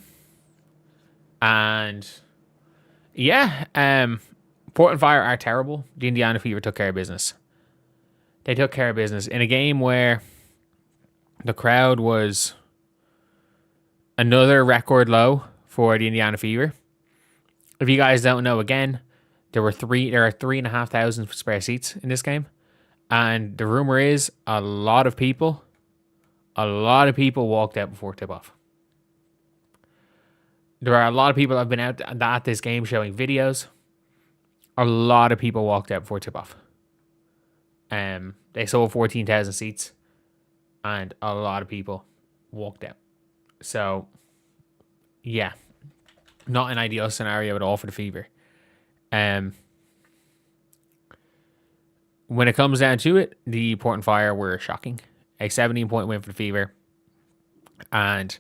yeah, Portland Fire are terrible. The Indiana Fever took care of business. They took care of business in a game where the crowd was another record low for the Indiana Fever. If you guys don't know, again, there are 3,500 spare seats in this game. And the rumor is a lot of people walked out before tip-off. There are a lot of people that have been out at this game showing videos. A lot of people walked out before tip-off. They sold 14,000 seats. And a lot of people walked out. So, yeah. Not an ideal scenario at all for the Fever. when it comes down to it, the Portland Fire were shocking. A 17-point win for the Fever. And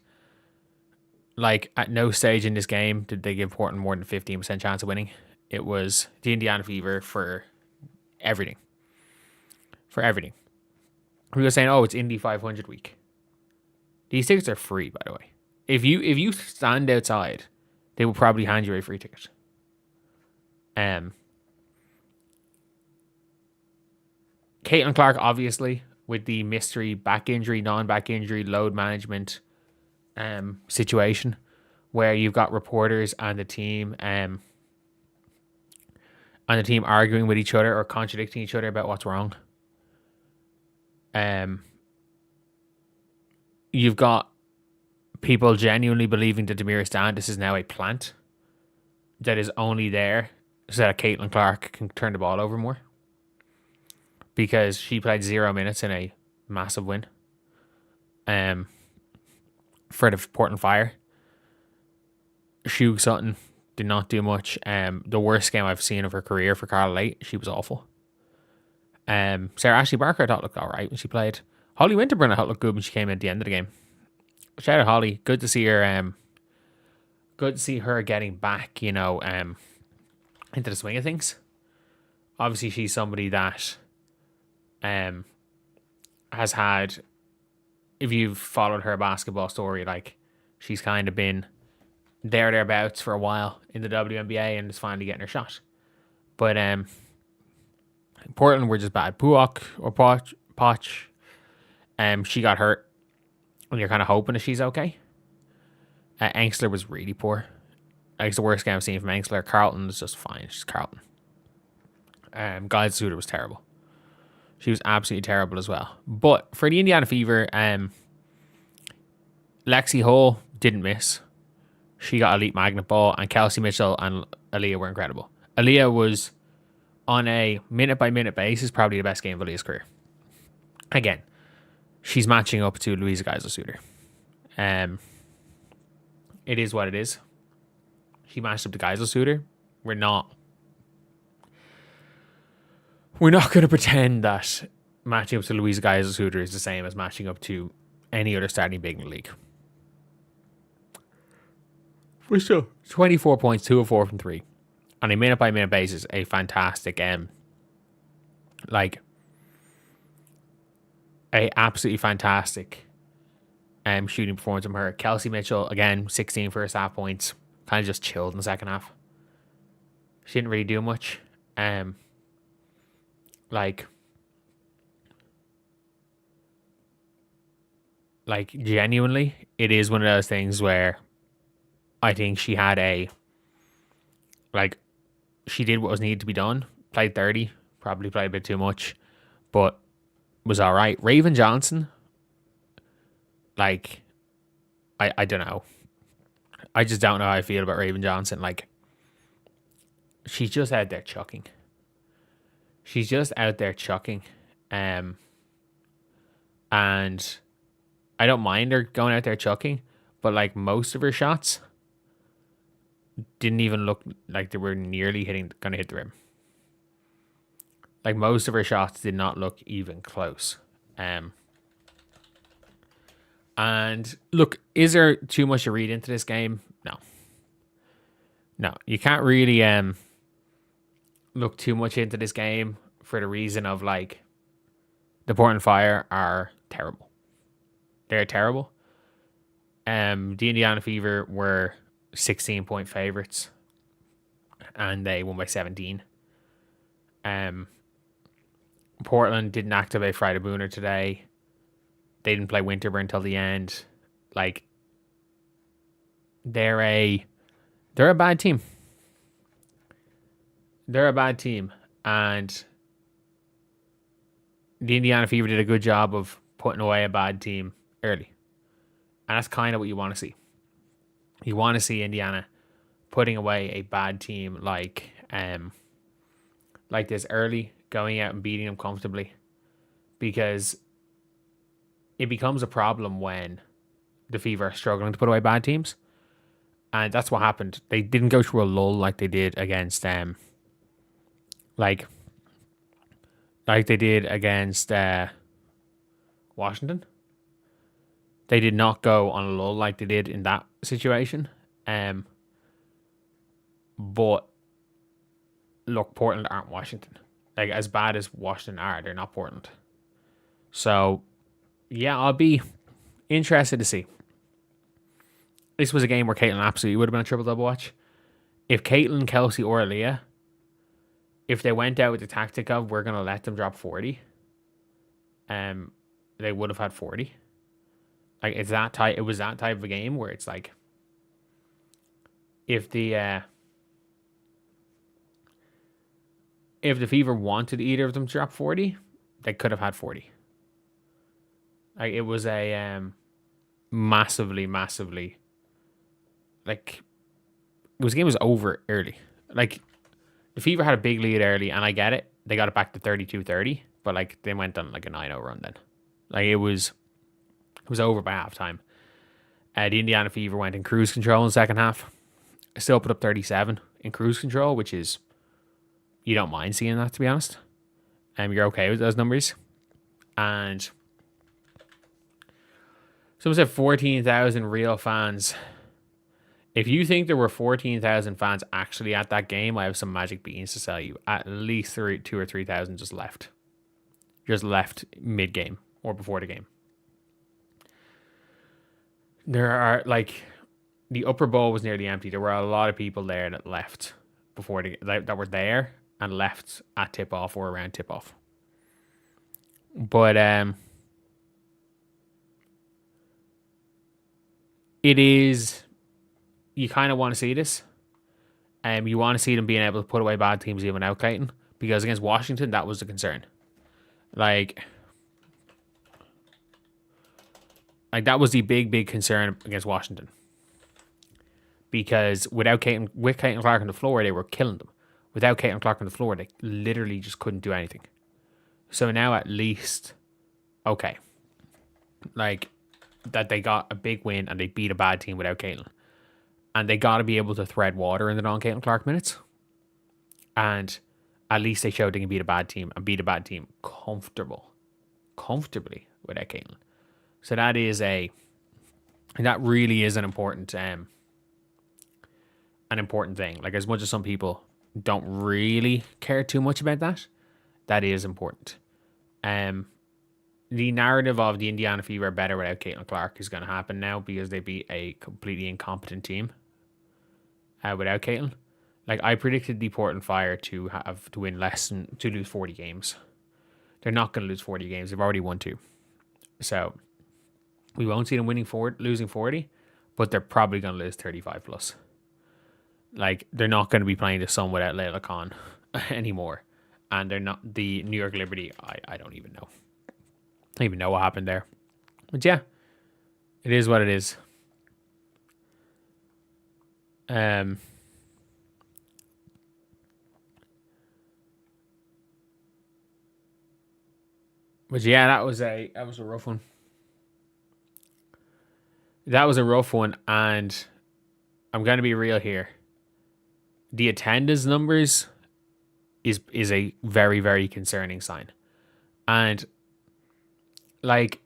like at no stage in this game did they give Portland more than 15% chance of winning. It was the Indiana Fever for everything. For everything. We were saying, oh, it's Indy 500 week. These tickets are free, by the way. If you stand outside, they will probably hand you a free ticket. Caitlin Clark, obviously, with the mystery back injury, non-back injury, load management situation, where you've got reporters and the team arguing with each other or contradicting each other about what's wrong. You've got people genuinely believing that Damiris Standis is now a plant that is only there so that Caitlin Clark can turn the ball over more, because she played 0 minutes in a massive win for the Portland Fire. Shug Sutton did not do much. The worst game I've seen of her career for Carla Late. She was awful. Sarah Ashley Barker I thought looked alright when she played. Holly Winterburn I thought looked good when she came in at the end of the game. Shout out Holly. Good to see her. Good to see her getting back, into the swing of things. Obviously, she's somebody that has had, if you've followed her basketball story, like she's kind of been thereabouts for a while in the WNBA and is finally getting her shot. But Portland were just bad. Puok or Poch, she got hurt, and you're kind of hoping that she's okay. Angstler was really poor. It's the worst game I've seen from Angstler. Carlton is just fine. She's Carlton. Guide Suter was terrible. She was absolutely terrible as well. But for the Indiana Fever, Lexi Hull didn't miss. She got elite magnet ball, and Kelsey Mitchell and Aaliyah were incredible. Aaliyah was, on a minute-by-minute basis, probably the best game of Aaliyah's career. Again, she's matching up to Louisa Geisel-Suter. It is what it is. She matched up to Geisel-Suter. We're not going to pretend that matching up to Louisa Geisel-Suter is the same as matching up to any other starting big in the league. For sure. 24 points, 2 of 4 from 3. On a minute-by-minute basis, a fantastic, a absolutely fantastic shooting performance from her. Kelsey Mitchell, again, 16 first half points. Kind of just chilled in the second half. She didn't really do much. Genuinely, it is one of those things where I think she had she did what was needed to be done. Played 30, probably played a bit too much, but was all right. Raven Johnson, I don't know. I just don't know how I feel about Raven Johnson. She's just out there chucking. And I don't mind her going out there chucking, but most of her shots didn't even look like they were nearly going to hit the rim. Most of her shots did not look even close. And look, is there too much to read into this game? No, you can't really look too much into this game for the reason of the Portland Fire are terrible. They're terrible. The Indiana Fever were 16-point favorites, and they won by 17. Portland didn't activate Friday Booner today. They didn't play Winterburn until the end. They're a bad team. They're a bad team, and the Indiana Fever did a good job of putting away a bad team early. And that's kind of what you want to see. You want to see Indiana putting away a bad team like this early, going out and beating them comfortably, because it becomes a problem when the Fever are struggling to put away bad teams. And that's what happened. They didn't go through a lull like they did against like they did against Washington. They did not go on a lull like they did in that situation. But look, Portland aren't Washington. Like, as bad as Washington are, they're not Portland. So, yeah, I'll be interested to see. This was a game where Caitlin absolutely would have been a triple-double watch. If Caitlin, Kelsey, or Leah, if they went out with the tactic of we're going to let them drop 40, they would have had 40. Like, it's that type. It was that type of a game where it's like, if the Fever wanted either of them to drop 40, they could have had 40. Like, it was a massively, like, this game was over early. Like, the Fever had a big lead early, and I get it. They got it back to 32-30, but like, they went on like a 9-0 run then. Like, it was over by halftime. The Indiana Fever went in cruise control in the second half. Still put up 37 in cruise control, which is, you don't mind seeing that, to be honest. You're okay with those numbers. And someone said 14,000 real fans. If you think there were 14,000 fans actually at that game, I have some magic beans to sell you. At least 2,000 or 3,000 just left. Just left mid-game or before the game. There are, like, the upper bowl was nearly empty. There were a lot of people there that left before that were there and left at tip-off or around tip-off. But it is, you kind of want to see this. You want to see them being able to put away bad teams even without Clayton, because against Washington, that was the concern. Like that was the big concern against Washington. Because with Caitlin Clark on the floor, they were killing them. Without Caitlin Clark on the floor, they literally just couldn't do anything. So now at least, okay, like, that they got a big win and they beat a bad team without Caitlin. And they got to be able to thread water in the non-Caitlin Clark minutes. And at least they showed they can beat a bad team and beat a bad team comfortably without Caitlin. So that really is an important thing. Like, as much as some people don't really care too much about that, that is important. The narrative of the Indiana Fever are better without Caitlin Clark is going to happen now because they beat a completely incompetent team without Caitlin. Like, I predicted the Portland Fire to lose 40 games. They're not going to lose 40 games. They've already won 2. So we won't see them losing 40, but they're probably going to lose 35 plus. Like, they're not going to be playing the Sun without Layla Khan anymore. And they're not the New York Liberty. I don't even know. I don't even know what happened there. But yeah, it is what it is. But yeah, that was a rough one. That was a rough one, and I'm going to be real here. The attendance numbers is a very, very concerning sign. And, like,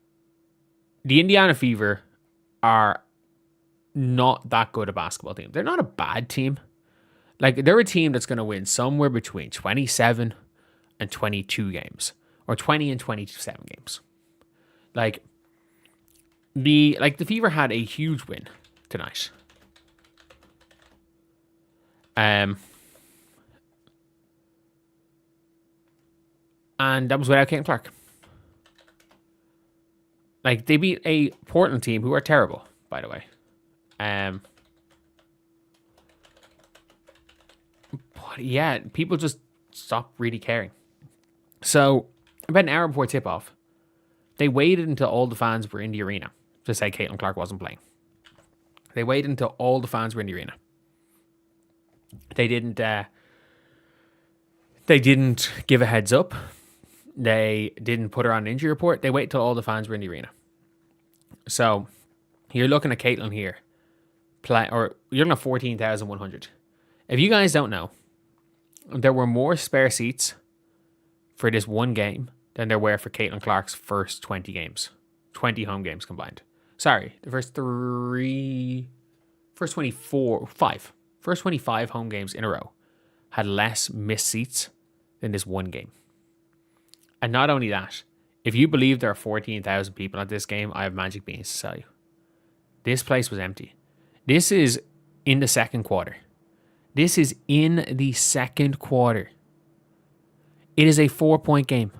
the Indiana Fever are not that good a basketball team. They're not a bad team. Like, they're a team that's going to win somewhere between 27 and 22 games. Or 20 and 27 games. Like, the Fever had a huge win tonight. And that was without Caitlin Clark. Like, they beat a Portland team who are terrible, by the way. But yeah, people just stop really caring. So, about an hour before tip-off, they waited until all the fans were in the arena to say Caitlin Clark wasn't playing. They waited until all the fans were in the arena. They didn't give a heads up. They didn't put her on an injury report. They waited till all the fans were in the arena. So, you're looking at Caitlin here. You're looking at 14,100. If you guys don't know, there were more spare seats for this one game than there were for Caitlin Clark's first 20 games. 20 home games combined. Sorry, the first 25 home games in a row had less missed seats than this one game. And not only that, if you believe there are 14,000 people at this game, I have magic beans to tell you. This place was empty. This is in the second quarter. It is a 4-point game.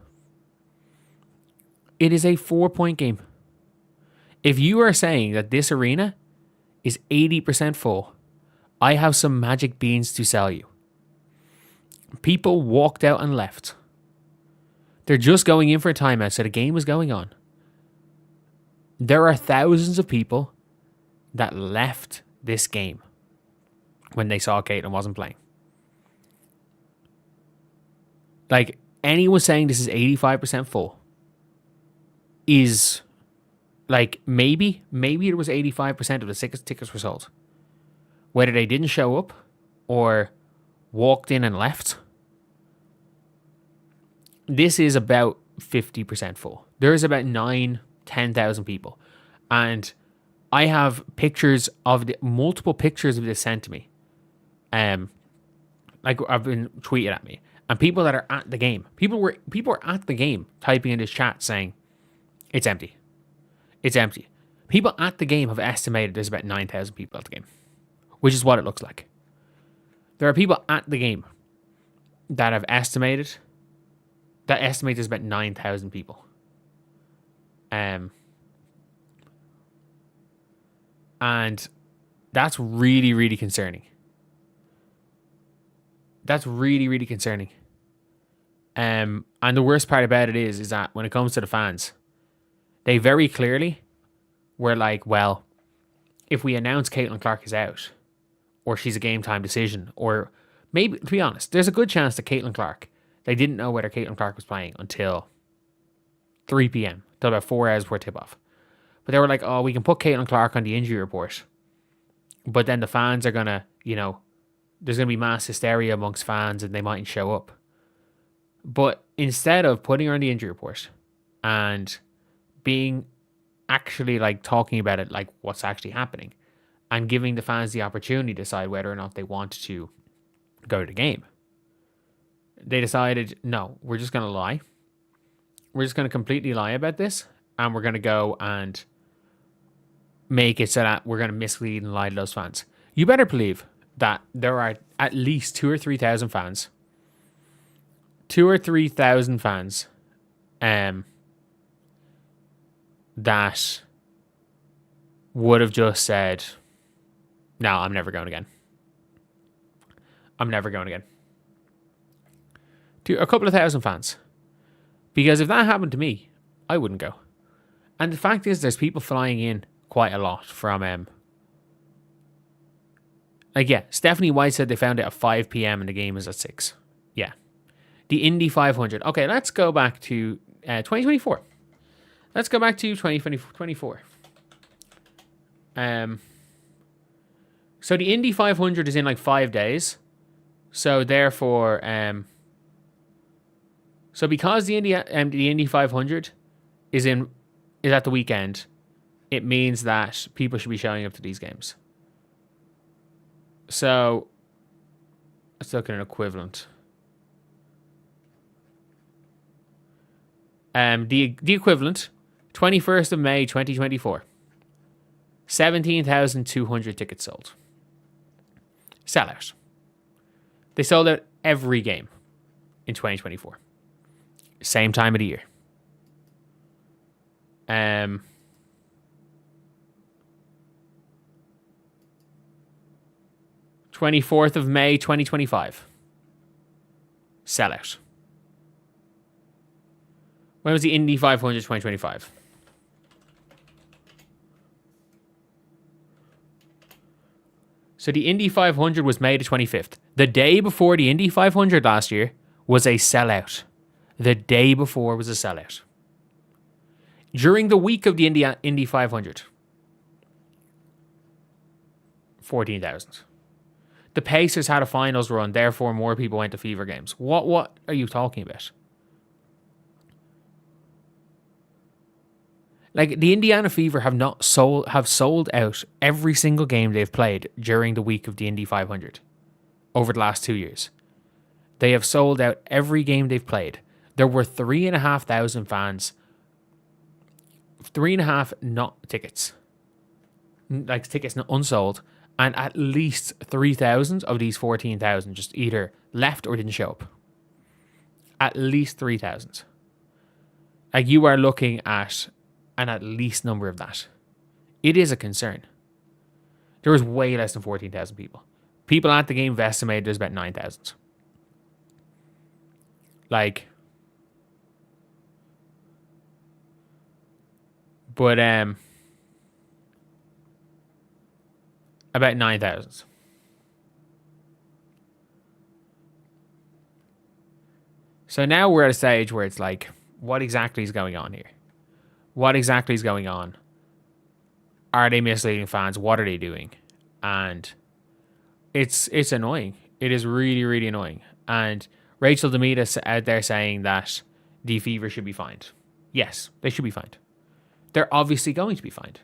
If you are saying that this arena is 80% full, I have some magic beans to sell you. People walked out and left. They're just going in for a timeout, so the game was going on. There are thousands of people that left this game when they saw Caitlin wasn't playing. Like, anyone saying this is 85% full is, like, maybe it was 85% of the tickets were sold. Whether they didn't show up or walked in and left, this is about 50% full. There's about 10,000 people. And I have multiple pictures of this sent to me. Like, I've been tweeted at me. And people that are at the game, people were at the game typing in this chat saying, it's empty. It's empty. People at the game have estimated there's about 9,000 people at the game, which is what it looks like. There are people at the game that have estimated there's about 9,000 people. And that's really, really concerning. That's really, really concerning. And the worst part about it is that when it comes to the fans, they very clearly were like, well, if we announce Caitlin Clark is out, or she's a game time decision, or maybe, to be honest, there's a good chance that Caitlin Clark, they didn't know whether Caitlin Clark was playing until 3 p.m., till about 4 hours before tip-off. But they were like, oh, we can put Caitlin Clark on the injury report. But then the fans are going to, there's going to be mass hysteria amongst fans and they mightn't show up. But instead of putting her on the injury report and being actually like talking about it, like what's actually happening, and giving the fans the opportunity to decide whether or not they want to go to the game, they decided, no, we're just going to lie. We're just going to completely lie about this, and we're going to go and make it so that we're going to mislead and lie to those fans. You better believe that there are at least 2,000 or 3,000 fans. 2,000 or 3,000 fans that would have just said, no, I'm never going again. I'm never going again. To a couple of thousand fans. Because if that happened to me, I wouldn't go. And the fact is, there's people flying in quite a lot from... Stephanie White said they found it at 5 p.m. and the game is at 6. Yeah. The Indy 500. Okay, let's go back to 2024. Let's go back to 2024. So the Indy 500 is in like 5 days. So therefore... So because the Indy 500 is at the weekend, it means that people should be showing up to these games. So let's look at an equivalent. The equivalent, 21st of May 2024. 17,200 tickets sold. Sellout. They sold out every game in 2024. Same time of the year. 24th of May 2025. Sellout. When was the Indy 500 2025? So the Indy 500 was May the 25th. The day before the Indy 500 last year was a sellout. The day before was a sellout. During the week of the Indy 500, 14,000. The Pacers had a finals run, therefore more people went to Fever games. What are you talking about? Like the Indiana Fever have sold out every single game they've played during the week of the Indy 500 over the last 2 years. They have sold out every game they've played. There were 3,500 fans, 3.5 not tickets, like tickets not unsold, and at least 3,000 of these 14,000 just either left or didn't show up. At least 3,000. Like you are looking at an at least number of that. It is a concern. There was way less than 14,000 people. People at the game have estimated there's about 9,000. Like, but about 9,000. So now we're at a stage where it's like, what exactly is going on here? What exactly is going on? Are they misleading fans? What are they doing? And it's annoying. It is really, really annoying. And Rachel Demeda's out there saying that the Fever should be fined. Yes, they should be fined. They're obviously going to be fined.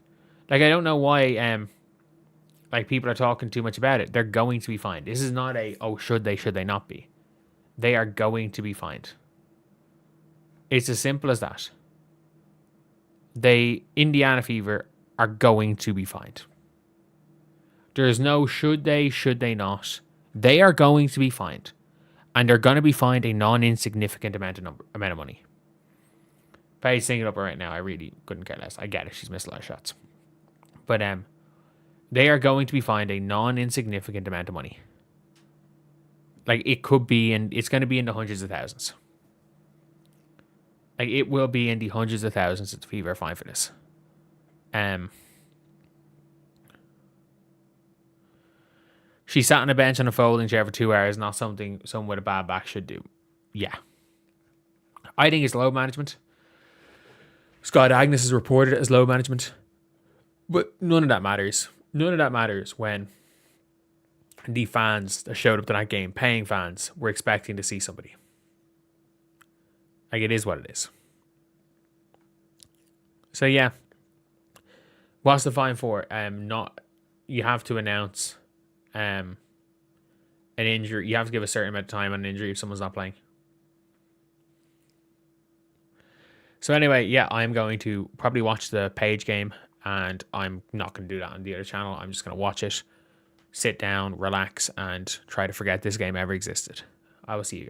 Like, I don't know why like people are talking too much about it. They're going to be fined. This is not a, oh, should they not be? They are going to be fined. It's as simple as that. Indiana Fever are going to be fined. There's no should they not. They are going to be fined. And they're going to be fined a non-insignificant amount of money. Paige singing it up right now. I really couldn't care less. I get it. She's missed a lot of shots. But they are going to be fined a non-insignificant amount of money. Like it could be, and it's going to be in the hundreds of thousands. Like it will be in the hundreds of thousands if the Fever are fined for this. She sat on a bench on a folding chair for 2 hours, not something someone with a bad back should do. Yeah. I think it's load management. Scott Agnes is reported as load management. But none of that matters. None of that matters when the fans that showed up to that game, paying fans, were expecting to see somebody. Like, it is what it is. So, yeah. What's the fine for? You have to announce an injury. You have to give a certain amount of time on an injury if someone's not playing. So anyway, yeah, I'm going to probably watch the Paige game, and I'm not going to do that on the other channel. I'm just going to watch it, sit down, relax, and try to forget this game ever existed. I will see you guys.